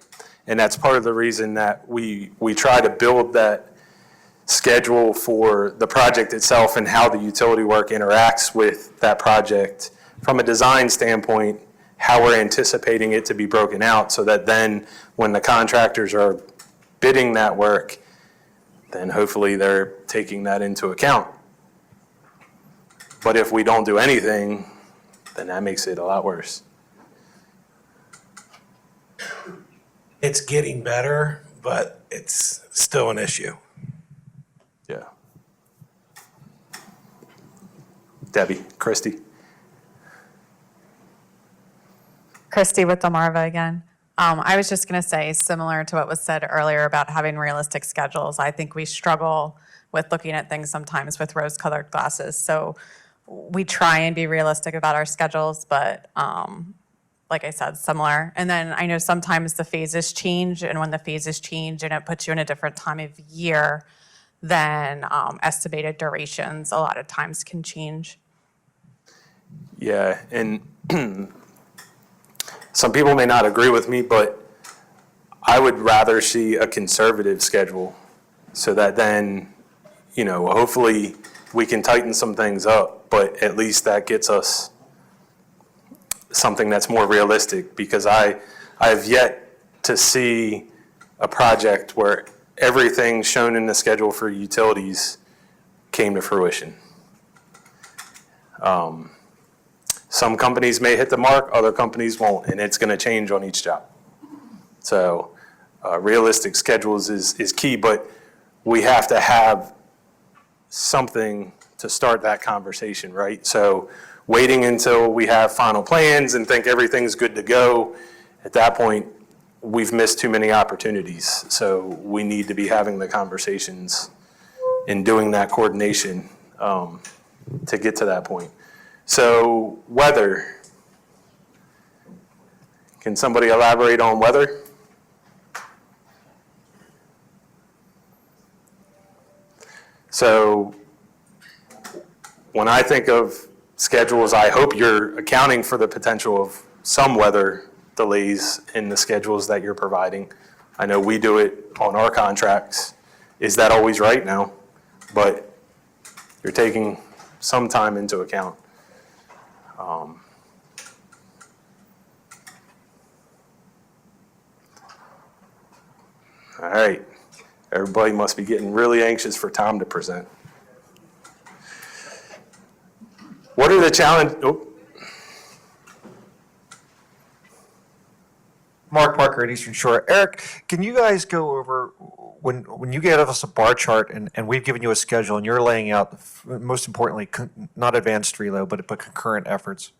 And that's part of the reason that we try to build that schedule for the project itself and how the utility work interacts with that project from a design standpoint, how we're anticipating it to be broken out, so that then when the contractors are bidding that work, then hopefully they're taking that into account. But if we don't do anything, then that makes it a lot worse. It's getting better, but it's still an issue. Yeah. Debbie, Christy. Christy with Delmarva again. I was just going to say, similar to what was said earlier about having realistic schedules, I think we struggle with looking at things sometimes with rose-colored glasses. So we try and be realistic about our schedules, but like I said, similar. And then I know sometimes the phases change, and when the phases change and it puts you in a different time of year, then estimated durations a lot of times can change. Yeah, and some people may not agree with me, but I would rather see a conservative schedule so that then, hopefully we can tighten some things up, but at least that gets us something that's more realistic, because I have yet to see a project where everything shown in the schedule for utilities came to fruition. Some companies may hit the mark, other companies won't, and it's going to change on each job. So realistic schedules is key, but we have to have something to start that conversation, right? So waiting until we have final plans and think everything's good to go, at that point, we've missed too many opportunities. So we need to be having the conversations and doing that coordination to get to that point. So weather. Can somebody elaborate on weather? So when I think of schedules, I hope you're accounting for the potential of some weather delays in the schedules that you're providing. I know we do it on our contracts. Is that always right? No, but you're taking some time into account. All right, everybody must be getting really anxious for Tom to present. What are the challenges? Mark Parker at Eastern Shore. Eric, can you guys go over, when you get us a bar chart and we've given you a schedule and you're laying out, most importantly, not advanced reload, but concurrent efforts,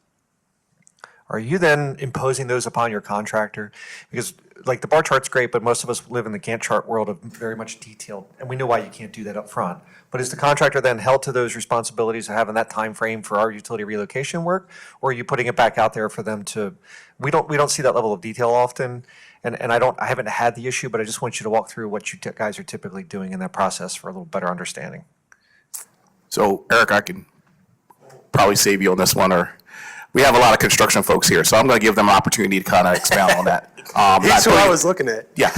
are you then imposing those upon your contractor? Because like the bar chart's great, but most of us live in the Gantt chart world of very much detailed, and we know why you can't do that up front. But is the contractor then held to those responsibilities of having that time frame for our utility relocation work, or are you putting it back out there for them to? We don't see that level of detail often, and I haven't had the issue, but I just want you to walk through what you guys are typically doing in that process for a little better understanding. So Eric, I can probably save you on this one, or we have a lot of construction folks here, so I'm going to give them an opportunity to kind of expound on that. That's what I was looking at. Yeah.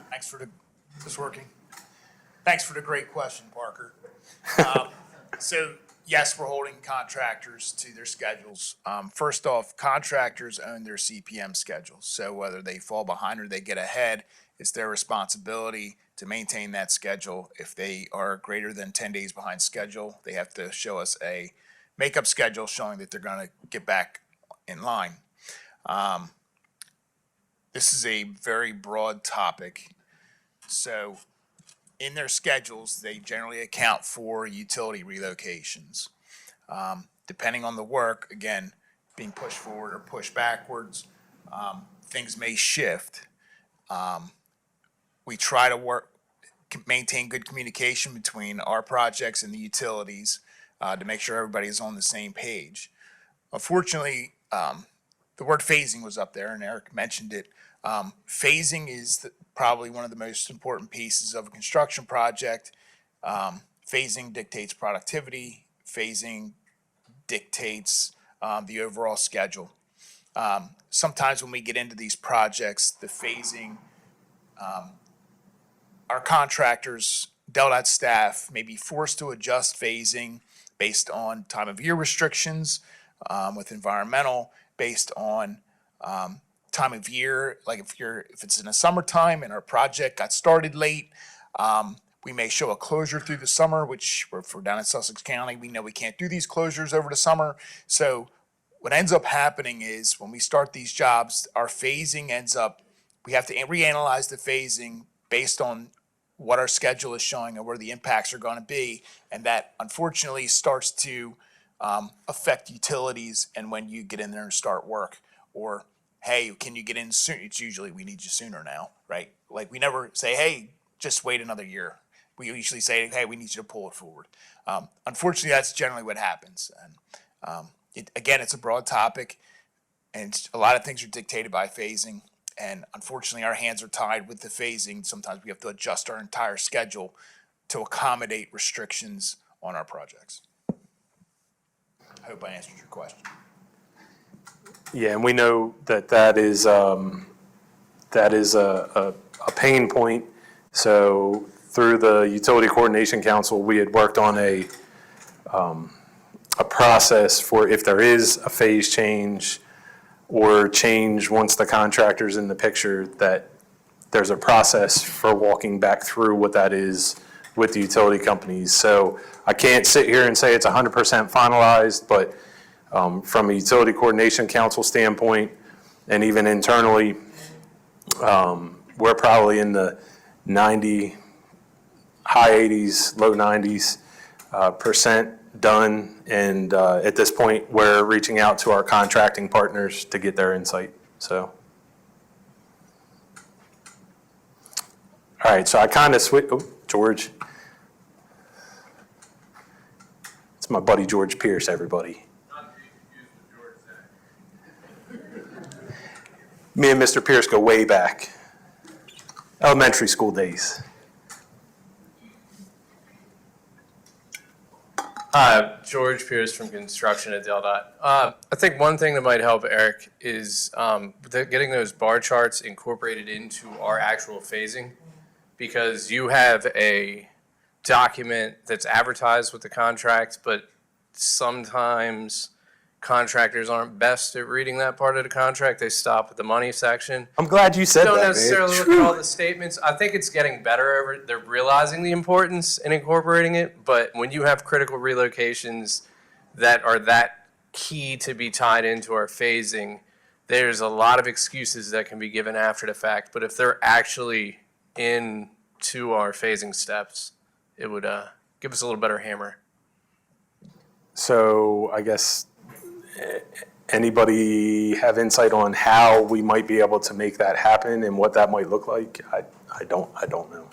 Thanks for this working? Thanks for the great question, Parker. So yes, we're holding contractors to their schedules. First off, contractors own their CPM schedules. So whether they fall behind or they get ahead, it's their responsibility to maintain that schedule. If they are greater than 10 days behind schedule, they have to show us a makeup schedule showing that they're going to get back in line. This is a very broad topic. So in their schedules, they generally account for utility relocations. Depending on the work, again, being pushed forward or pushed backwards, things may shift. We try to maintain good communication between our projects and the utilities to make sure everybody is on the same page. Unfortunately, the word phasing was up there, and Eric mentioned it. Phasing is probably one of the most important pieces of a construction project. Phasing dictates productivity. Phasing dictates the overall schedule. Sometimes when we get into these projects, the phasing, our contractors, DelDOT staff may be forced to adjust phasing based on time of year restrictions with environmental, based on time of year. Like if it's in the summertime and our project got started late, we may show a closure through the summer, which if we're down in Sussex County, we know we can't do these closures over the summer. So what ends up happening is when we start these jobs, our phasing ends up, we have to reanalyze the phasing based on what our schedule is showing and where the impacts are going to be. And that unfortunately starts to affect utilities and when you get in there and start work. Or, hey, can you get in soon? It's usually we need you sooner now, right? Like we never say, hey, just wait another year. We usually say, hey, we need you to pull it forward. Unfortunately, that's generally what happens. And again, it's a broad topic, and a lot of things are dictated by phasing. And unfortunately, our hands are tied with the phasing. Sometimes we have to adjust our entire schedule to accommodate restrictions on our projects. I hope I answered your question. Yeah, and we know that is a pain point. So through the Utility Coordination Council, we had worked on a process for if there is a phase change or change once the contractor's in the picture, that there's a process for walking back through what that is with the utility companies. So I can't sit here and say it's 100% finalized, but from a Utility Coordination Council standpoint, and even internally, we're probably in the 90 high 80s, low 90s percent done. And at this point, we're reaching out to our contracting partners to get their insight. So, all right, so I kind of switched. Oh, George. It's my buddy George Pierce, everybody. Me and Mr. Pierce go way back. Elementary school days. George Pierce from construction at DelDOT. I think one thing that might help, Eric, is getting those bar charts incorporated into our actual phasing, because you have a document that's advertised with the contract, but sometimes contractors aren't best at reading that part of the contract. They stop at the money section. I'm glad you said that, Don't man. necessarily look at all the statements. I think it's getting better. They're realizing the importance and incorporating it. But when you have critical relocations that are that key to be tied into our phasing, there's a lot of excuses that can be given after the fact. But if they're actually into our phasing steps, it would give us a little better hammer. So I guess anybody have insight on how we might be able to make that happen and what that might look like? I don't know.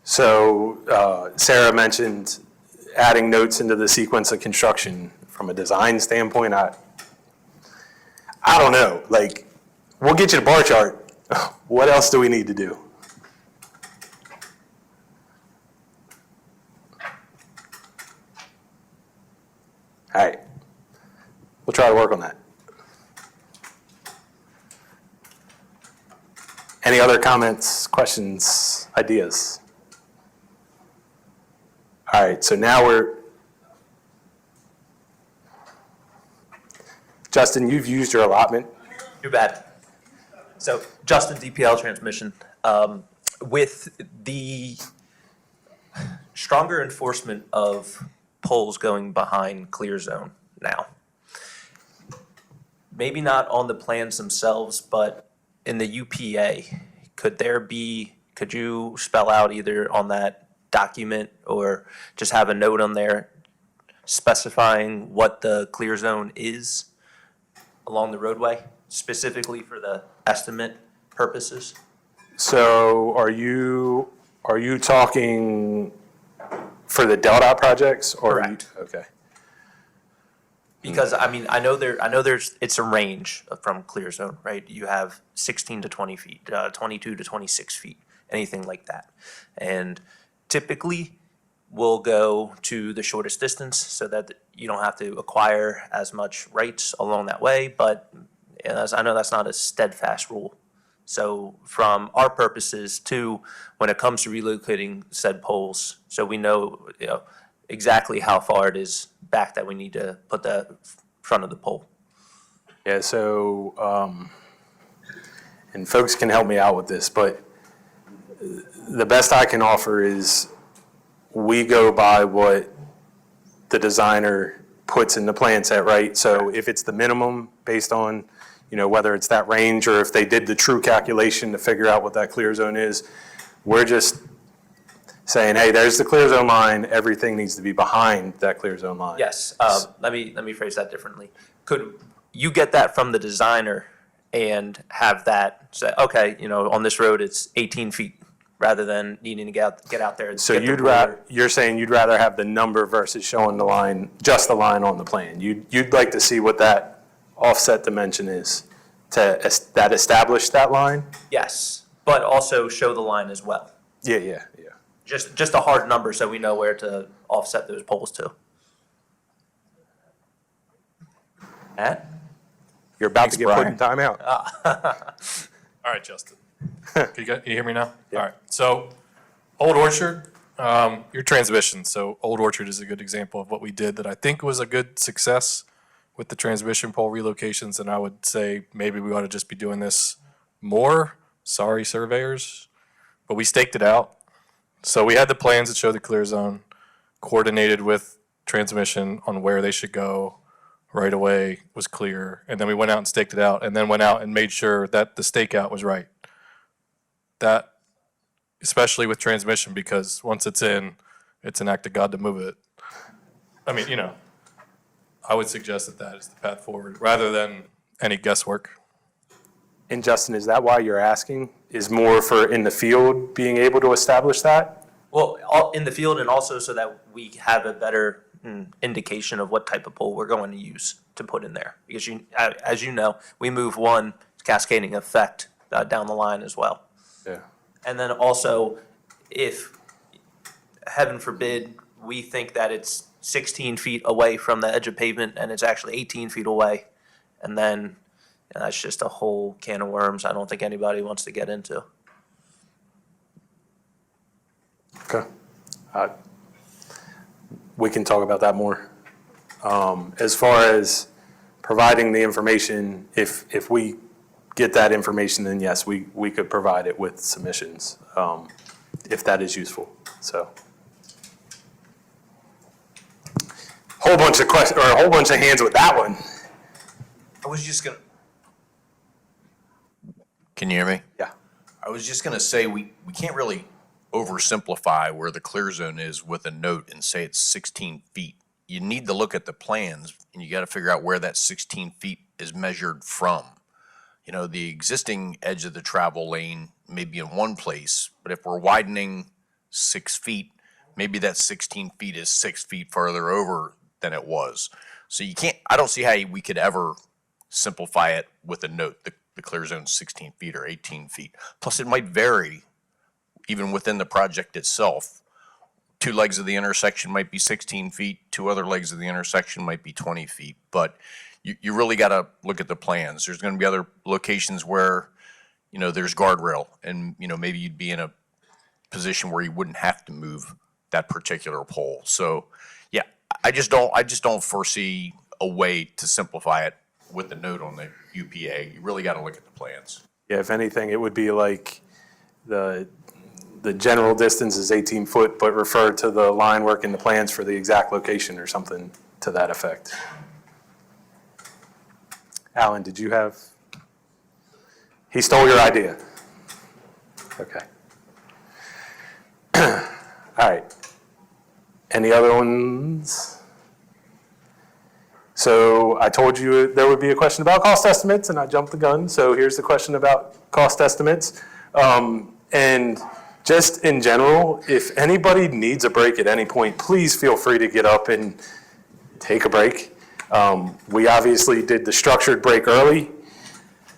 So Sarah mentioned adding notes into the sequence of construction. From a design standpoint, I don't know. Like, we'll get you the bar chart. What else do we need to do? All right. We'll try to work on that. Any other comments, questions, ideas? All right, so now Justin, you've used your allotment. Too bad. So Justin, DPL Transmission. With the stronger enforcement of poles going behind clear zone now, maybe not on the plans themselves, but in the UPA, could you spell out either on that document or just have a note on there specifying what the clear zone is along the roadway, specifically for the estimate purposes? So are you talking for the DelDOT projects or? Correct. Okay. Because I mean, I know it's a range from clear zone, right? You have 16 to 20 feet, 22 to 26 feet, anything like that. And typically we'll go to the shortest distance so that you don't have to acquire as much rights along that way. But as I know that's not a steadfast rule. So from our purposes too, when it comes to relocating said poles, so we know, exactly how far it is back that we need to put the front of the pole. Yeah, so, and folks can help me out with this, but the best I can offer is we go by what the designer puts in the plan set, right? So if it's the minimum based on, whether it's that range or if they did the true calculation to figure out what that clear zone is, we're just saying, hey, there's the clear zone line, everything needs to be behind that clear zone line. Yes, let me phrase that differently. Could you get that from the designer and have that say, okay, on this road it's 18 feet rather than needing to get out there and So get the you're saying you'd rather have the number versus showing the line, just the line on the plan. You'd like to see what that offset dimension is that establish that line? Yes, but also show the line as well. Yeah. Just a hard number so we know where to offset those poles to. Matt? You're about to get put in timeout. All right, Justin. Can you hear me now? All right. So, Old Orchard, your transmission. So, Old Orchard is a good example of what we did that I think was a good success with the transmission pole relocations. And I would say maybe we ought to just be doing this more. Sorry, surveyors. But we staked it out. So, we had the plans that show the clear zone, coordinated with transmission on where they should go, right away was clear, and then we went out and staked it out, and then went out and made sure that the stakeout was right. That, especially with transmission, because once it's in, it's an act of God to move it. I mean, I would suggest that that is the path forward, rather than any guesswork. And Justin, is that why you're asking? Is more for in the field being able to establish that? Well, in the field, and also so that we have a better indication of what type of pole we're going to use to put in there. Because as you know, we move one cascading effect down the line as well. Yeah. And then also, if, heaven forbid, we think that it's 16 feet away from the edge of pavement and it's actually 18 feet away, and then that's just a whole can of worms I don't think anybody wants to get into. Okay. We can talk about that more. As far as providing the information, if we get that information, then yes, we could provide it with submissions, if that is useful. So, whole bunch of questions, or a whole bunch of hands with that one. I was just gonna. Can you hear me? Yeah. I was just gonna say, we can't really oversimplify where the clear zone is with a note and say it's 16 feet. You need to look at the plans and you gotta figure out where that 16 feet is measured from. The existing edge of the travel lane may be in one place, but if we're widening 6 feet, maybe that 16 feet is 6 feet farther over than it was. So I don't see how we could ever simplify it with a note, the clear zone 16 feet or 18 feet. Plus, it might vary even within the project itself. 2 legs of the intersection might be 16 feet, 2 other legs of the intersection might be 20 feet. But you really got to look at the plans. There's going to be other locations where, there's guardrail, and, maybe you'd be in a position where you wouldn't have to move that particular pole. So, yeah, I just don't foresee a way to simplify it with the note on the UPA. You really got to look at the plans. Yeah, if anything, it would be like the general distance is 18 foot, but refer to the line work in the plans for the exact location or something to that effect. Alan, did you have? He stole your idea. Okay. All right. Any other ones? So I told you there would be a question about cost estimates, and I jumped the gun. So here's the question about cost estimates. And just in general, if anybody needs a break at any point, please feel free to get up and take a break. We obviously did the structured break early,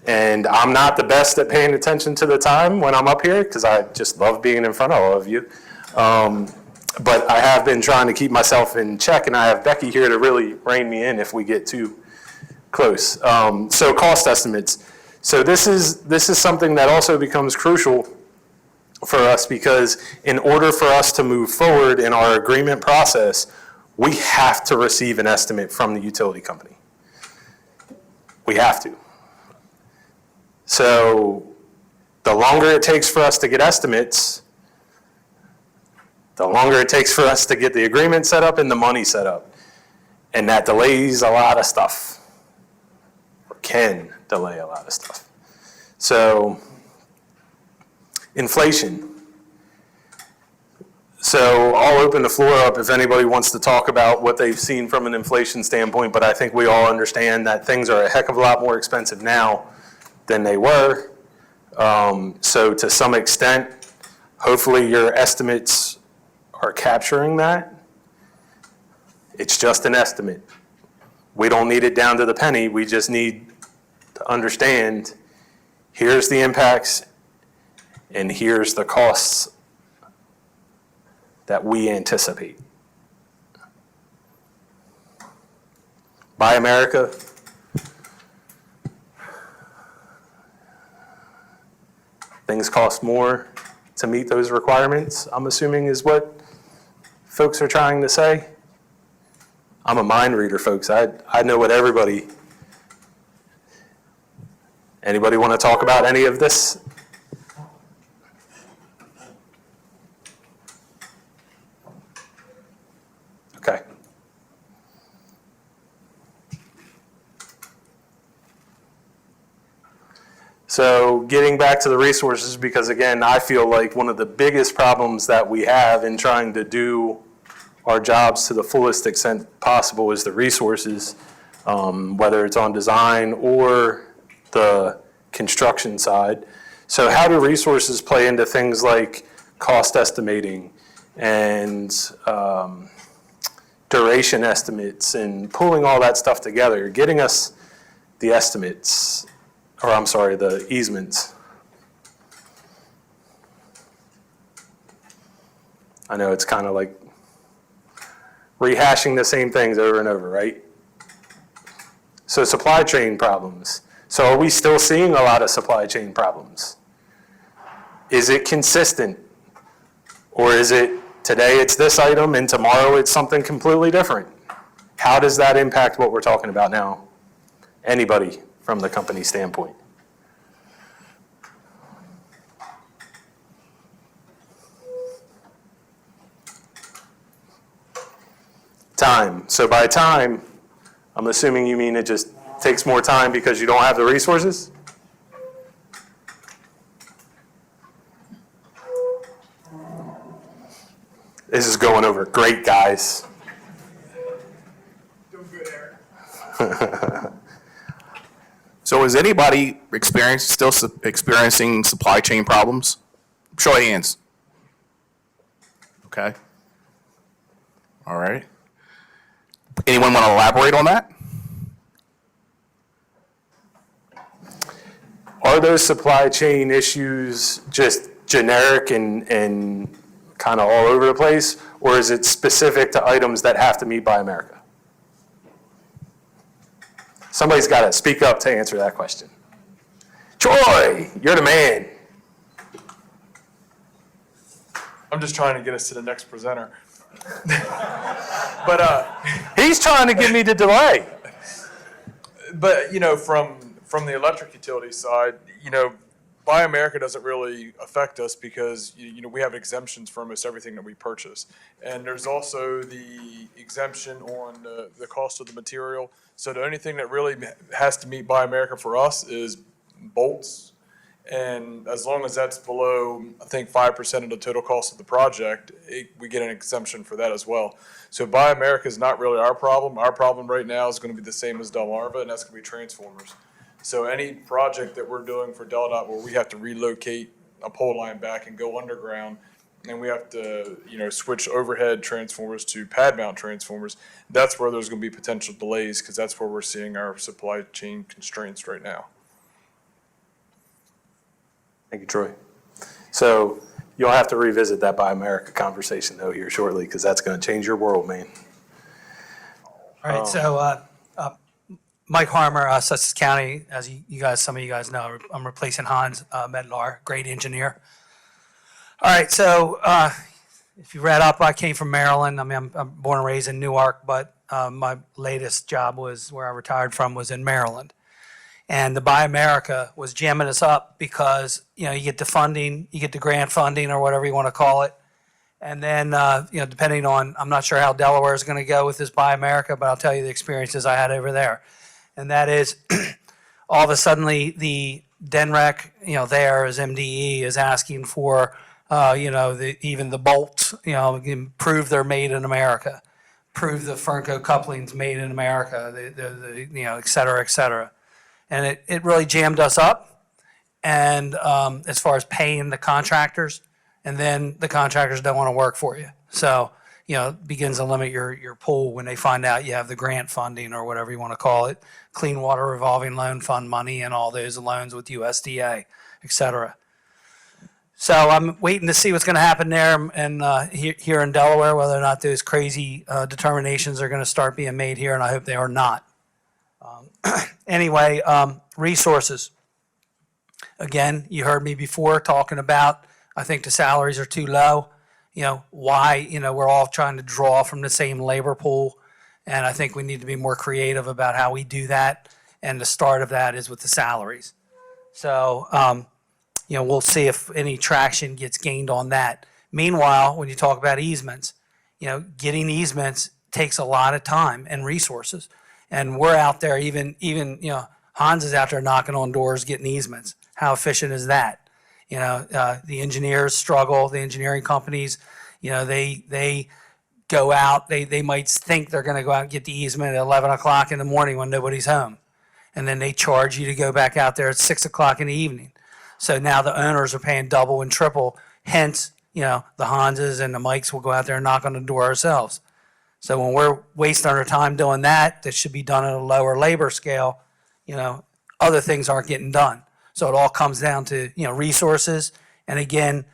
and I'm not the best at paying attention to the time when I'm up here because I just love being in front of all of you. But I have been trying to keep myself in check, and I have Becky here to really rein me in if we get too close. So cost estimates. So this is something that also becomes crucial for us because in order for us to move forward in our agreement process, we have to receive an estimate from the utility company. We have to. So the longer it takes for us to get estimates, the longer it takes for us to get the agreement set up and the money set up. And that delays a lot of stuff, or can delay a lot of stuff. So, inflation. So I'll open the floor up if anybody wants to talk about what they've seen from an inflation standpoint, but I think we all understand that things are a heck of a lot more expensive now than they were. So to some extent, hopefully your estimates are capturing that. It's just an estimate. We don't need it down to the penny. We just need to understand here's the impacts and here's the costs that we anticipate. Buy America. Things cost more to meet those requirements, I'm assuming is what folks are trying to say. I'm a mind reader, folks. I know what everybody. Anybody want to talk about any of this? Okay. So getting back to the resources, because again, I feel like one of the biggest problems that we have in trying to do our jobs to the fullest extent possible is the resources, whether it's on design or the construction side. So how do resources play into things like cost estimating and duration estimates and pulling all that stuff together, getting us the estimates, or I'm sorry, the easements? I know it's kind of like rehashing the same things over and over, right? So supply chain problems. So are we still seeing a lot of supply chain problems? Is it consistent? Or is it today it's this item and tomorrow it's something completely different? How does that impact what we're talking about now? Anybody from the company standpoint? Time. So by time, I'm assuming you mean it just takes more time because you don't have the resources? This is going over great, guys. So is anybody still experiencing supply chain problems? Show of hands. Okay. All right. Anyone want to elaborate on that? Are those supply chain issues just generic and kind of all over the place, or is it specific to items that have to meet Buy America? Somebody's got to speak up to answer that question. Troy, you're the man. I'm just trying to get us to the next presenter. But he's trying to give me the delay. But, you know, from the electric utility side, you know, Buy America doesn't really affect us because, you know, we have exemptions for almost everything that we purchase. And there's also the exemption on the cost of the material. So the only thing that really has to meet Buy America for us is bolts. And as long as that's below, I think, 5% of the total cost of the project, we get an exemption for that as well. So Buy America is not really our problem. Our problem right now is going to be the same as Delmarva, and that's going to be transformers. So any project that we're doing for DelDOT where we have to relocate a pole line back and go underground, and we have to, you know, switch overhead transformers to pad mount transformers, that's where there's going to be potential delays because that's where we're seeing our supply chain constraints right now. Thank you, Troy. So you'll have to revisit that Buy America conversation though here shortly because that's going to change your world, man. All right, so Mike Harmer, Sussex County, as some of you guys know, I'm replacing Hans Medlar, great engineer. All right, so if you read up, I came from Maryland. I mean, I'm born and raised in Newark, but my latest job was where I retired from was in Maryland. And the Buy America was jamming us up because, you know, you get the funding, you get the grant funding or whatever you want to call it. And then, you know, depending on, I'm not sure how Delaware is going to go with this Buy America, but I'll tell you the experiences I had over there. And that is all of a sudden the DNREC, you know, there as MDE is asking for, you know, even the bolts, you know, prove they're made in America, prove the Fernco coupling's made in America, the you know, et cetera, et cetera. And it really jammed us up. And as far as paying the contractors, and then the contractors don't want to work for you. So, you know, it begins to limit your pool when they find out you have the grant funding or whatever you want to call it, Clean Water Revolving Loan Fund money and all those loans with USDA, et cetera. So I'm waiting to see what's going to happen there and here in Delaware, whether or not those crazy determinations are going to start being made here, and I hope they are not. Anyway, resources. Again, you heard me before talking about, I think the salaries are too low. You know, why, you know, we're all trying to draw from the same labor pool. And I think we need to be more creative about how we do that. And the start of that is with the salaries. So, you know, we'll see if any traction gets gained on that. Meanwhile, when you talk about easements, you know, getting easements takes a lot of time and resources. And we're out there, even you know, Hans is out there knocking on doors, getting easements. How efficient is that? You know, the engineers struggle, the engineering companies, you know, they go out, they might think they're gonna go out and get the easement at 11 o'clock in the morning when nobody's home. And then they charge you to go back out there at 6 o'clock in the evening. So now the owners are paying double and triple, hence, you know, the Hanses and the Mikes will go out there and knock on the door ourselves. So when we're wasting our time doing that, that should be done at a lower labor scale, you know, other things aren't getting done. So it all comes down to, you know, resources. And again,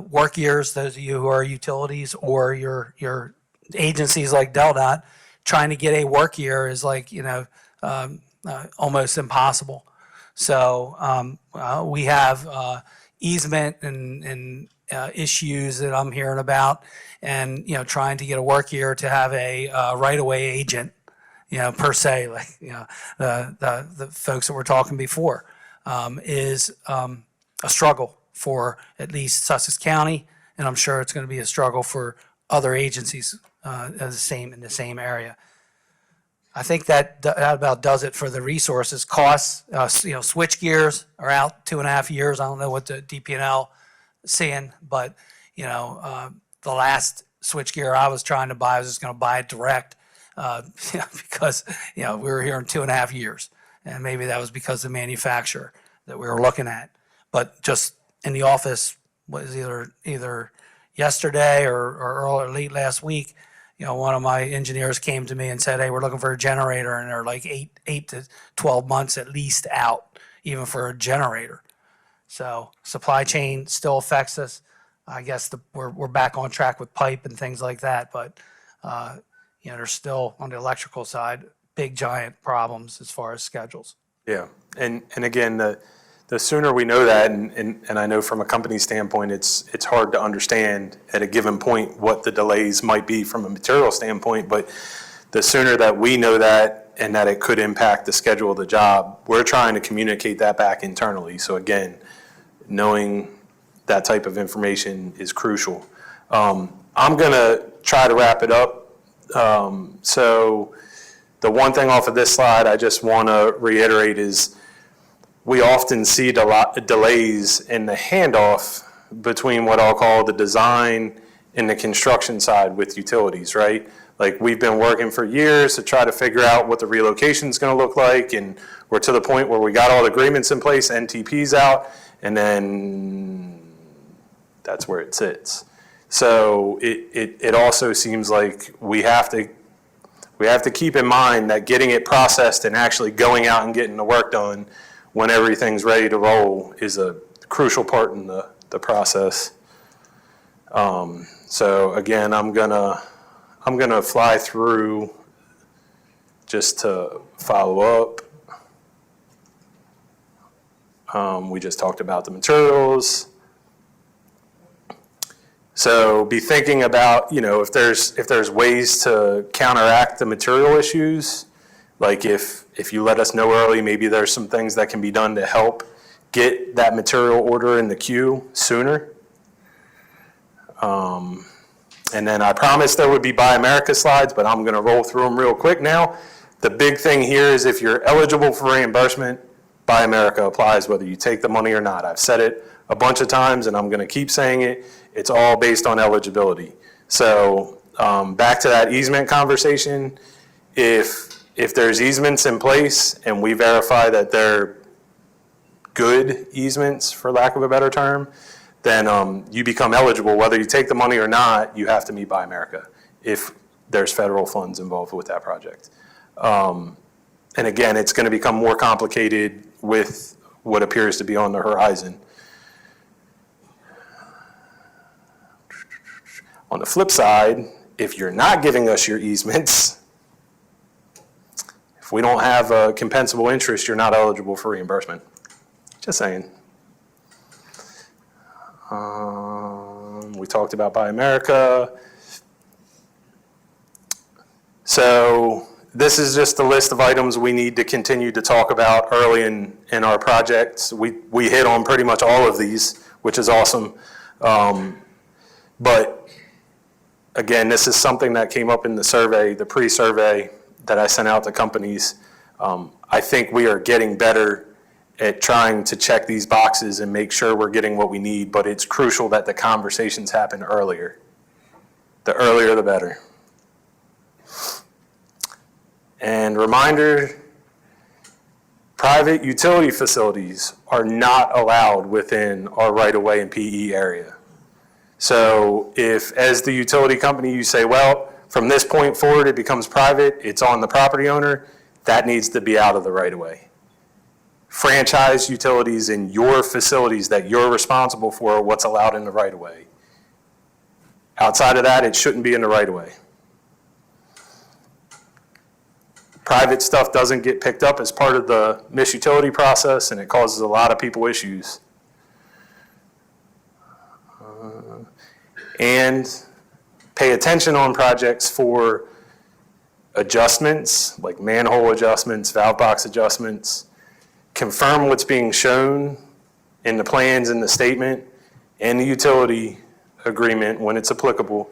work years, those of you who are utilities or your agencies like DelDOT, trying to get a work year is like, you know, almost impossible. So we have easement and issues that I'm hearing about, and you know, trying to get a work year to have a right-of-way agent, you know, per se, like you know, the folks that were talking before, is a struggle for at least Sussex County, and I'm sure it's going to be a struggle for other agencies in the same area. I think that about does it for the resources. Costs, you know, switch gears are out 2.5 years. I don't know what the DP&L is seeing, but you know, the last switch gear I was trying to buy, I was just going to buy it direct because you know we were here in 2.5 years, and maybe that was because of the manufacturer that we were looking at. But just in the office was either yesterday or early late last week. You know, one of my engineers came to me and said, "Hey, we're looking for a generator," and they're like 8 to 12 months at least out, even for a generator. So supply chain still affects us. I guess we're back on track with pipe and things like that, but you know, there's still on the electrical side big giant problems as far as schedules. Yeah, and again, the sooner we know that, and I know from a company standpoint, it's hard to understand at a given point what the delays might be from a material standpoint, but the sooner that we know that and that it could impact the schedule of the job, we're trying to communicate that back internally. So again, knowing that type of information is crucial. I'm gonna try to wrap it up. So the one thing off of this slide I just wanna reiterate is we often see delays in the handoff between what I'll call the design and the construction side with utilities, right? Like we've been working for years to try to figure out what the relocation is going to look like, and we're to the point where we got all the agreements in place, NTP's out, and then that's where it sits. So it also seems like we have to keep in mind that getting it processed and actually going out and getting the work done when everything's ready to roll is a crucial part in the process. So again, I'm gonna fly through just to follow up. We just talked about the materials. So be thinking about, you know, if there's ways to counteract the material issues. Like if you let us know early, maybe there's some things that can be done to help get that material order in the queue sooner. And then I promised there would be Buy America slides, but I'm gonna roll through them real quick now. The big thing here is if you're eligible for reimbursement, Buy America applies whether you take the money or not. I've said it a bunch of times and I'm gonna keep saying it. It's all based on eligibility. So back to that easement conversation, if there's easements in place and we verify that they're good easements, for lack of a better term, then you become eligible. Whether you take the money or not, you have to meet Buy America if there's federal funds involved with that project. And again, it's going to become more complicated with what appears to be on the horizon. On the flip side, if you're not giving us your easements, if we don't have a compensable interest, you're not eligible for reimbursement. Just saying. We talked about Buy America. So this is just a list of items we need to continue to talk about early in our projects. We hit on pretty much all of these, which is awesome. But again, this is something that came up in the survey, the pre-survey that I sent out to companies. I think we are getting better at trying to check these boxes and make sure we're getting what we need, but it's crucial that the conversations happen earlier. The earlier, the better. And reminder, private utility facilities are not allowed within our right-of-way and PE area. So if, as the utility company, you say, well, from this point forward, it becomes private, it's on the property owner, that needs to be out of the right-of-way. Franchise utilities in your facilities that you're responsible for are what's allowed in the right-of-way. Outside of that, it shouldn't be in the right-of-way. Private stuff doesn't get picked up as part of the MIS utility process, and it causes a lot of people issues. And pay attention on projects for adjustments, like manhole adjustments, valve box adjustments. Confirm what's being shown in the plans and the statement and the utility agreement when it's applicable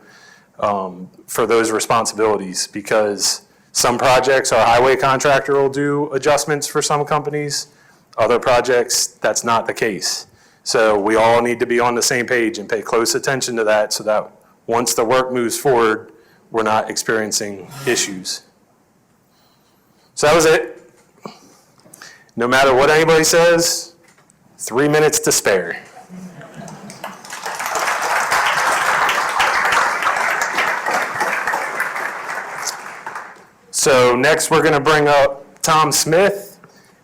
for those responsibilities, because some projects our highway contractor will do adjustments for some companies. Other projects, that's not the case. So we all need to be on the same page and pay close attention to that so that once the work moves forward, we're not experiencing issues. So that was it. No matter what anybody says, 3 minutes to spare. So next we're going to bring up Tom Smith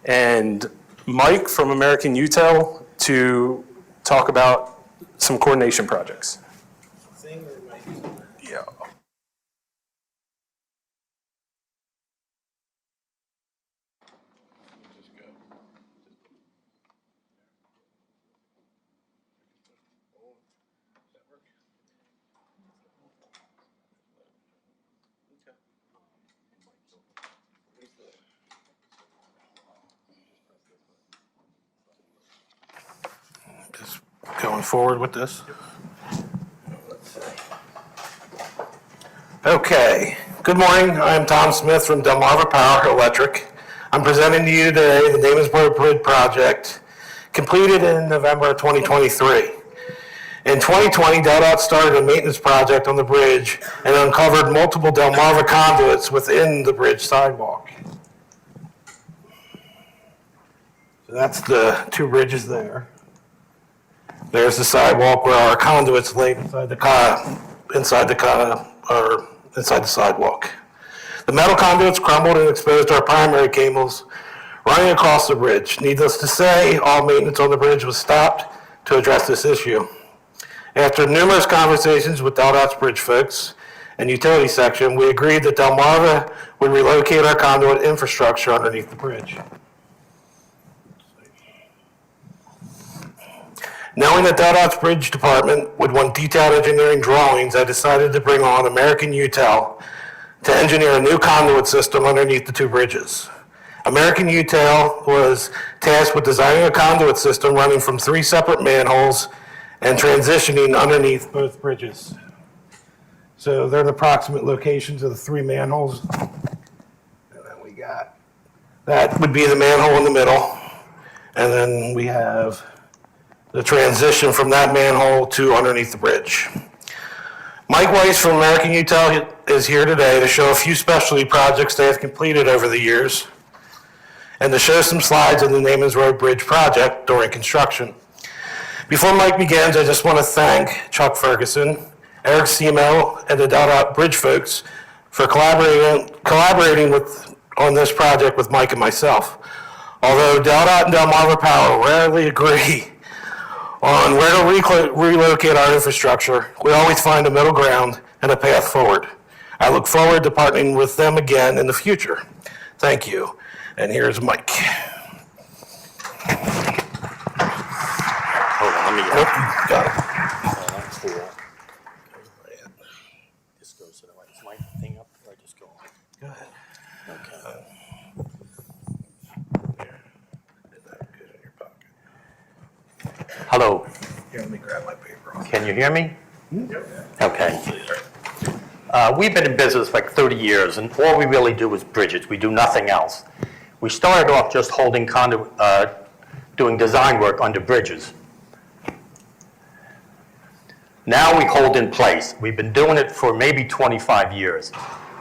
and Mike from American Utel to talk about some coordination projects. Yeah. Just going forward with this. Okay, good morning. I'm Tom Smith from Delmarva Power Electric. I'm presenting to you today the Damonsboro Bridge project, completed in November of 2023. In 2020, DelDOT started a maintenance project on the bridge and uncovered multiple Delmarva conduits within the bridge sidewalk. So that's the two bridges there. There's the sidewalk where our conduits lay inside the sidewalk. The metal conduits crumbled and exposed our primary cables running across the bridge. Needless to say, all maintenance on the bridge was stopped to address this issue. After numerous conversations with DelDOT's bridge folks and utility section, we agreed that Delmarva would relocate our conduit infrastructure underneath the bridge. Knowing that DelDOT's bridge department would want detailed engineering drawings, I decided to bring on American Utel to engineer a new conduit system underneath the two bridges. American Utel was tasked with designing a conduit system running from 3 separate manholes and transitioning underneath both bridges. So they're the approximate locations of the 3 manholes. And then we got, that would be the manhole in the middle. And then we have the transition from that manhole to underneath the bridge. Mike Weiss from American Utel is here today to show a few specialty projects they have completed over the years and to show some slides of the Namens Road Bridge project during construction. Before Mike begins, I just want to thank Chuck Ferguson, Eric Simo, and the DelDOT Bridge folks for collaborating on this project with Mike and myself. Although DelDOT and Delmarva Power rarely agree on where to relocate our infrastructure, we always find a middle ground and a path forward. I look forward to partnering with them again in the future. Thank you. And here's Mike. Hold on, let me Nope, got it. Just goes to the right. Is my thing up or I just go on? Go ahead. Okay. Hello, Here, let me grab my paper. can you hear me? Okay. We've been in business like 30 years, and all we really do is bridges. We do nothing else. We started off just holding doing design work under bridges. Now we hold in place. We've been doing it for maybe 25 years.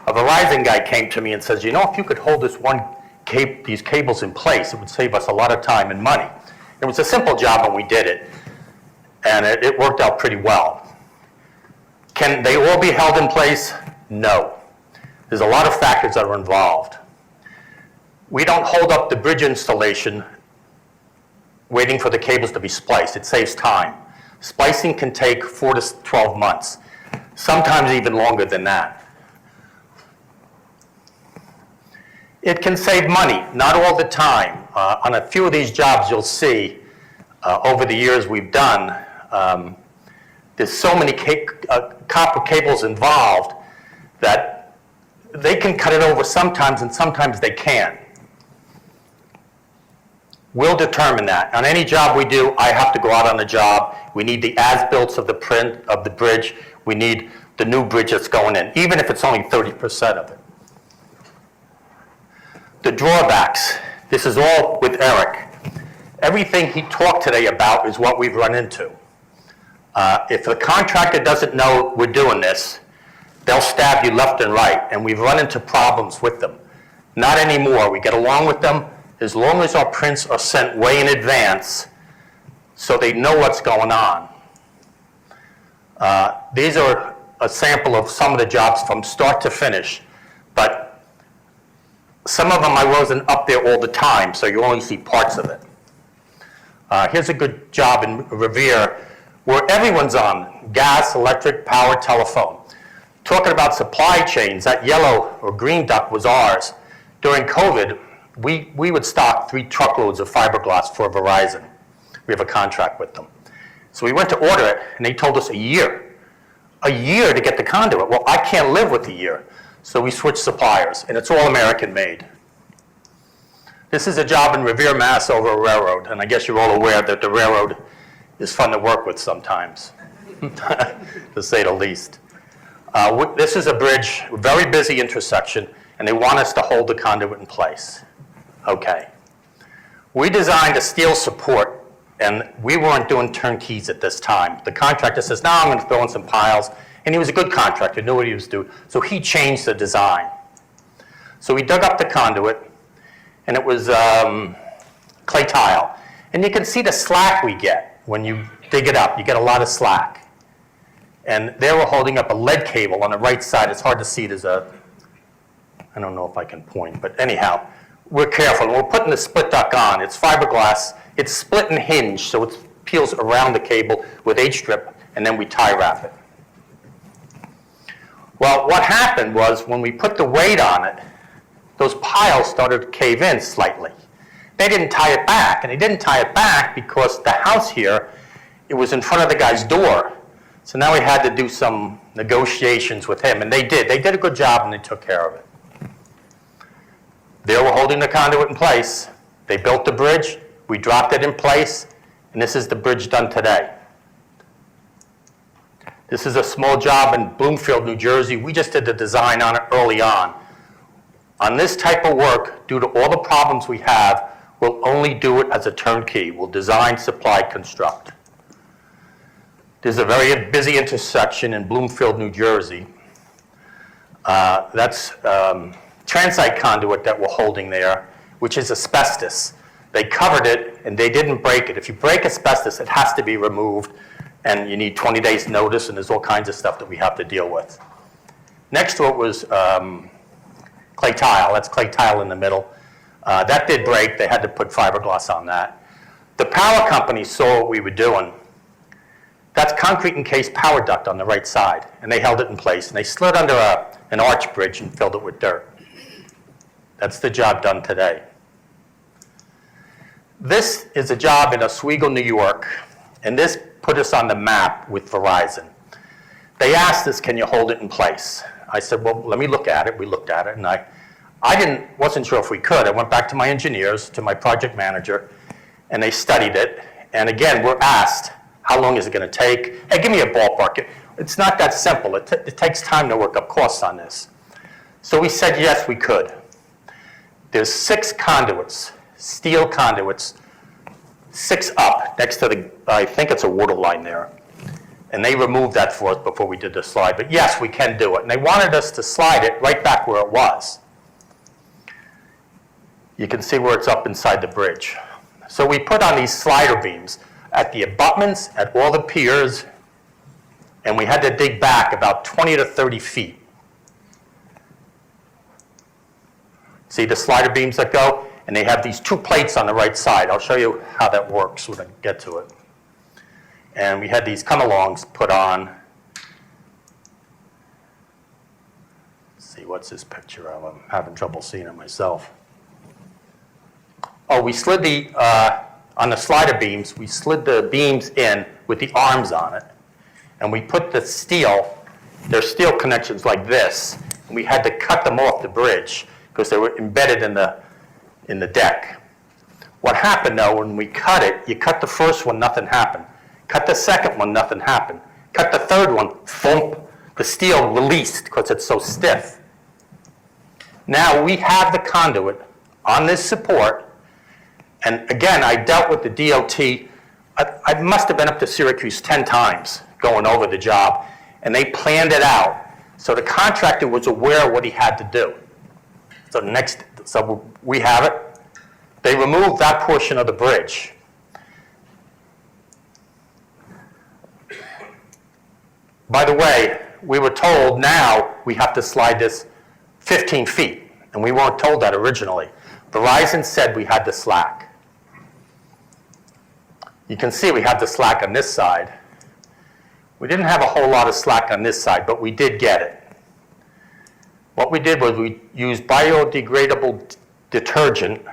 A Verizon guy came to me and says, you know, if you could hold these cables in place, it would save us a lot of time and money. It was a simple job when we did it, and it worked out pretty well. Can they all be held in place? No. There's a lot of factors that are involved. We don't hold up the bridge installation waiting for the cables to be spliced. It saves time. Splicing can take 4 to 12 months, sometimes even longer than that. It can save money, not all the time. On a few of these jobs, you'll see over the years we've done, there's so many copper cables involved that they can cut it over sometimes, and sometimes they can't. We'll determine that. On any job we do, I have to go out on the job. We need the as-built of the print of the bridge. We need the new bridge that's going in, even if it's only 30% of it. The drawbacks, this is all with Eric. Everything he talked today about is what we've run into. If the contractor doesn't know we're doing this, they'll stab you left and right, and we've run into problems with them. Not anymore. We get along with them as long as our prints are sent way in advance so they know what's going on. These are a sample of some of the jobs from start to finish, but some of them I wasn't up there all the time, so you only see parts of it. Here's a good job in Revere where everyone's on: gas, electric, power, telephone. Talking about supply chains, that yellow or green duct was ours. During COVID, we would stock 3 truckloads of fiberglass for Verizon. We have a contract with them. So we went to order it, and they told us a year to get the conduit. Well, I can't live with a year. So we switched suppliers, and it's all American made. This is a job in Revere, Mass over a railroad, and I guess you're all aware that the railroad is fun to work with sometimes, to say the least. This is a bridge, very busy intersection, and they want us to hold the conduit in place. Okay. We designed a steel support, and we weren't doing turnkeys at this time. The contractor says, no, I'm going to throw in some piles. And he was a good contractor, knew what he was doing. So he changed the design. So we dug up the conduit, and it was clay tile. And you can see the slack we get when you dig it up. You get a lot of slack. And they were holding up a lead cable on the right side. It's hard to see. There's a, I don't know if I can point, but anyhow, we're careful. We're putting the split duct on. It's fiberglass. It's split and hinged, so it peels around the cable with H-strip, and then we tie wrap it. Well, what happened was when we put the weight on it, those piles started to cave in slightly. They didn't tie it back, and they didn't tie it back because the house here, it was in front of the guy's door. So now we had to do some negotiations with him, and they did. They did a good job, and they took care of it. They were holding the conduit in place. They built the bridge. We dropped it in place, and this is the bridge done today. This is a small job in Bloomfield, New Jersey. We just did the design on it early on. On this type of work, due to all the problems we have, we'll only do it as a turnkey. We'll design, supply, construct. There's a very busy intersection in Bloomfield, New Jersey. That's transite conduit that we're holding there, which is asbestos. They covered it, and they didn't break it. If you break asbestos, it has to be removed, and you need 20 days notice, and there's all kinds of stuff that we have to deal with. Next to it was clay tile. That's clay tile in the middle. That did break. They had to put fiberglass on that. The power company saw what we were doing. That's concrete encased power duct on the right side, and they held it in place, and they slid under an arch bridge and filled it with dirt. That's the job done today. This is a job in Oswego, New York, and this put us on the map with Verizon. They asked us, can you hold it in place? I said, well, let me look at it. We looked at it, and I wasn't sure if we could. I went back to my engineers, to my project manager, and they studied it. And again, we're asked, how long is it going to take? Hey, give me a ballpark. It's not that simple. It takes time to work up costs on this. So we said, yes, we could. There's 6 conduits, steel conduits, 6 up next to the, I think it's a water line there. And they removed that for us before we did the slide. But yes, we can do it. And they wanted us to slide it right back where it was. You can see where it's up inside the bridge. So we put on these slider beams at the abutments, at all the piers, and we had to dig back about 20 to 30 feet. See the slider beams that go? And they have these 2 plates on the right side. I'll show you how that works when I get to it. And we had these come-alongs put on. Let's see, what's this picture of? I'm having trouble seeing it myself. Oh, we slid the, on the slider beams, we slid the beams in with the arms on it. And we put the steel, there's steel connections like this, and we had to cut them off the bridge because they were embedded in the deck. What happened though, when we cut it, you cut the first one, nothing happened. Cut the second one, nothing happened. Cut the third one, thump, the steel released because it's so stiff. Now we have the conduit on this support, and again, I dealt with the DOT. I must have been up to Syracuse 10 times going over the job, and they planned it out. So the contractor was aware of what he had to do. So we have it. They removed that portion of the bridge. By the way, we were told now we have to slide this 15 feet, and we weren't told that originally. Verizon said we had the slack. You can see we have the slack on this side. We didn't have a whole lot of slack on this side, but we did get it. What we did was we used biodegradable detergent,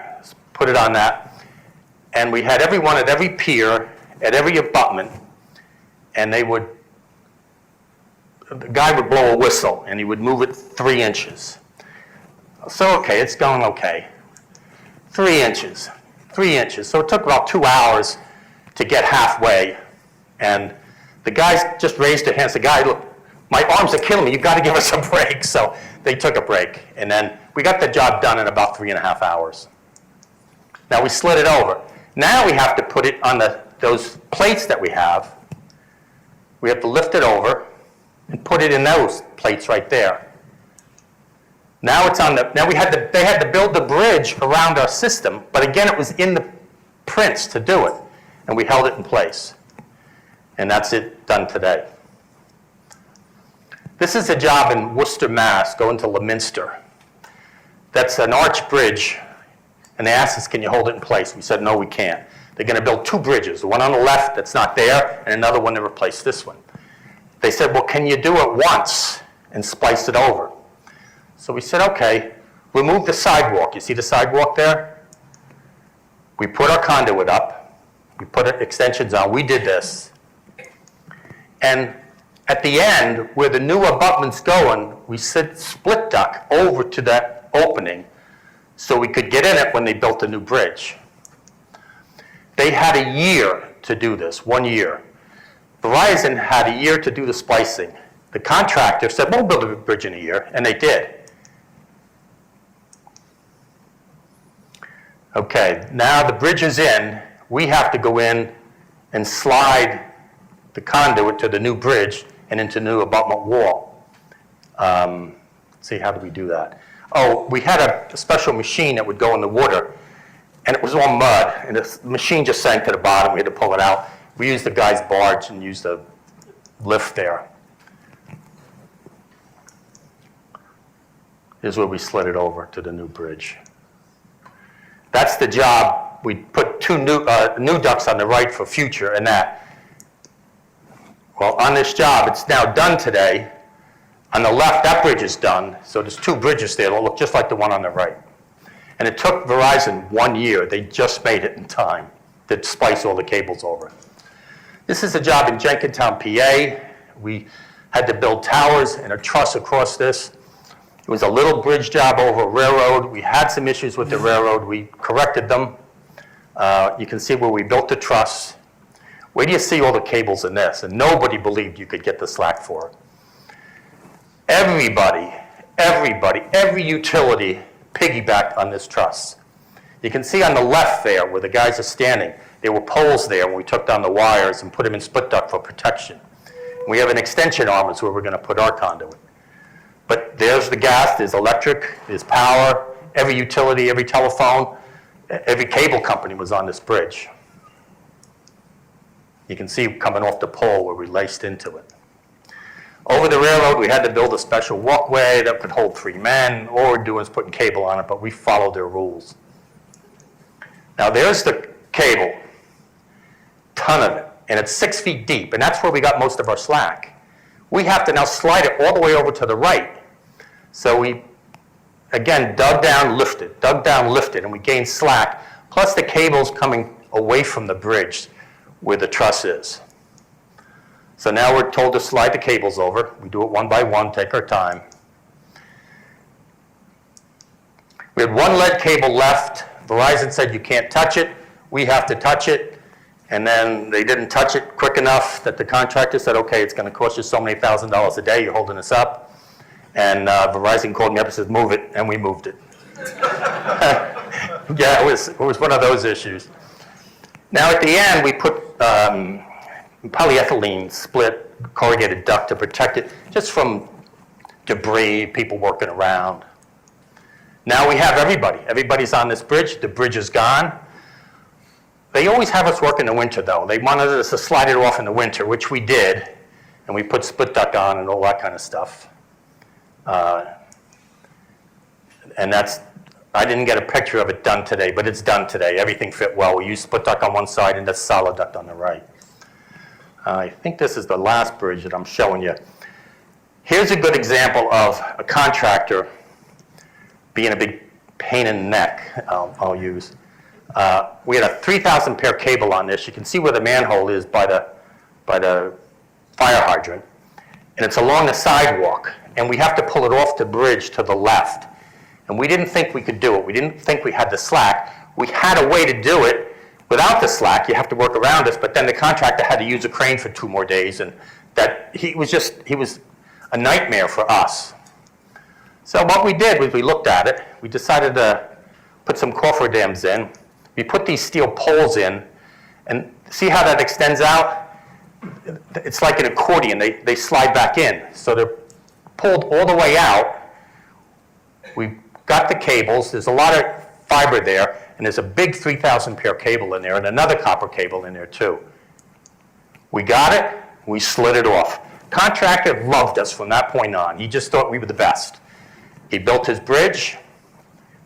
put it on that, and we had everyone at every pier, at every abutment, and the guy would blow a whistle, and he would move it 3 inches. So, okay, it's going okay. 3 inches, 3 inches. So it took about 2 hours to get halfway, and the guys just raised their hands. The guy, look, my arms are killing me. You've got to give us a break. So they took a break, and then we got the job done in about 3.5 hours. Now we slid it over. Now we have to put it on those plates that we have. We have to lift it over and put it in those plates right there. Now it's on now they had to build the bridge around our system, but again, it was in the prints to do it, and we held it in place. And that's it, done today. This is a job in Worcester, Mass, going to Leominster. That's an arch bridge, and they asked us, can you hold it in place? We said, no, we can't. They're going to build 2 bridges, the one on the left that's not there, and another one to replace this one. They said, well, can you do it once and splice it over? So we said, okay, remove the sidewalk. You see the sidewalk there? We put our conduit up. We put extensions on. We did this. And at the end, where the new abutment's going, we split duct over to that opening so we could get in it when they built the new bridge. They had a year to do this, 1 year. Verizon had a year to do the splicing. The contractor said, we'll build a bridge in a year, and they did. Okay, now the bridge is in. We have to go in and slide the conduit to the new bridge and into new abutment wall. Let's see, how do we do that? Oh, we had a special machine that would go in the water, and it was all mud, and the machine just sank to the bottom. We had to pull it out. We used the guy's barge and used the lift there. Here's where we slid it over to the new bridge. That's the job. We put 2 new ducts on the right for future and that. Well, on this job, it's now done today. On the left, that bridge is done. So there's 2 bridges there that look just like the one on the right. And it took Verizon 1 year. They just made it in time to splice all the cables over. This is a job in Jenkintown, PA. We had to build towers and a truss across this. It was a little bridge job over a railroad. We had some issues with the railroad. We corrected them. You can see where we built the truss. Where do you see all the cables in this? And nobody believed you could get the slack for it. Everybody, every utility piggybacked on this truss. You can see on the left there where the guys are standing, there were poles there, and we took down the wires and put them in split duct for protection. We have an extension arm is where we're going to put our conduit. But there's the gas, there's electric, there's power, every utility, every telephone, every cable company was on this bridge. You can see coming off the pole where we laced into it. Over the railroad, we had to build a special walkway that could hold 3 men. All we're doing is putting cable on it, but we followed their rules. Now there's the cable, ton of it, and it's 6 feet deep, and that's where we got most of our slack. We have to now slide it all the way over to the right. So we, again, dug down, lifted, and we gained slack, plus the cable's coming away from the bridge where the truss is. So now we're told to slide the cables over. We do it one by one, take our time. We had 1 lead cable left. Verizon said you can't touch it. We have to touch it. And then they didn't touch it quick enough that the contractor said, okay, it's going to cost you so many $1,000s a day, you're holding us up. And Verizon called me up and said, move it, and we moved it. Yeah, it was one of those issues. Now at the end, we put polyethylene split corrugated duct to protect it just from debris, people working around. Now we have everybody. Everybody's on this bridge. The bridge is gone. They always have us work in the winter, though. They wanted us to slide it off in the winter, which we did, and we put split duct on and all that kind of stuff. And that's, I didn't get a picture of it done today, but it's done today. Everything fit well. We used split duct on one side and that's solid duct on the right. I think this is the last bridge that I'm showing you. Here's a good example of a contractor being a big pain in the neck, I'll use. We had a 3,000 pair cable on this. You can see where the manhole is by the fire hydrant. And it's along the sidewalk. And we have to pull it off the bridge to the left. And we didn't think we could do it. We didn't think we had the slack. We had a way to do it without the slack. You have to work around us. But then the contractor had to use a crane for 2 more days. And that he was a nightmare for us. So what we did was we looked at it. We decided to put some cofferdams in. We put these steel poles in. And see how that extends out? It's like an accordion. They slide back in. So they're pulled all the way out. We got the cables. There's a lot of fiber there. And there's a big 3,000 pair cable in there and another copper cable in there too. We got it. We slid it off. Contractor loved us from that point on. He just thought we were the best. He built his bridge.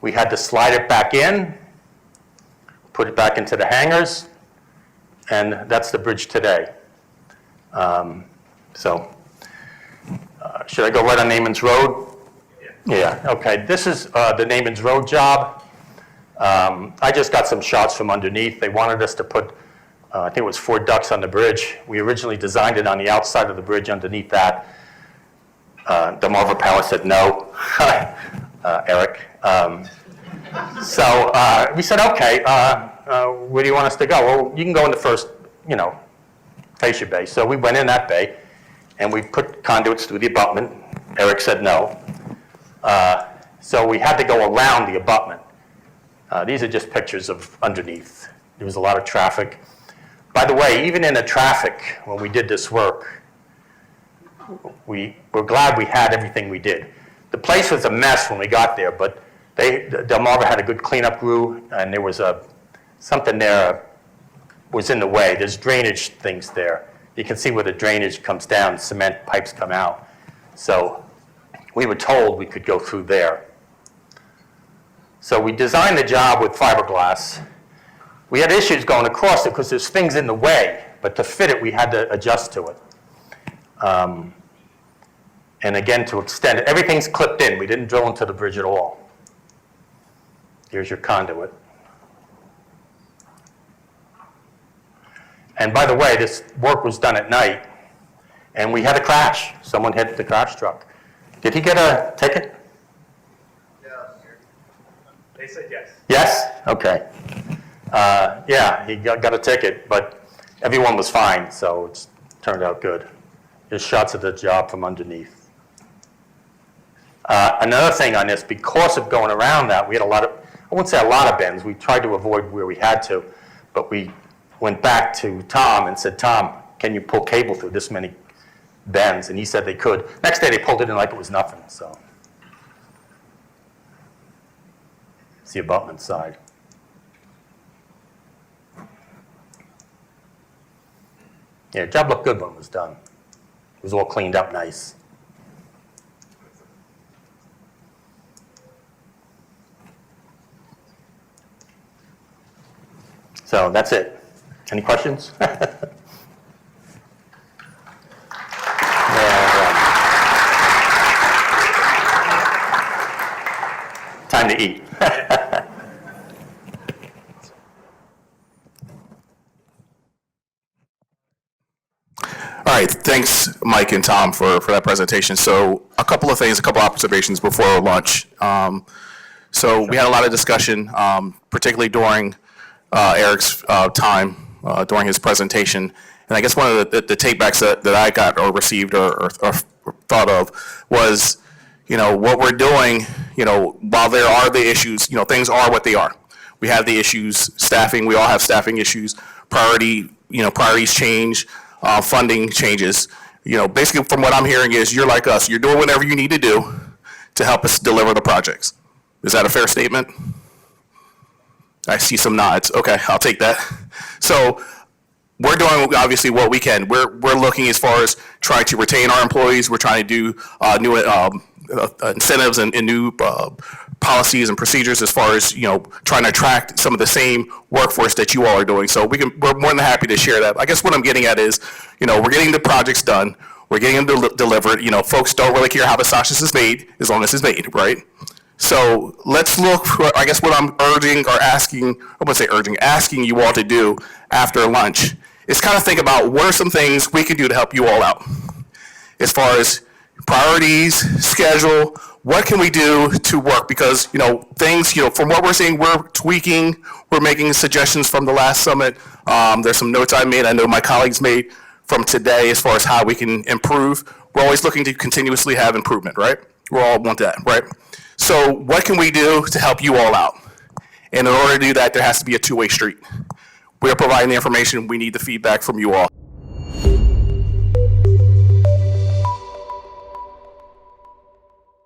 We had to slide it back in, put it back into the hangars, and that's the bridge today. Should I go right on Naaman's Road? Yeah, okay. This is the Naaman's Road job. I just got some shots from underneath. They wanted us to put, I think it was 4 ducts on the bridge. We originally designed it on the outside of the bridge underneath that. Delmarva Power said no, Eric. We said, okay, where do you want us to go? Well, you can go in the first, fascia bay. So we went in that bay, and we put conduits through the abutment. Eric said no. So we had to go around the abutment. These are just pictures of underneath. There was a lot of traffic. By the way, even in the traffic, when we did this work, we were glad we had everything we did. The place was a mess when we got there, but Delmarva had a good cleanup crew, and there was something there was in the way. There's drainage things there. You can see where the drainage comes down, cement pipes come out. So we were told we could go through there. So we designed the job with fiberglass. We had issues going across it because there's things in the way, but to fit it, we had to adjust to it. And again, to extend it, everything's clipped in. We didn't drill into the bridge at all. Here's your conduit. And by the way, this work was done at night, and we had a crash. Someone hit the crash truck. Did he get a ticket? They said yes. Yes? Okay. Yeah, he got a ticket, but everyone was fine, so it's turned out good. There's shots of the job from underneath. Another thing on this, because of going around that, we had a lot of, I wouldn't say a lot of bends. We tried to avoid where we had to, but we went back to Tom and said, Tom, can you pull cable through this many bends? And he said they could. Next day, they pulled it in like it was nothing, so. It's the abutment side. Yeah, job looked good when it was done. It was all cleaned up nice. So that's it. Any questions? Time to eat. All right, thanks, Mike and Tom, for that presentation. So a couple of things, a couple observations before lunch. So we had a lot of discussion, particularly during Eric's time, during his presentation. And I guess one of the takebacks that I got or received or thought of was, what we're doing, while there are the issues, things are what they are. We have the issues, staffing, we all have staffing issues, priorities change, funding changes. Basically from what I'm hearing is you're like us, you're doing whatever you need to do to help us deliver the projects. Is that a fair statement? I see some nods. Okay, I'll take that. So we're doing obviously what we can. We're looking as far as trying to retain our employees. We're trying to do new incentives and new policies and procedures as far as trying to attract some of the same workforce that you all are doing. So we're more than happy to share that. I guess what I'm getting at is we're getting the projects done. We're getting them delivered. Folks don't really care how the sausage is made as long as it's made, right? So let's look for, I guess what I'm asking you all to do after lunch is kind of think about what are some things we can do to help you all out. As far as priorities, schedule, what can we do to work? Because, things, from what we're seeing, we're tweaking, we're making suggestions from the last summit. There's some notes I made, I know my colleagues made from today as far as how we can improve. We're always looking to continuously have improvement, right? We all want that, right? So what can we do to help you all out? And in order to do that, there has to be a two-way street. We are providing the information. We need the feedback from you all.